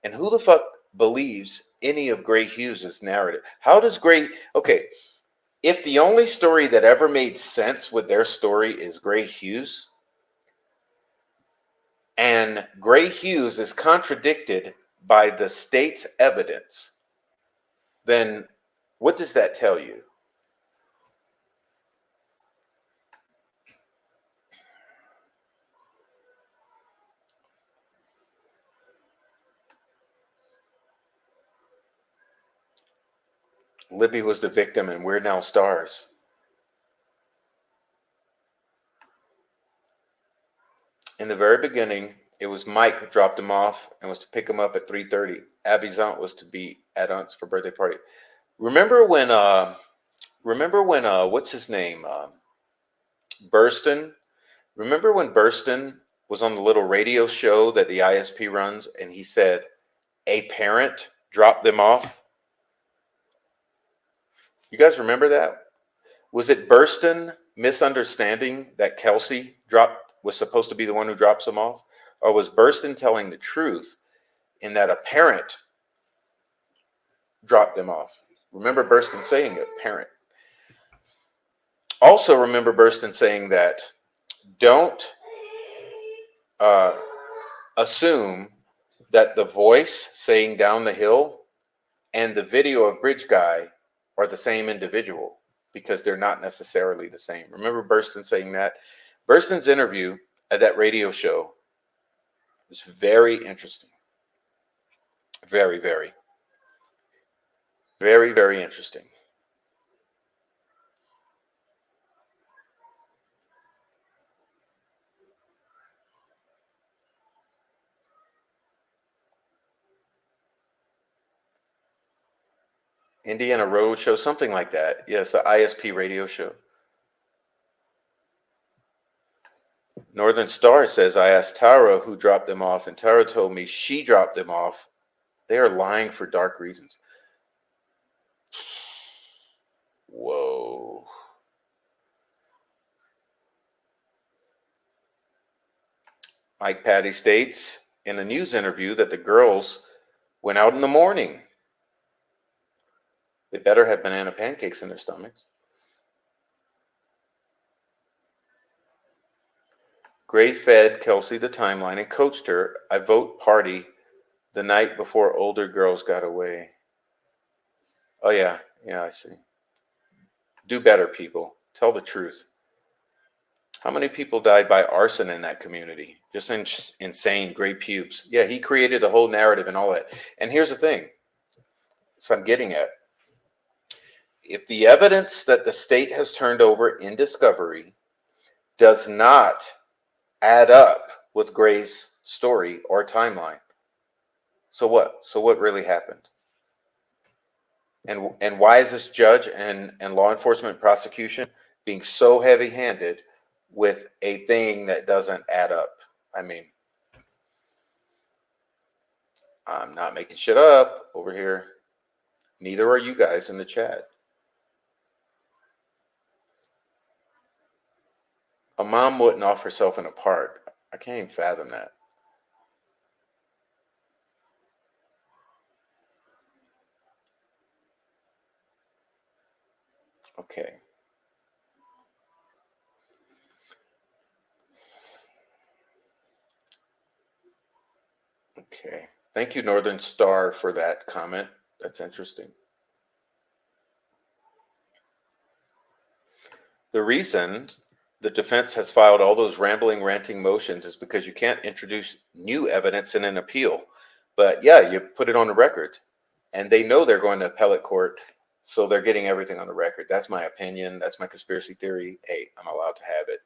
And who the fuck believes any of Gray Hughes' narrative? How does Gray. Okay, if the only story that ever made sense with their story is Gray Hughes, and Gray Hughes is contradicted by the state's evidence, then what does that tell you? Libby was the victim and we're now stars. In the very beginning, it was Mike who dropped him off and was to pick him up at 3:30. Abby's aunt was to be at aunt's for birthday party. Remember when what's his name? Burston. Remember when Burston was on the little radio show that the ISP runs and he said a parent dropped them off? You guys remember that? Was it Burston misunderstanding that Kelsey was supposed to be the one who drops them off? Or was Burston telling the truth in that a parent dropped them off? Remember Burston saying it, parent. Also remember Burston saying that don't uh, assume that the voice saying down the hill and the video of Bridge Guy are the same individual because they're not necessarily the same. Remember Burston saying that? Burston's interview at that radio show was very interesting. Very, very, very, very interesting. Indiana Road Show, something like that. Yes, the ISP radio show. Northern Star says, I asked Tara who dropped them off, and Tara told me she dropped them off. They are lying for dark reasons. Whoa. Mike Patty states in a news interview that the girls went out in the morning. They better have banana pancakes in their stomachs. Gray fed Kelsey the timeline and coached her. I vote party the night before older girls got away. Oh, yeah. Yeah, I see. Do better, people. Tell the truth. How many people died by arson in that community? Just insane, gray pubes. Yeah, he created the whole narrative and all that. And here's the thing. So I'm getting at. If the evidence that the state has turned over in discovery does not add up with Gray's story or timeline, so what? So what really happened? And why is this judge and law enforcement prosecution being so heavy-handed with a thing that doesn't add up? I mean, I'm not making shit up over here. Neither are you guys in the chat. A mom wouldn't off herself in a park. I can't even fathom that. Okay. Okay. Thank you, Northern Star, for that comment. That's interesting. The reason the defense has filed all those rambling, ranting motions is because you can't introduce new evidence in an appeal. But yeah, you put it on the record, and they know they're going to appellate court, so they're getting everything on the record. That's my opinion. That's my conspiracy theory. Hey, I'm allowed to have it.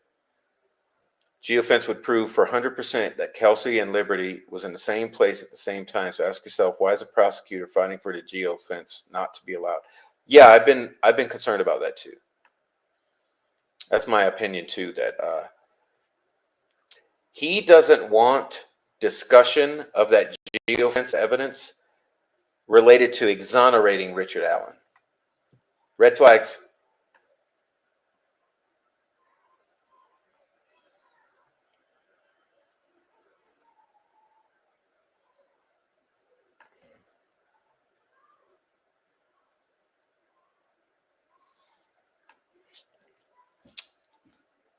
Geofence would prove for 100% that Kelsey and Liberty was in the same place at the same time. So ask yourself, why is a prosecutor fighting for the geofence not to be allowed? Yeah, I've been concerned about that too. That's my opinion too. That he doesn't want discussion of that geofence evidence related to exonerating Richard Allen. Red flags.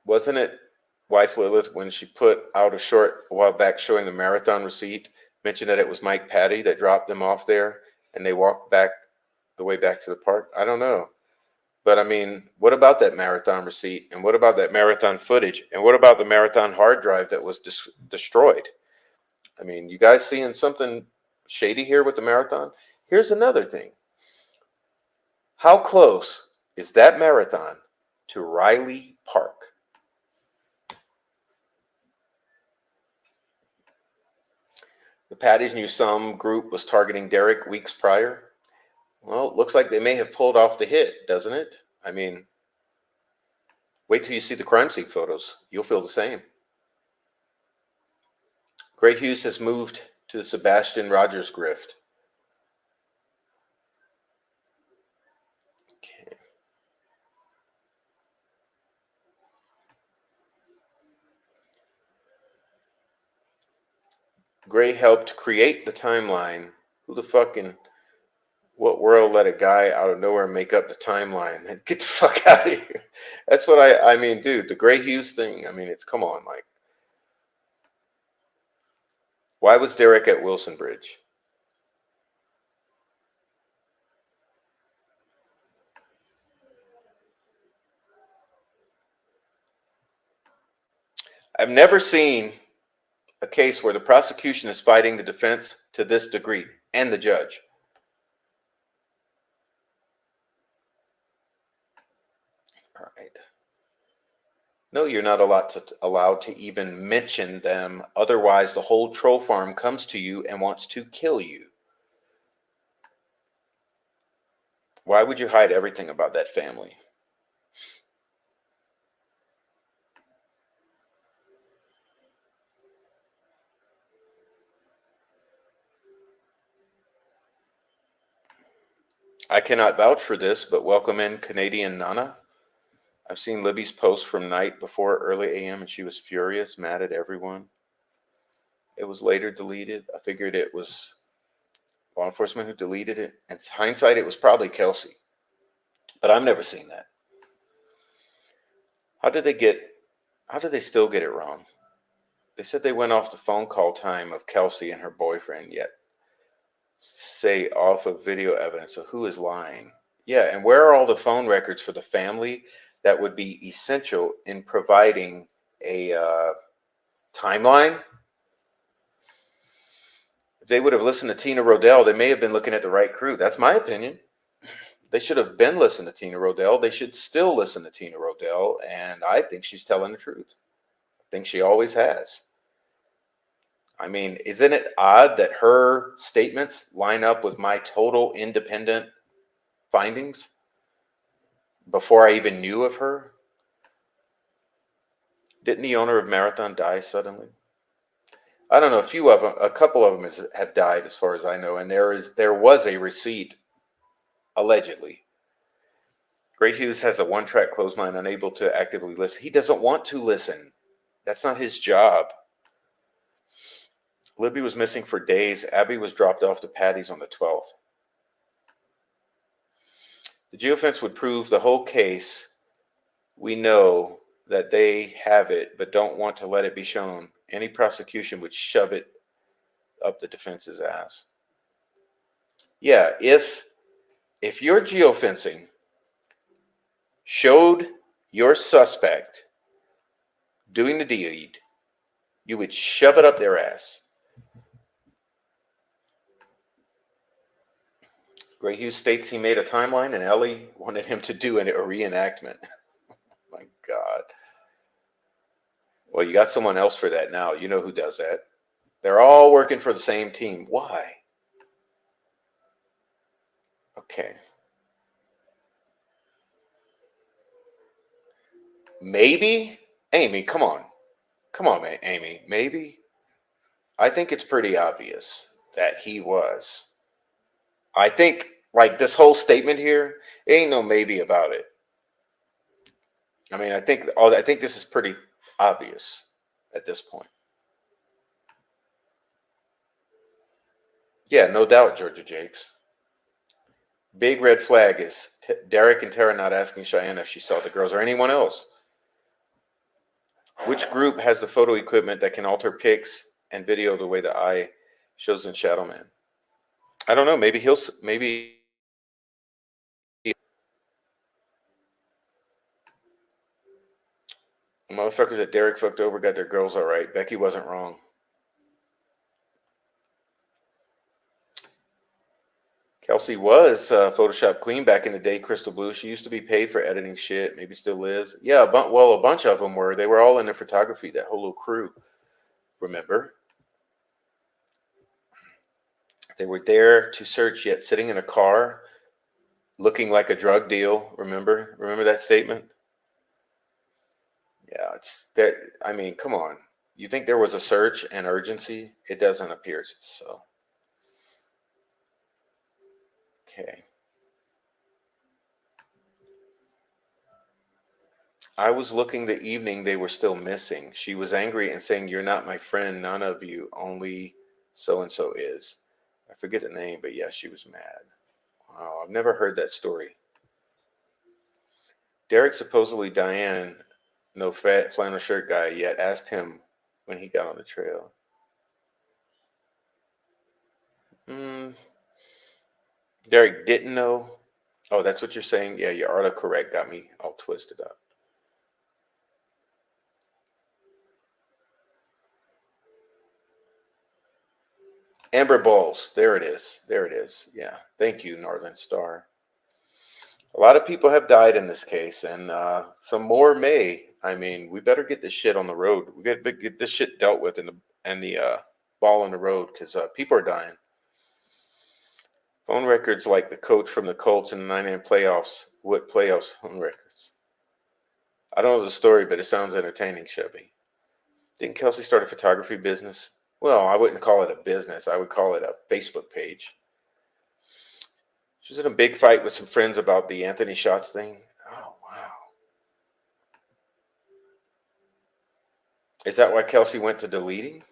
Wasn't it wife Lilith when she put out a short a while back showing the marathon receipt, mentioned that it was Mike Patty that dropped them off there and they walked back the way back to the park? I don't know. But I mean, what about that marathon receipt? And what about that marathon footage? And what about the marathon hard drive that was destroyed? I mean, you guys seeing something shady here with the marathon? Here's another thing. How close is that marathon to Riley Park? The Patties knew some group was targeting Derek weeks prior. Well, it looks like they may have pulled off the hit, doesn't it? I mean, wait till you see the crime scene photos. You'll feel the same. Gray Hughes has moved to the Sebastian Rogers grift. Okay. Gray helped create the timeline. Who the fucking what world let a guy out of nowhere make up the timeline? Get the fuck out of here. That's what I mean, dude. The Gray Hughes thing. I mean, it's come on, like, why was Derek at Wilson Bridge? I've never seen a case where the prosecution is fighting the defense to this degree and the judge. All right. No, you're not allowed to even mention them. Otherwise, the whole troll farm comes to you and wants to kill you. Why would you hide everything about that family? I cannot vouch for this, but welcome in Canadian Nana. I've seen Libby's post from night before early AM and she was furious, mad at everyone. It was later deleted. I figured it was law enforcement who deleted it. In hindsight, it was probably Kelsey. But I've never seen that. How did they still get it wrong? They said they went off the phone call time of Kelsey and her boyfriend, yet say off of video evidence. So who is lying? Yeah, and where are all the phone records for the family that would be essential in providing a timeline? If they would have listened to Tina Rodell, they may have been looking at the right crew. That's my opinion. They should have been listening to Tina Rodell. They should still listen to Tina Rodell, and I think she's telling the truth. I think she always has. I mean, isn't it odd that her statements line up with my total independent findings before I even knew of her? Didn't the owner of Marathon die suddenly? I don't know. A couple of them have died, as far as I know, and there was a receipt, allegedly. Gray Hughes has a one-track closed mind, unable to actively listen. He doesn't want to listen. That's not his job. Libby was missing for days. Abby was dropped off to Patty's on the 12th. The geofence would prove the whole case. We know that they have it, but don't want to let it be shown. Any prosecution would shove it up the defense's ass. Yeah, if your geofencing showed your suspect doing the deed, you would shove it up their ass. Gray Hughes states he made a timeline and Ellie wanted him to do a reenactment. My God. Well, you got someone else for that now. You know who does that. They're all working for the same team. Why? Okay. Maybe? Amy, come on. Come on, Amy. Maybe? I think it's pretty obvious that he was. I think, like, this whole statement here, ain't no maybe about it. I mean, I think this is pretty obvious at this point. Yeah, no doubt, Georgia Jakes. Big red flag is Derek and Tara not asking Cheyenne if she saw the girls or anyone else. Which group has the photo equipment that can alter pics and video the way the eye shows in Shadow Man? I don't know. Maybe motherfuckers that Derek fucked over got their girls all right. Becky wasn't wrong. Kelsey was Photoshop queen back in the day, Crystal Blue. She used to be paid for editing shit. Maybe still is. Yeah, a bunch of them were. They were all in the photography, that whole little crew. Remember? They were there to search, yet sitting in a car looking like a drug deal. Remember that statement? Yeah, it's that. I mean, come on. You think there was a search and urgency? It doesn't appear so. Okay. I was looking the evening they were still missing. She was angry and saying, "You're not my friend. None of you. Only so and so is." I forget the name, but yeah, she was mad. Wow, I've never heard that story. Derek supposedly Diane, no fat flannel shirt guy yet, asked him when he got on the trail. Derek didn't know. Oh, that's what you're saying? Yeah, your autocorrect got me all twisted up. Amber Balls. There it is. There it is. Yeah. Thank you, Northern Star. A lot of people have died in this case, and some more may. I mean, we better get this shit on the road. We got to get this shit dealt with and the ball on the road because people are dying. Phone records like the coach from the Colts in the 99 playoffs. What playoffs phone records? I don't know the story, but it sounds entertaining, Chevy. Didn't Kelsey start a photography business? Well, I wouldn't call it a business. I would call it a Facebook page. She was in a big fight with some friends about the Anthony Shots thing. Oh, wow. Is that why Kelsey went to deleting?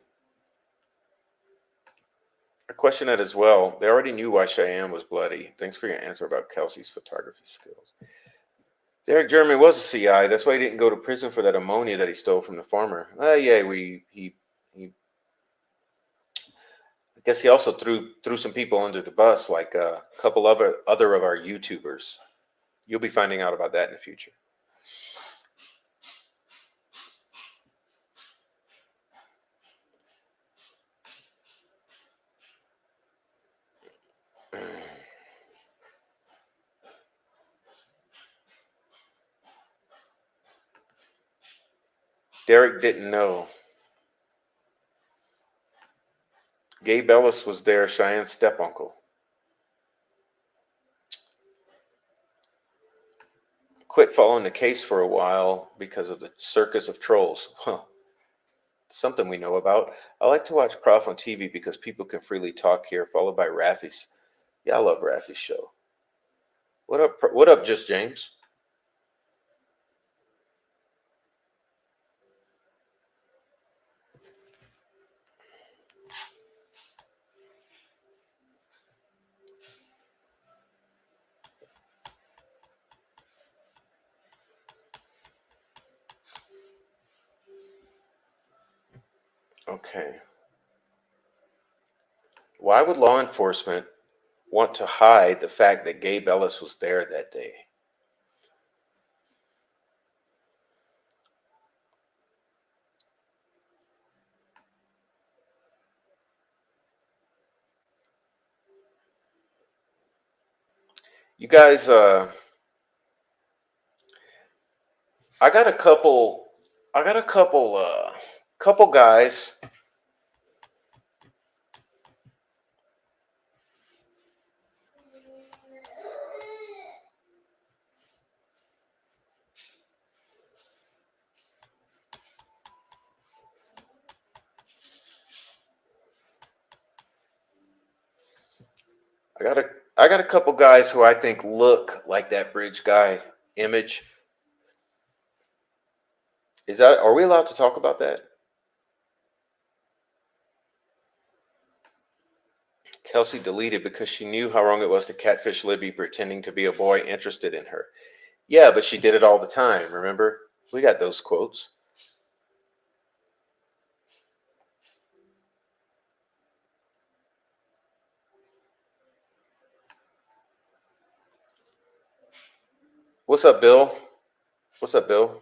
I question that as well. They already knew why Cheyenne was bloody. Thanks for your answer about Kelsey's photography skills. Derek Jeremy was a CI. That's why he didn't go to prison for that ammonia that he stole from the farmer. Yeah, he I guess he also threw some people under the bus, like a couple of other of our YouTubers. You'll be finding out about that in the future. Derek didn't know. Gabe Ellis was there, Cheyenne's step-uncle. Quit following the case for a while because of the circus of trolls. Huh. Something we know about. I like to watch Prof on TV because people can freely talk here, followed by Raffy's. Yeah, I love Raffy's show. What up, Just James? Okay. Why would law enforcement want to hide the fact that Gabe Ellis was there that day? You guys, I got a couple. I got a couple guys. I got a I got a couple guys who I think look like that bridge guy image. Is that Are we allowed to talk about that? Kelsey deleted because she knew how wrong it was to catfish Libby pretending to be a boy interested in her. Yeah, but she did it all the time, remember? We got those quotes. What's up, Bill? What's up, Bill?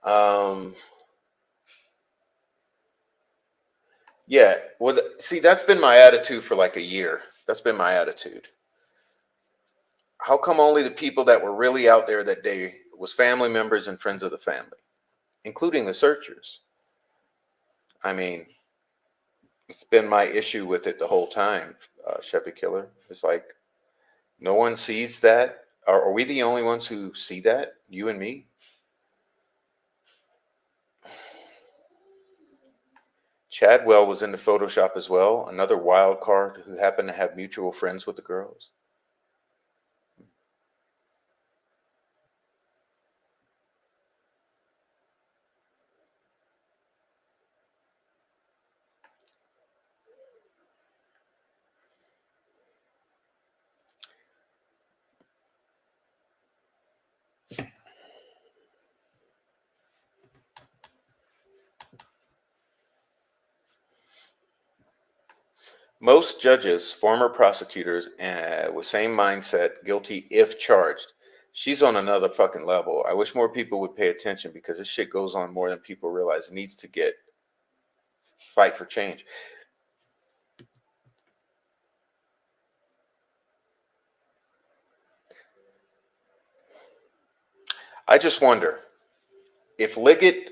Um, yeah, well, see, that's been my attitude for like a year. That's been my attitude. How come only the people that were really out there that day was family members and friends of the family, including the searchers? I mean, it's been my issue with it the whole time, Chevy Killer. It's like no one sees that. Are we the only ones who see that? You and me? Chadwell was into Photoshop as well, another wild card who happened to have mutual friends with the girls. Most judges, former prosecutors, with same mindset, guilty if charged. She's on another fucking level. I wish more people would pay attention because this shit goes on more than people realize. It needs to get fight for change. I just wonder if Liggett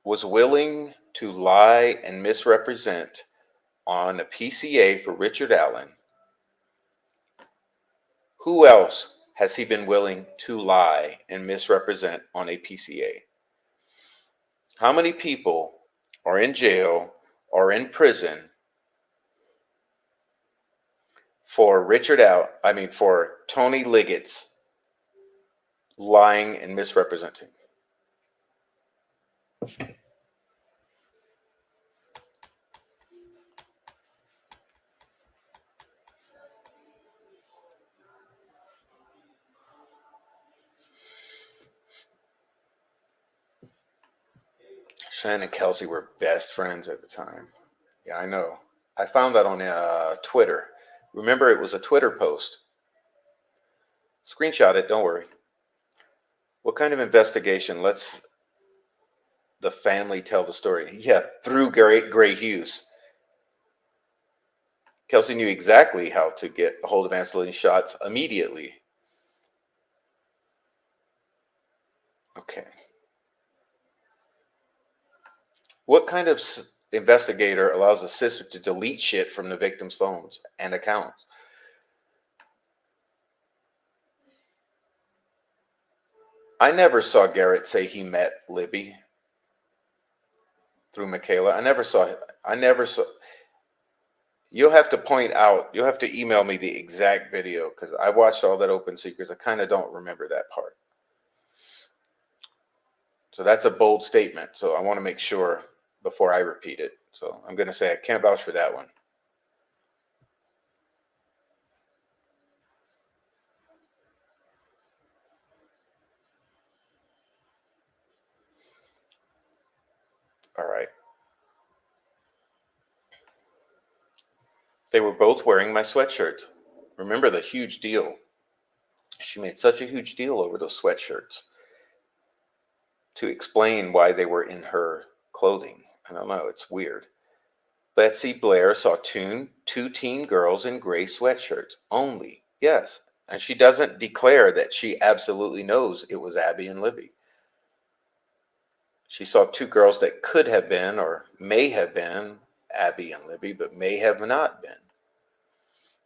was willing to lie and misrepresent on a PCA for Richard Allen, who else has he been willing to lie and misrepresent on a PCA? How many people are in jail or in prison for for Tony Liggett's lying and misrepresenting? Shannon and Kelsey were best friends at the time. Yeah, I know. I found that on Twitter. Remember, it was a Twitter post. Screenshot it, don't worry. What kind of investigation lets the family tell the story? Yeah, through Gray Hughes. Kelsey knew exactly how to get a hold of Ancelotti's shots immediately. Okay. What kind of investigator allows a sister to delete shit from the victim's phones and accounts? I never saw Garrett say he met Libby through Michaela. I never saw. You'll have to point out, you'll have to email me the exact video because I watched all that Open Secrets. I kind of don't remember that part. So that's a bold statement. So I want to make sure before I repeat it. So I'm going to say I can't vouch for that one. All right. They were both wearing my sweatshirts. Remember the huge deal. She made such a huge deal over those sweatshirts to explain why they were in her clothing. I don't know, it's weird. Betsy Blair saw two teen girls in gray sweatshirts only. Yes. And she doesn't declare that she absolutely knows it was Abby and Libby. She saw two girls that could have been or may have been Abby and Libby, but may have not been.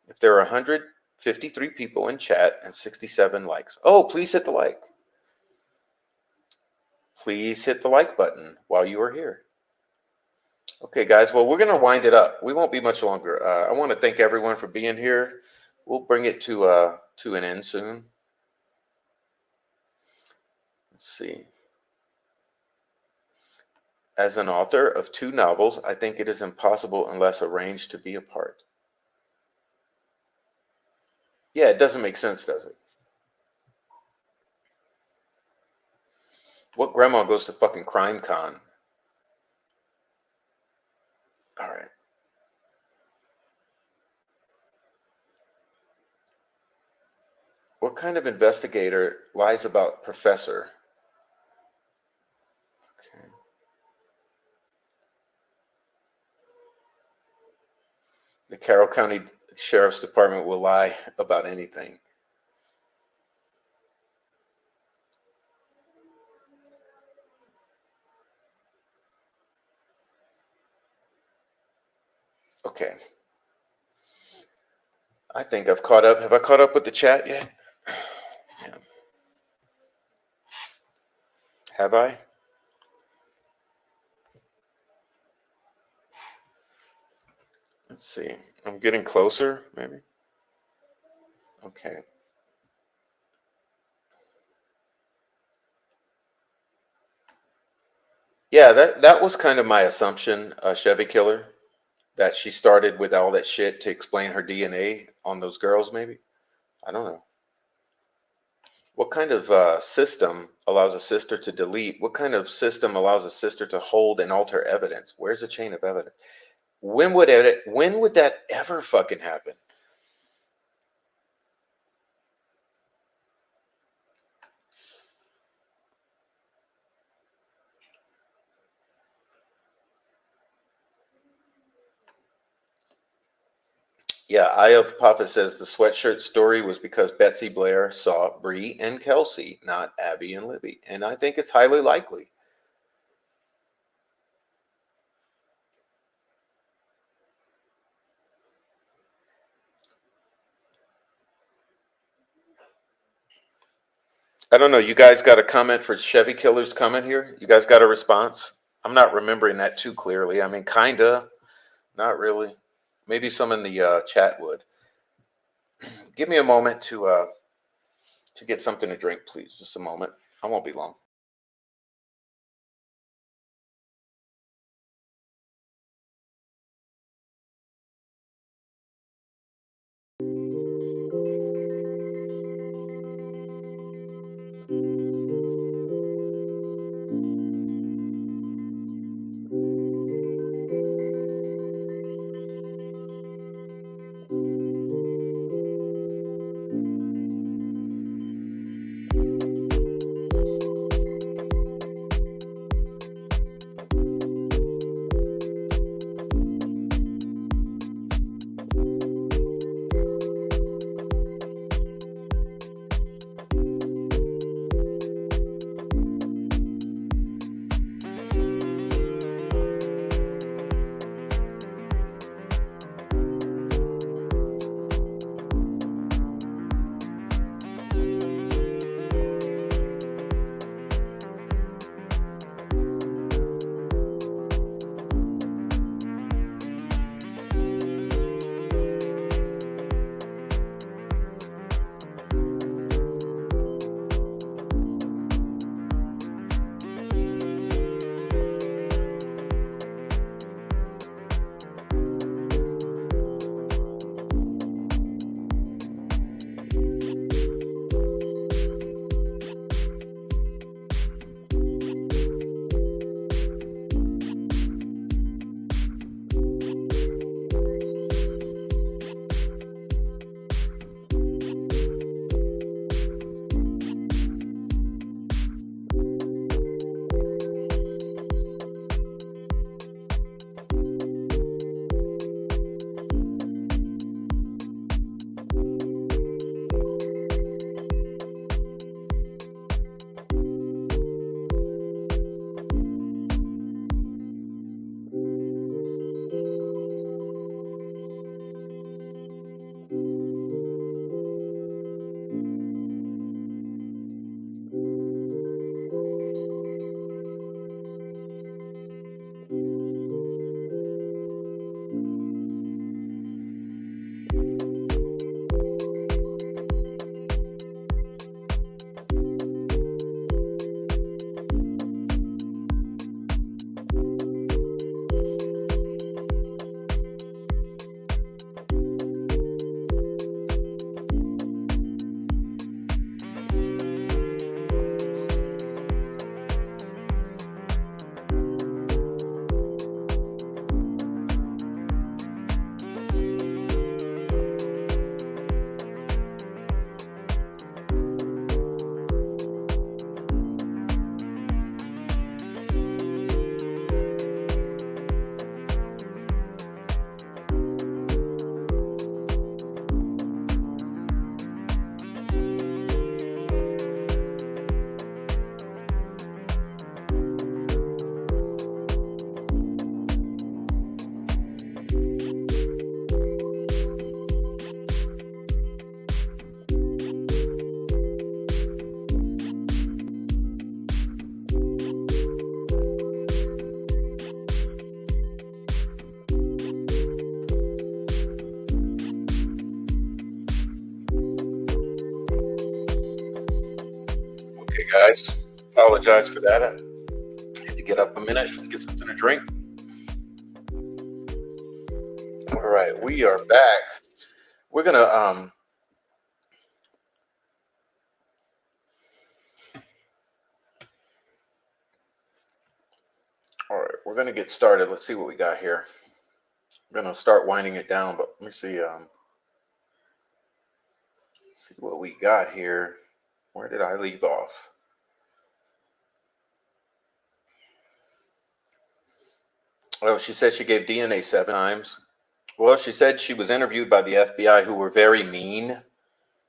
If there are 153 people in chat and 67 likes. Oh, please hit the like. Please hit the like button while you are here. Okay, guys, well, we're going to wind it up. We won't be much longer. I want to thank everyone for being here. We'll bring it to an end soon. Let's see. As an author of 2 novels, I think it is impossible unless arranged to be apart. Yeah, it doesn't make sense, does it? What grandma goes to fucking Crime Con? All right. What kind of investigator lies about professor? Okay. The Carroll County Sheriff's Department will lie about anything. Okay. I think I've caught up. Have I caught up with the chat yet? Yeah. Have I? Let's see. I'm getting closer, maybe. Okay. Yeah, that was kind of my assumption, Chevy Killer, that she started with all that shit to explain her DNA on those girls, maybe. I don't know. What kind of system allows a sister to delete? What kind of system allows a sister to hold and alter evidence? Where's the chain of evidence? When would that ever fucking happen? Yeah, Eye of Prophet says the sweatshirt story was because Betsy Blair saw Bree and Kelsey, not Abby and Libby. And I think it's highly likely. I don't know. You guys got a comment for Chevy Killer's comment here? You guys got a response? I'm not remembering that too clearly. I mean, kinda, not really. Maybe some in the chat would. Give me a moment to get something to drink, please. Just a moment. I won't be long. guys. Apologize for that. I had to get up a minute and get something to drink. All right, we are back. We're gonna all right, we're gonna get started. Let's see what we got here. I'm gonna start winding it down, but let me see see what we got here. Where did I leave off? Oh, she said she gave DNA 7 times. Well, she said she was interviewed by the FBI, who were very mean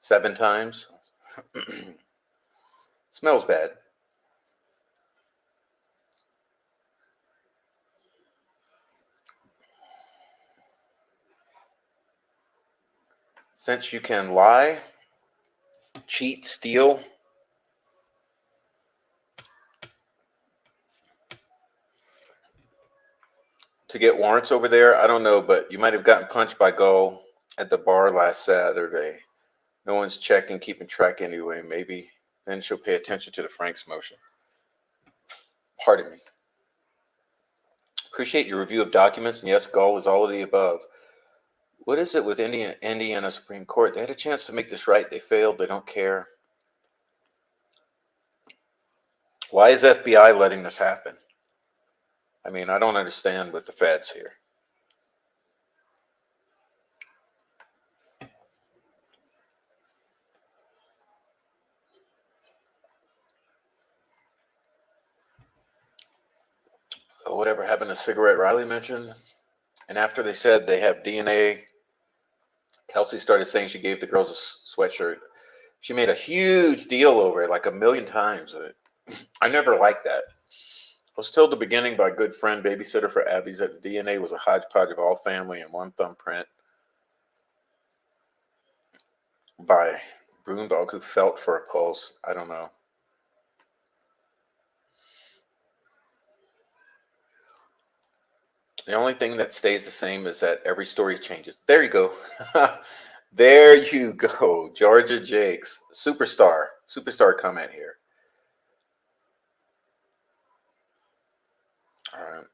7 times. Smells bad. Since you can lie, cheat, steal, to get warrants over there, I don't know, but you might have gotten punched by Gull at the bar last Saturday. No one's checking, keeping track anyway. Maybe then she'll pay attention to the Frank's motion. Pardon me. Appreciate your review of documents, and yes, Gull is all of the above. What is it with Indiana Supreme Court? They had a chance to make this right. They failed. They don't care. Why is FBI letting this happen? I mean, I don't understand with the feds here. Oh, whatever happened to cigarette Riley mentioned? And after they said they have DNA, Kelsey started saying she gave the girls a sweatshirt. She made a huge deal over it, like 1,000,000 times. I never liked that. I was told at the beginning by a good friend, babysitter for Abby's, that the DNA was a hodgepodge of all family and one thumbprint by Broondog, who felt for a pulse. I don't know. The only thing that stays the same is that every story changes. There you go. There you go. Georgia Jakes. Superstar. Superstar comment here. All right.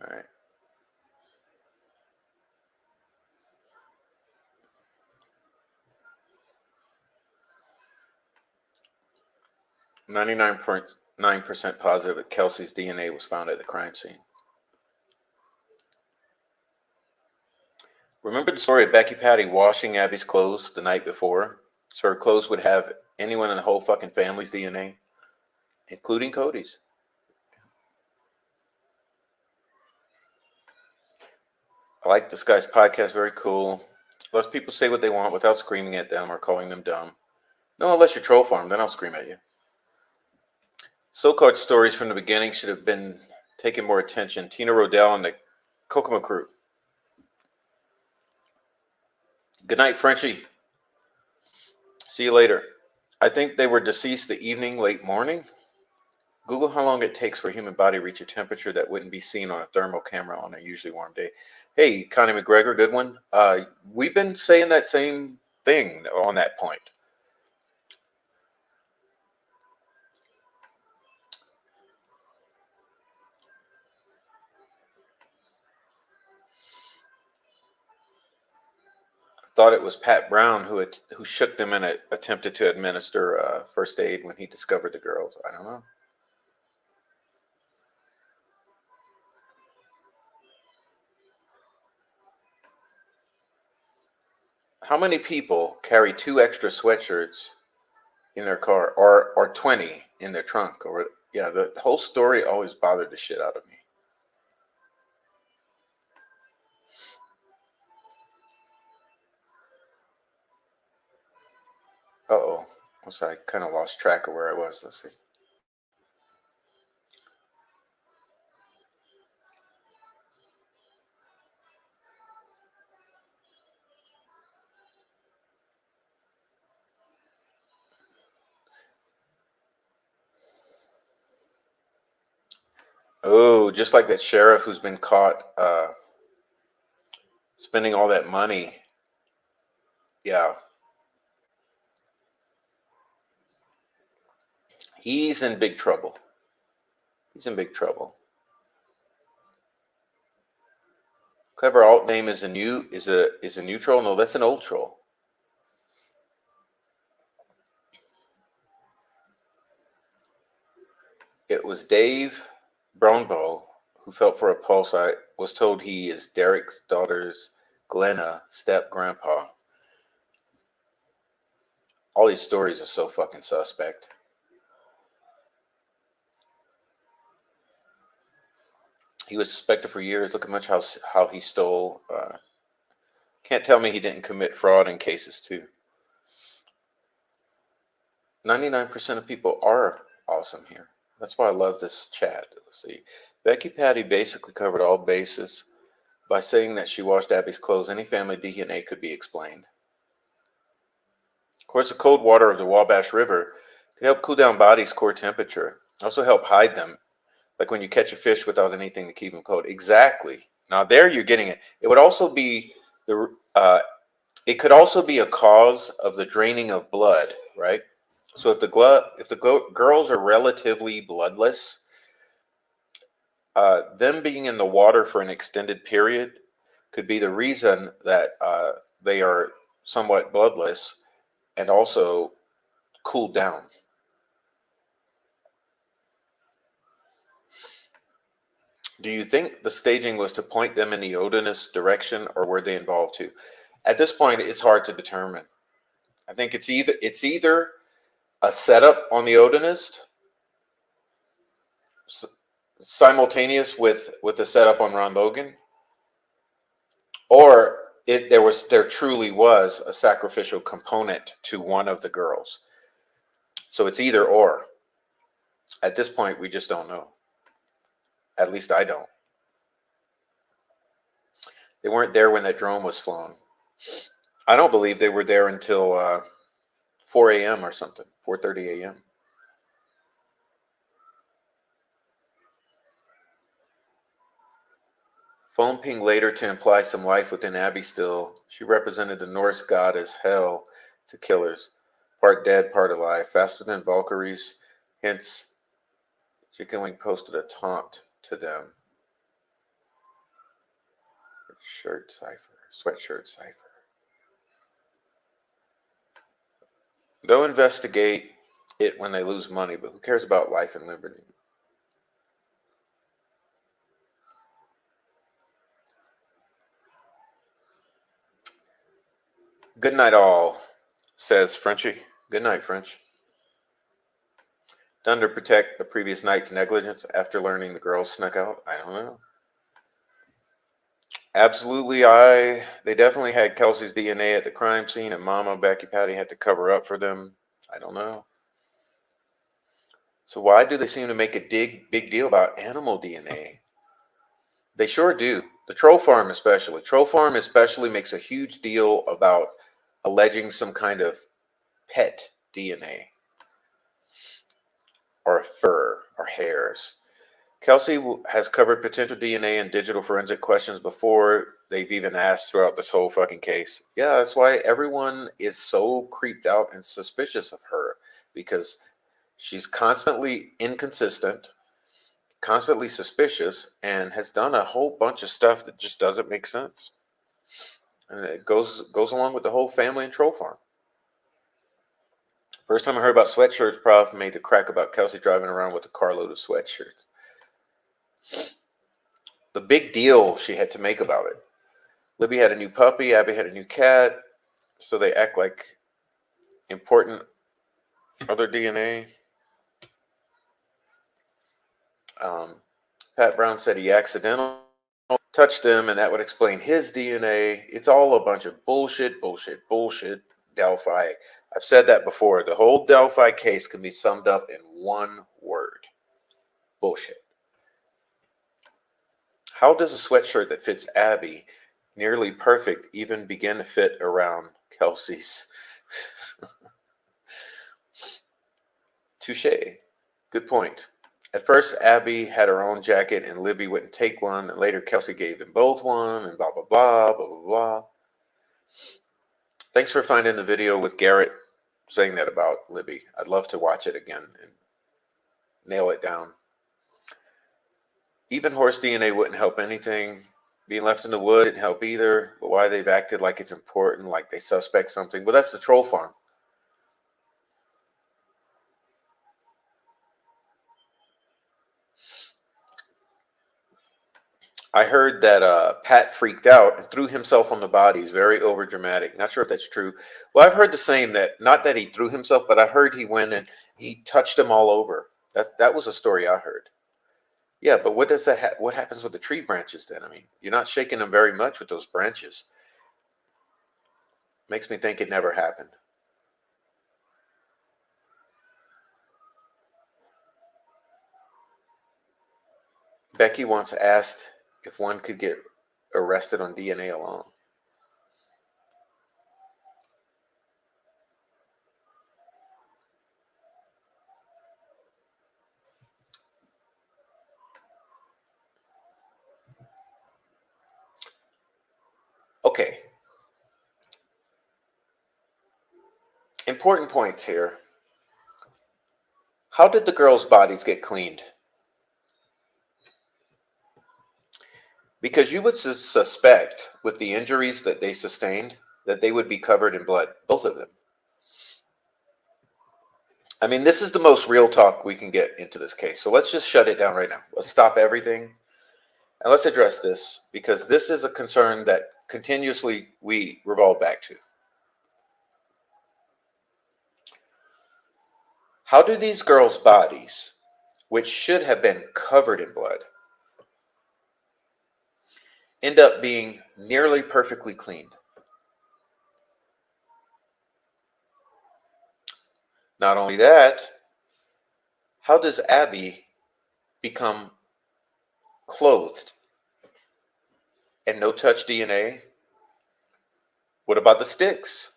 All right. 99.9% positive that Kelsey's DNA was found at the crime scene. Remember the story of Becky Patty washing Abby's clothes the night before? So her clothes would have anyone in the whole fucking family's DNA, including Cody's. I like this guy's podcast. Very cool. Lets people say what they want without screaming at them or calling them dumb. No, unless you're troll farm, then I'll scream at you. So-called stories from the beginning should have been taking more attention. Tina Rodell and the Kokomo crew. Good night, Frenchie. See you later. I think they were deceased the evening, late morning. Google how long it takes for a human body to reach a temperature that wouldn't be seen on a thermal camera on a usually warm day. Hey, Connie McGregor, good one. We've been saying that same thing on that point. Thought it was Pat Brown who shook them and attempted to administer first aid when he discovered the girls. I don't know. How many people carry 2 extra sweatshirts in their car, or 20 in their trunk? Or yeah, the whole story always bothered the shit out of me. Uh-oh. I kind of lost track of where I was. Let's see. Oh, just like that sheriff who's been caught spending all that money. Yeah. He's in big trouble. He's in big trouble. Clever alt name is a new troll. No, that's an old troll. It was Dave Brownbow who felt for a pulse. I was told he is Derek's daughter's Glenna step grandpa. All these stories are so fucking suspect. He was suspected for years. Look at much how he stole. Can't tell me he didn't commit fraud in cases too. 99% of people are awesome here. That's why I love this chat. Let's see. Becky Patty basically covered all bases by saying that she washed Abby's clothes. Any family DNA could be explained. Of course, the cold water of the Wabash River could help cool down bodies' core temperature. Also help hide them, like when you catch a fish without anything to keep them cold. Exactly. Now there you're getting it. It would also be it could also be a cause of the draining of blood, right? So if the girls are relatively bloodless, them being in the water for an extended period could be the reason that they are somewhat bloodless and also cooled down. Do you think the staging was to point them in the Odinist direction, or were they involved too? At this point, it's hard to determine. I think it's either a setup on the Odinist, simultaneous with the setup on Ron Logan, or there truly was a sacrificial component to one of the girls. So it's either or. At this point, we just don't know. At least I don't. They weren't there when that drone was flown. I don't believe they were there until 4 a.m. or something, 4:30 a.m. Phone ping later to imply some life within Abby still. She represented the Norse goddess Hel to killers. Part dead, part alive. Faster than Valkyries. Hence, Chicken Wing posted a taunt to them. Sweatshirt cipher. They'll investigate it when they lose money, but who cares about life and liberty? Good night, all, says Frenchie. Good night, French. Done to protect the previous night's negligence after learning the girls snuck out? I don't know. Absolutely, they definitely had Kelsey's DNA at the crime scene, and Mama Becky Patty had to cover up for them. I don't know. So why do they seem to make a big deal about animal DNA? They sure do. The troll farm especially. Troll farm especially makes a huge deal about alleging some kind of pet DNA or fur or hairs. Kelsey has covered potential DNA and digital forensic questions before they've even asked throughout this whole fucking case. Yeah, that's why everyone is so creeped out and suspicious of her, because she's constantly inconsistent, constantly suspicious, and has done a whole bunch of stuff that just doesn't make sense. And it goes along with the whole family and troll farm. First time I heard about sweatshirts, Prof made a crack about Kelsey driving around with a carload of sweatshirts. The big deal she had to make about it. Libby had a new puppy, Abby had a new cat, so they act like important other DNA. Pat Brown said he accidentally touched them, and that would explain his DNA. It's all a bunch of bullshit, Delphi. I've said that before. The whole Delphi case can be summed up in one word. Bullshit. How does a sweatshirt that fits Abby, nearly perfect, even begin to fit around Kelsey's? Touche. Good point. At first, Abby had her own jacket and Libby wouldn't take one. And later, Kelsey gave them both one and blah, blah, blah, blah, blah, blah. Thanks for finding the video with Garrett saying that about Libby. I'd love to watch it again and nail it down. Even horse DNA wouldn't help anything. Being left in the wood didn't help either. But why they've acted like it's important, like they suspect something. Well, that's the troll farm. I heard that Pat freaked out and threw himself on the bodies. Very overdramatic. Not sure if that's true. Well, I've heard the same, that not that he threw himself, but I heard he went and he touched them all over. That was a story I heard. Yeah, but what does that? What happens with the tree branches then? I mean, you're not shaking them very much with those branches. Makes me think it never happened. Becky once asked if one could get arrested on DNA alone. Okay. Important points here. How did the girls' bodies get cleaned? Because you would suspect, with the injuries that they sustained, that they would be covered in blood, both of them. I mean, this is the most real talk we can get into this case. So let's just shut it down right now. Let's stop everything and let's address this, because this is a concern that continuously we revolve back to. How do these girls' bodies, which should have been covered in blood, end up being nearly perfectly cleaned? Not only that, how does Abby become clothed and no touch DNA? What about the sticks?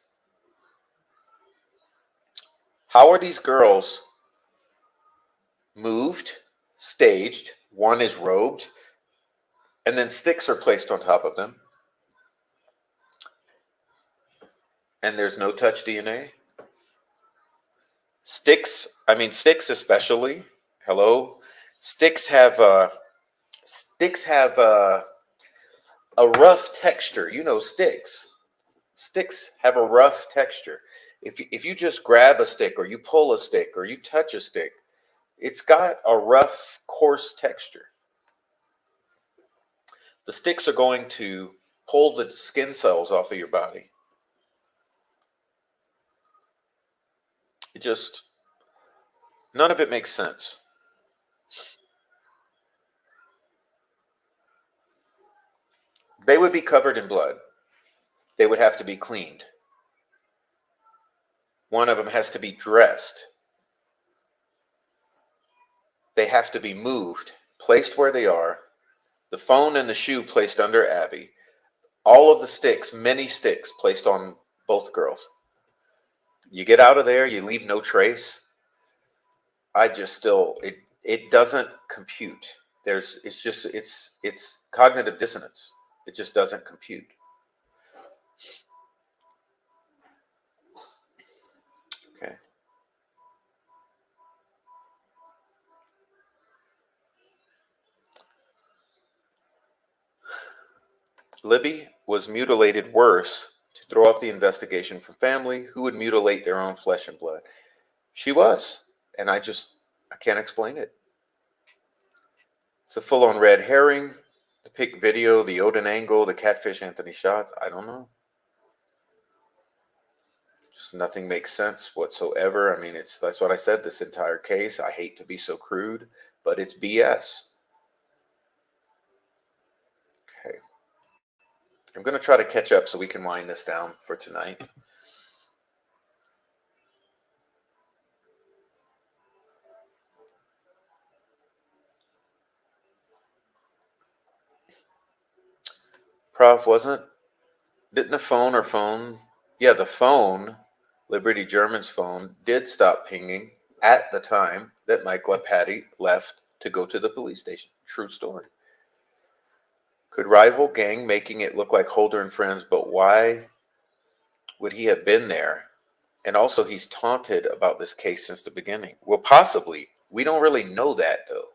How are these girls moved, staged? One is robed, and then sticks are placed on top of them, and there's no touch DNA. Sticks, I mean sticks especially. Hello, sticks have a rough texture. You know, sticks have a rough texture. If you just grab a stick or you pull a stick or you touch a stick, it's got a rough, coarse texture. The sticks are going to pull the skin cells off of your body. It just, none of it makes sense. They would be covered in blood. They would have to be cleaned. One of them has to be dressed. They have to be moved, placed where they are. The phone and the shoe placed under Abby. All of the sticks, many sticks, placed on both girls. You get out of there, you leave no trace. I just still, it doesn't compute. It's cognitive dissonance. It just doesn't compute. Okay. Libby was mutilated worse to throw off the investigation from family who would mutilate their own flesh and blood. She was, and I can't explain it. It's a full-on red herring. The pick video, the Odin angle, the catfish Anthony shots, I don't know. Just nothing makes sense whatsoever. I mean, that's what I said, this entire case. I hate to be so crude, but it's BS. Okay. I'm going to try to catch up so we can wind this down for tonight. Prof, didn't the phone, yeah, the phone, Liberty German's phone, did stop pinging. at the time that Mike LaPatty left to go to the police station. True story. Could rival gang making it look like Holder and friends, but why would he have been there? And also, he's taunted about this case since the beginning. Well, possibly. We don't really know that, though.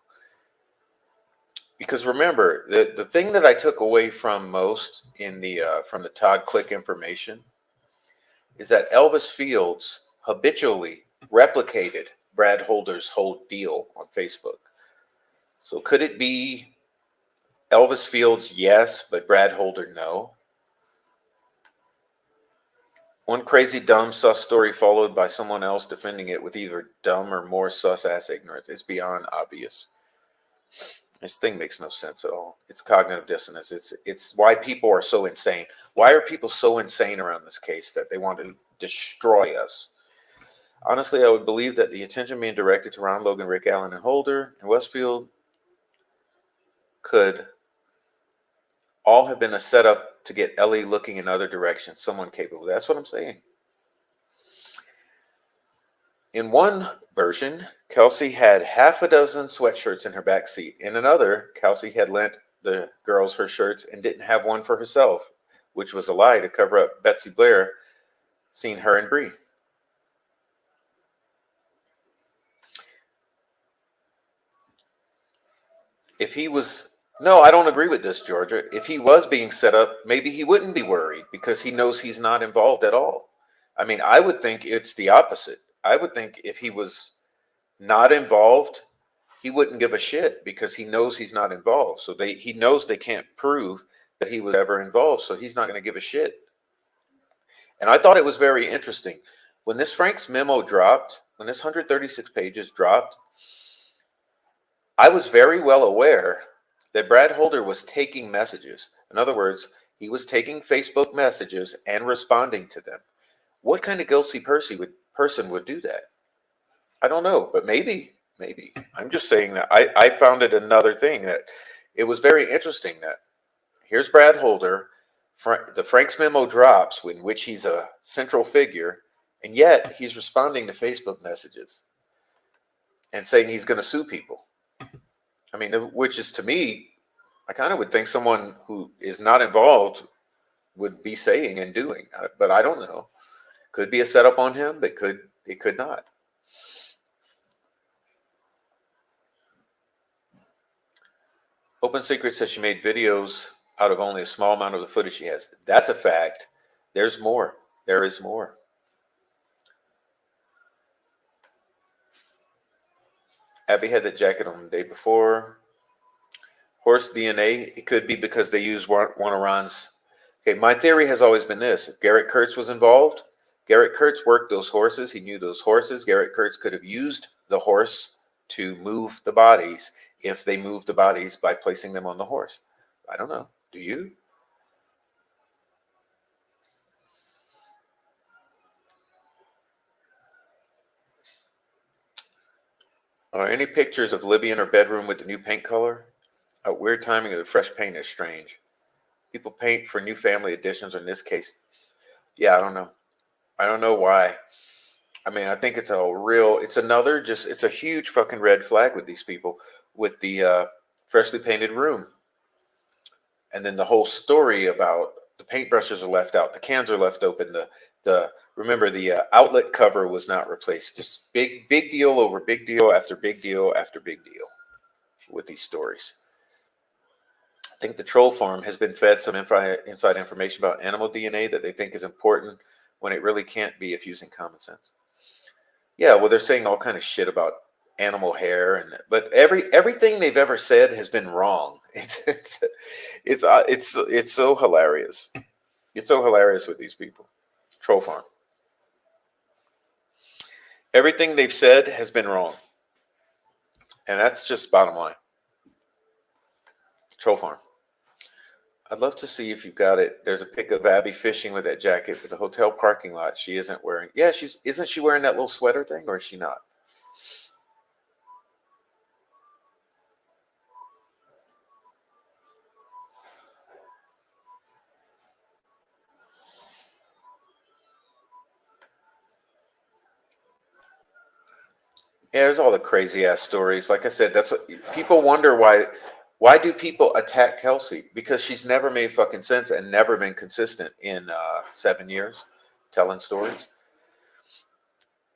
Because remember, the thing that I took away from most in the from the Todd Click information is that Elvis Fields habitually replicated Brad Holder's whole deal on Facebook. So could it be Elvis Fields, yes, but Brad Holder, no? One crazy, dumb, sus story followed by someone else defending it with either dumb or more sus ass ignorance. It's beyond obvious. This thing makes no sense at all. It's cognitive dissonance. It's why people are so insane. Why are people so insane around this case that they want to destroy us? Honestly, I would believe that the attention being directed to Ron Logan, Rick Allen, and Holder and Westfield could all have been a setup to get Ellie looking in other directions. Someone capable. That's what I'm saying. In one version, Kelsey had half a dozen sweatshirts in her back seat. In another, Kelsey had lent the girls her shirts and didn't have one for herself, which was a lie to cover up Betsy Blair seeing her and Bree. If he was, no, I don't agree with this, Georgia. If he was being set up, maybe he wouldn't be worried because he knows he's not involved at all. I mean, I would think it's the opposite. I would think if he was not involved, he wouldn't give a shit because he knows he's not involved. So he knows they can't prove that he was ever involved, so he's not going to give a shit. And I thought it was very interesting when this Frank's memo dropped, when this 136 pages dropped. I was very well aware that Brad Holder was taking messages. In other words, he was taking Facebook messages and responding to them. What kind of guilty person would do that? I don't know, but maybe. I'm just saying that I found it another thing that it was very interesting that here's Brad Holder, the Frank's memo drops in which he's a central figure, and yet he's responding to Facebook messages and saying he's going to sue people. I mean, which is to me, I kind of would think someone who is not involved would be saying and doing, but I don't know. Could be a setup on him, but it could not. Open Secret says she made videos out of only a small amount of the footage she has. That's a fact. There's more. There is more. Abby had that jacket on the day before. Horse DNA, it could be because they used one of Ron's. Okay, my theory has always been this. If Garrett Kurtz was involved, Garrett Kurtz worked those horses. He knew those horses. Garrett Kurtz could have used the horse to move the bodies if they moved the bodies by placing them on the horse. I don't know. Do you? Are any pictures of Libby in her bedroom with the new paint color? A weird timing of the fresh paint is strange. People paint for new family additions, or in this case, yeah, I don't know. I don't know why. I mean, I think it's it's a huge fucking red flag with these people with the freshly painted room. And then the whole story about the paintbrushes are left out, the cans are left open, the remember the outlet cover was not replaced. Just big deal over big deal after big deal after big deal with these stories. I think the troll farm has been fed some inside information about animal DNA that they think is important when it really can't be if using common sense. Yeah, well, they're saying all kind of shit about animal hair, but everything they've ever said has been wrong. It's so hilarious. It's so hilarious with these people. Troll farm. Everything they've said has been wrong, and that's just bottom line. Troll farm. I'd love to see if you've got it. There's a pic of Abby fishing with that jacket with the hotel parking lot. She isn't wearing. Yeah, isn't she wearing that little sweater thing, or is she not? Yeah, there's all the crazy ass stories. Like I said, that's what people wonder why. Why do people attack Kelsey? Because she's never made fucking sense and never been consistent in 7 years telling stories.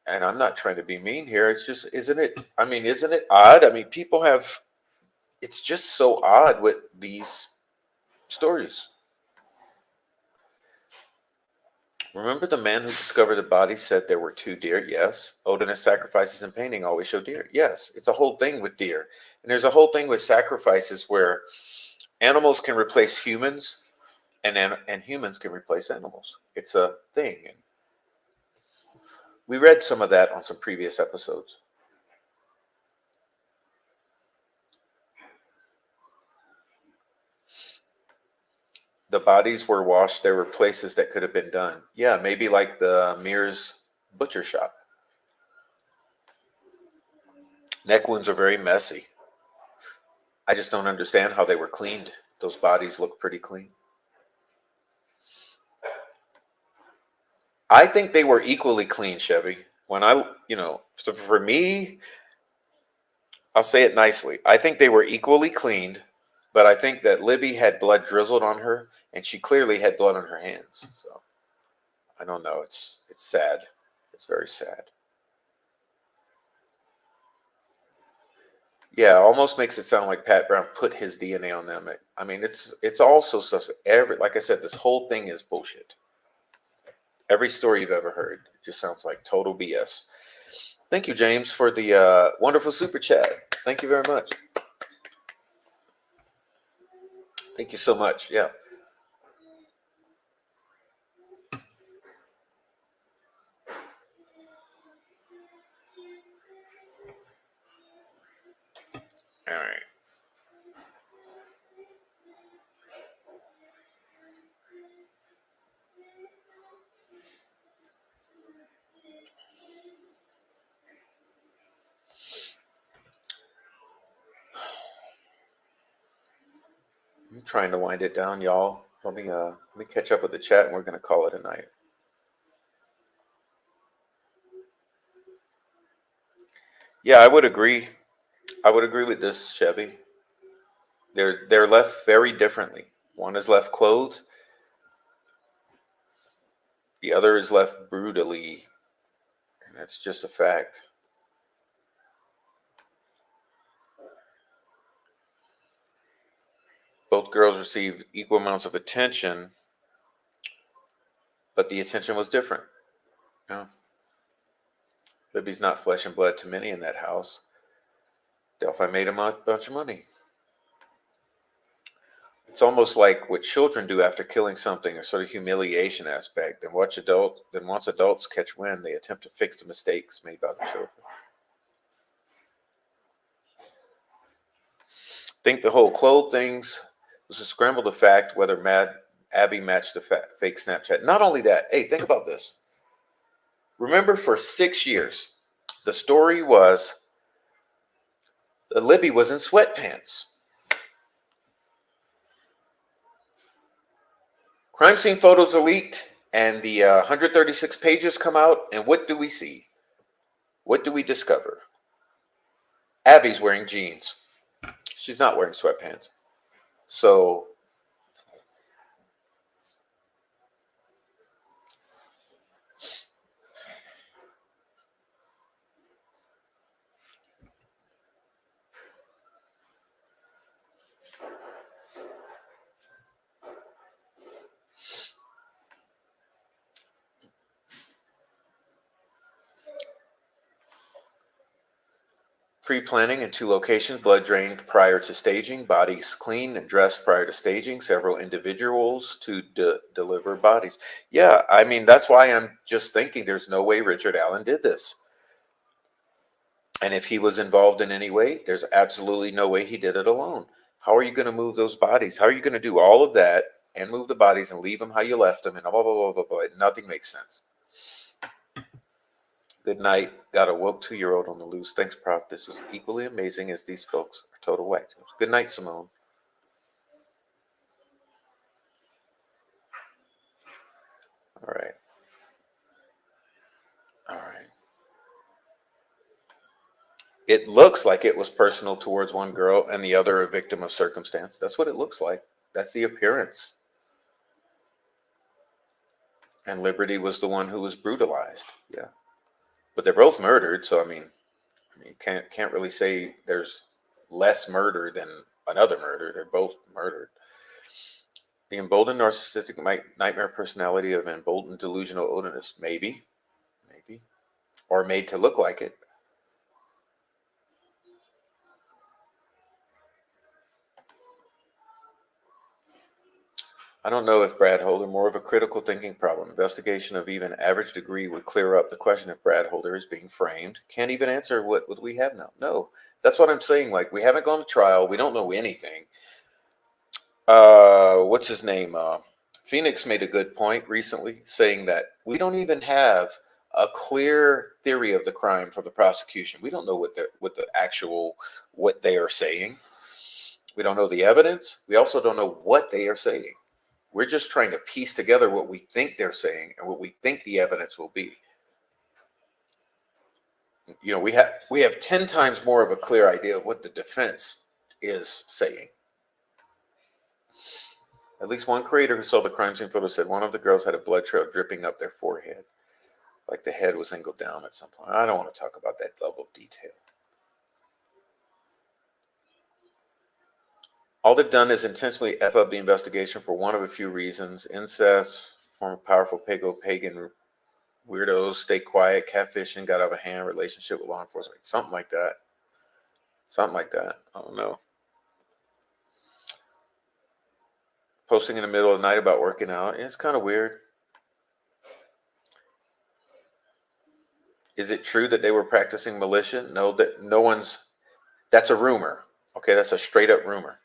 And I'm not trying to be mean here. It's just, isn't it? I mean, isn't it odd? I mean, people have. It's just so odd with these stories. Remember the man who discovered the body said there were two deer? Yes. Odin's sacrifices and painting always show deer. Yes. It's a whole thing with deer. And there's a whole thing with sacrifices where animals can replace humans and humans can replace animals. It's a thing. And we read some of that on some previous episodes. The bodies were washed. There were places that could have been done. Yeah, maybe like the Mears butcher shop. Neck wounds are very messy. I just don't understand how they were cleaned. Those bodies look pretty clean. I think they were equally clean, Chevy. When so for me, I'll say it nicely. I think they were equally cleaned, but I think that Libby had blood drizzled on her, and she clearly had blood on her hands. So I don't know. It's sad. It's very sad. Yeah, almost makes it sound like Pat Brown put his DNA on them. I mean, it's also such like I said, this whole thing is bullshit. Every story you've ever heard just sounds like total BS. Thank you, James, for the wonderful super chat. Thank you very much. Thank you so much. Yeah. All right. I'm trying to wind it down, y'all. Let me catch up with the chat, and we're gonna call it a night. Yeah, I would agree. I would agree with this, Chevy. They're left very differently. One is left clothed. The other is left brutally, and that's just a fact. Both girls received equal amounts of attention, but the attention was different. You know, Libby's not flesh and blood to many in that house. Delphi made a bunch of money. It's almost like what children do after killing something, a sort of humiliation aspect. Then once adults catch wind, they attempt to fix the mistakes made by the children. Think the whole clothes things was a scramble to fact whether Abby matched the fake Snapchat. Not only that, hey, think about this. Remember, for 6 years, the story was that Libby was in sweatpants. Crime scene photos are leaked, and the 136 pages come out, and what do we see? What do we discover? Abby's wearing jeans. She's not wearing sweatpants. So pre-planning in 2 locations, blood drained prior to staging, bodies cleaned and dressed prior to staging, several individuals to deliver bodies. Yeah, I mean, that's why I'm just thinking there's no way Richard Allen did this. And if he was involved in any way, there's absolutely no way he did it alone. How are you going to move those bodies? How are you going to do all of that and move the bodies and leave them how you left them and blah, blah, blah, blah, blah. Nothing makes sense. Good night. Got a woke 2-year-old on the loose. Thanks, Prof. This was equally amazing as these folks are total whack. Good night, Simone. All right. All right. It looks like it was personal towards one girl and the other a victim of circumstance. That's what it looks like. That's the appearance. And Liberty was the one who was brutalized. Yeah. But they're both murdered, so you can't really say there's less murder than another murder. They're both murdered. The emboldened narcissistic nightmare personality of emboldened delusional odinist. Maybe. Maybe. Or made to look like it. I don't know if Brad Holder, more of a critical thinking problem. Investigation of even average degree would clear up the question if Brad Holder is being framed. Can't even answer what we have now. No, that's what I'm saying. Like, we haven't gone to trial. We don't know anything. What's his name? Phoenix made a good point recently, saying that we don't even have a clear theory of the crime from the prosecution. We don't know what they are saying. We don't know the evidence. We also don't know what they are saying. We're just trying to piece together what we think they're saying and what we think the evidence will be. You know, we have 10 times more of a clear idea of what the defense is saying. At least one creator who saw the crime scene photo said one of the girls had a blood trail dripping up their forehead, like the head was angled down at some point. I don't want to talk about that level of detail. All they've done is intentionally F up the investigation for one of a few reasons. Incest, form of powerful pagan weirdos, stay quiet, catfishing, got out of hand, relationship with law enforcement, something like that. Something like that. I don't know. Posting in the middle of the night about working out. It's kind of weird. Is it true that they were practicing militia? No, that's a rumor. Okay, that's a straight up rumor.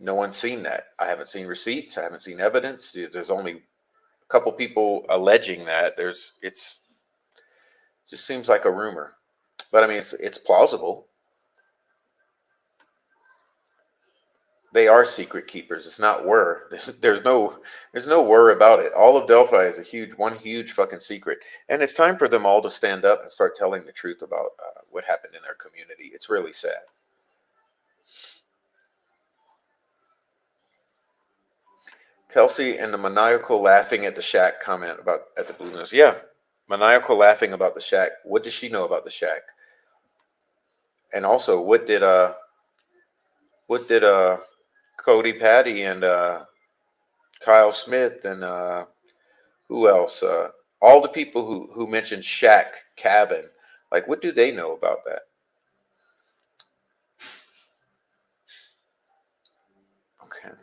No one's seen that. I haven't seen receipts. I haven't seen evidence. There's only a couple people alleging that. It just seems like a rumor. But I mean, it's plausible. They are secret keepers. It's not were. There's no were about it. All of Delphi is one huge fucking secret, and it's time for them all to stand up and start telling the truth about what happened in their community. It's really sad. Kelsey and the maniacal laughing at the shack comment about at the Blue Nose. Yeah, maniacal laughing about the shack. What does she know about the shack? And also, what did Cody Patty and Kyle Smith and who else? All the people who mentioned shack cabin. Like, what do they know about that? Okay.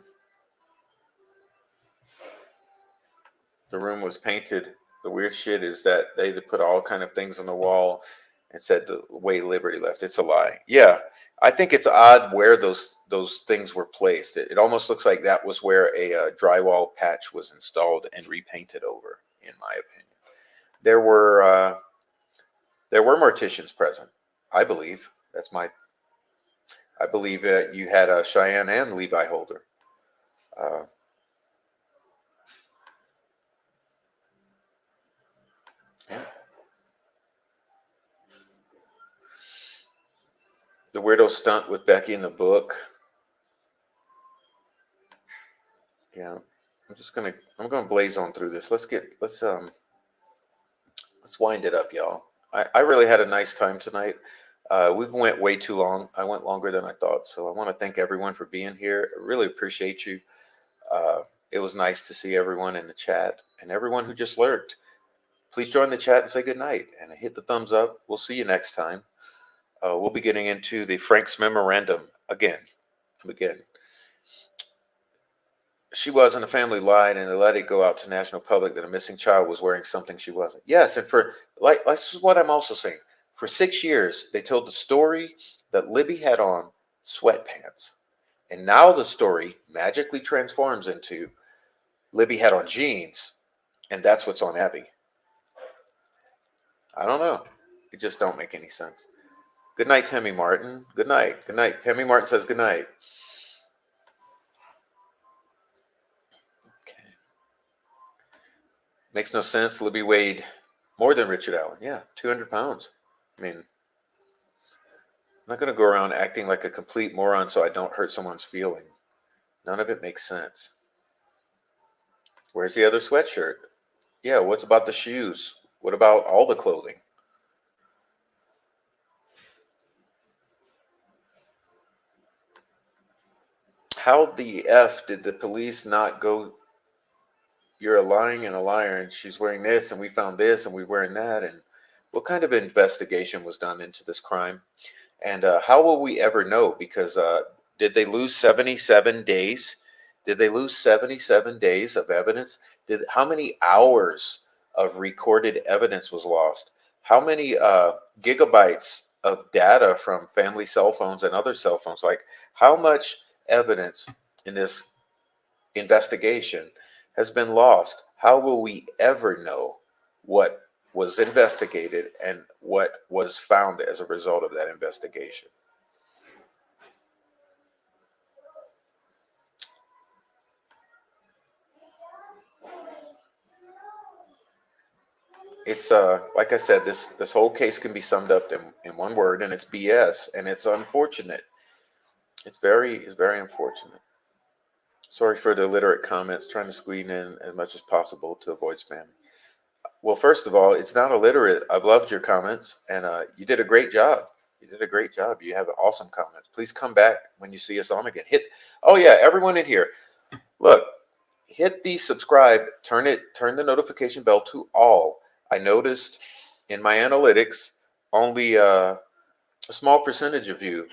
The room was painted. The weird shit is that they put all kind of things on the wall and said the way Liberty left. It's a lie. Yeah, I think it's odd where those things were placed. It almost looks like that was where a drywall patch was installed and repainted over. In my opinion, there were uh, there were morticians present. I believe that's my. I believe you had a Cheyenne and Levi Holder. Uh, yeah. The weirdo stunt with Becky in the book. Yeah, I'm gonna blaze on through this. Let's wind it up, y'all. I really had a nice time tonight. We went way too long. I went longer than I thought. So I want to thank everyone for being here. I really appreciate you. It was nice to see everyone in the chat and everyone who just lurked. Please join the chat and say good night and hit the thumbs up. We'll see you next time. We'll be getting into the Frank's memorandum again and again. She wasn't, a family lied and they let it go out to national public that a missing child was wearing something she wasn't. Yes, and for like this is what I'm also saying. For 6 years, they told the story that Libby had on sweatpants. And now the story magically transforms into Libby had on jeans, and that's what's on Abby. I don't know. It just don't make any sense. Good night, Tammy Martin. Good night. Good night. Tammy Martin says good night. Okay. Makes no sense. Libby weighed more than Richard Allen. Yeah, 200 pounds. I mean, I'm not going to go around acting like a complete moron so I don't hurt someone's feeling. None of it makes sense. Where's the other sweatshirt? Yeah, what's about the shoes? What about all the clothing? How the F did the police not go, you're a lying and a liar, and she's wearing this, and we found this, and we're wearing that? And what kind of investigation was done into this crime? And how will we ever know? Because did they lose 77 days? Did they lose 77 days of evidence? How many hours of recorded evidence was lost? How many gigabytes of data from family cell phones and other cell phones? Like, how much evidence in this investigation has been lost? How will we ever know what was investigated and what was found as a result of that investigation? It's like I said, this whole case can be summed up in one word, and it's BS, and it's unfortunate. It's very unfortunate. Sorry for the illiterate comments. Trying to squeeze in as much as possible to avoid spam. Well, first of all, it's not illiterate. I've loved your comments, and you did a great job. You did a great job. You have awesome comments. Please come back when you see us on again. Hit. Oh yeah, everyone in here. Look, hit the subscribe. Turn the notification bell to all. I noticed in my analytics, only a small percentage of you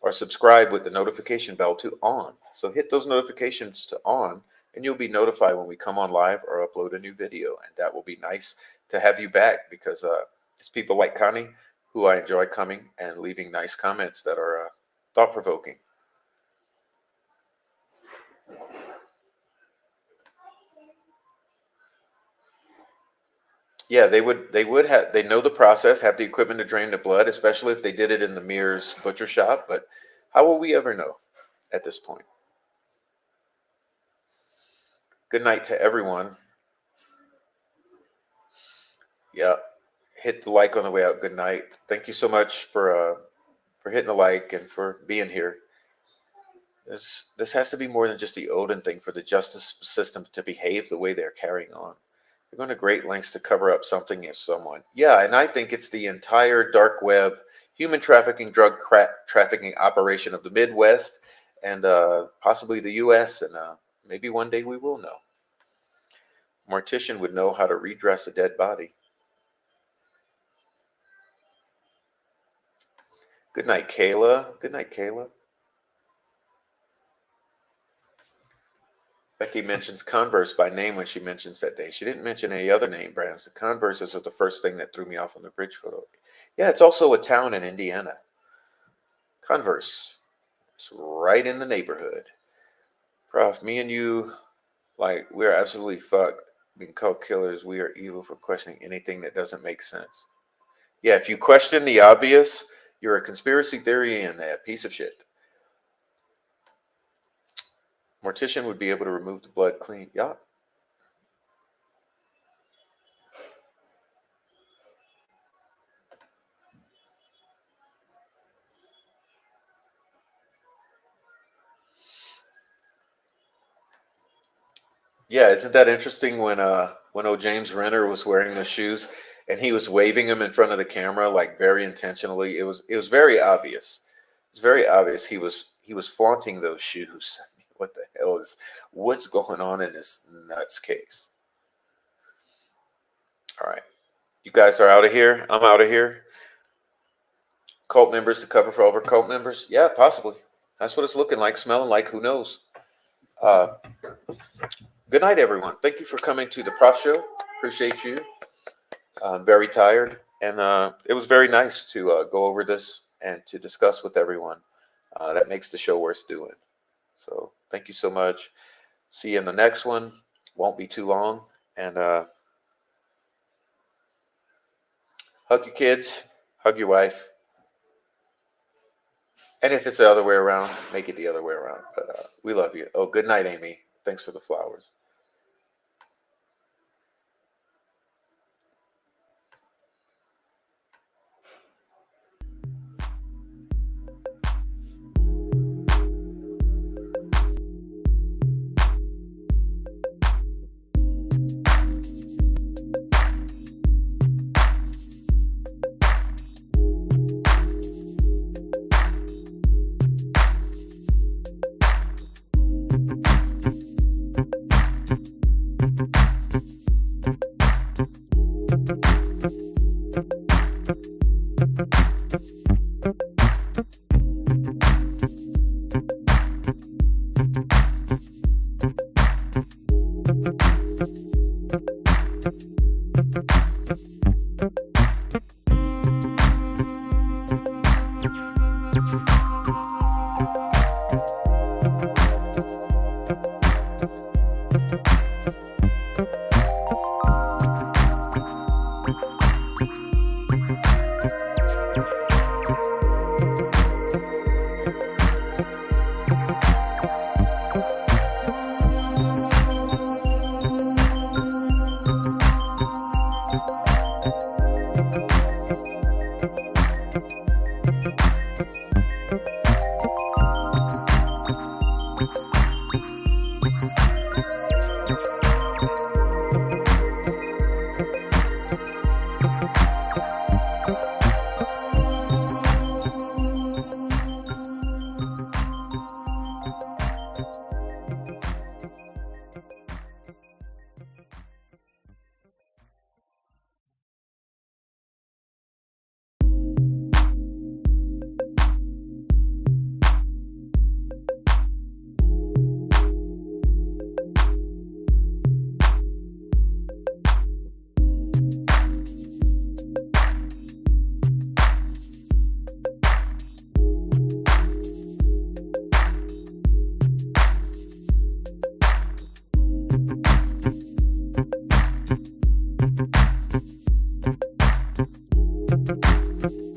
are subscribed with the notification bell to on. So hit those notifications to on, and you'll be notified when we come on live or upload a new video. And that will be nice to have you back, because it's people like Connie who I enjoy coming and leaving nice comments that are thought provoking. Yeah, they know the process, have the equipment to drain the blood, especially if they did it in the Mears butcher shop. But how will we ever know at this point? Good night to everyone. Yeah, hit the like on the way out. Good night. Thank you so much for hitting the like and for being here. This has to be more than just the Odin thing for the justice system to behave the way they're carrying on. They're going to great lengths to cover up something if someone. Yeah, and I think it's the entire dark web, human trafficking, trafficking operation of the Midwest and possibly the U.S. And maybe one day we will know. Mortician would know how to redress a dead body. Good night, Kayla. Good night, Kayla. Becky mentions Converse by name when she mentions that day. She didn't mention any other name brands. The Converses are the first thing that threw me off on the bridge photo. Yeah, it's also a town in Indiana. Converse. It's right in the neighborhood. Prof, me and you, like, we're absolutely fucked. Being called killers, we are evil for questioning anything that doesn't make sense. Yeah, if you question the obvious, you're a conspiracy theory and a piece of shit. Mortician would be able to remove the blood clean. Yeah. Yeah, isn't that interesting when O. James Renner was wearing those shoes and he was waving them in front of the camera like very intentionally. It was very obvious. It's very obvious he was flaunting those shoes. What the hell is what's going on in this nuts case? All right. You guys are out of here. I'm out of here. Cult members to cover for over cult members? Yeah, possibly. That's what it's looking like, smelling like. Who knows? Uh, Good night, everyone. Thank you for coming to the Prof Show. Appreciate you. I'm very tired, and it was very nice to go over this and to discuss with everyone. That makes the show worth doing. So thank you so much. See you in the next one. Won't be too long. And hug your kids, hug your wife. And if it's the other way around, make it the other way around. But we love you. Oh, good night, Amy. Thanks for the flowers. Thank you.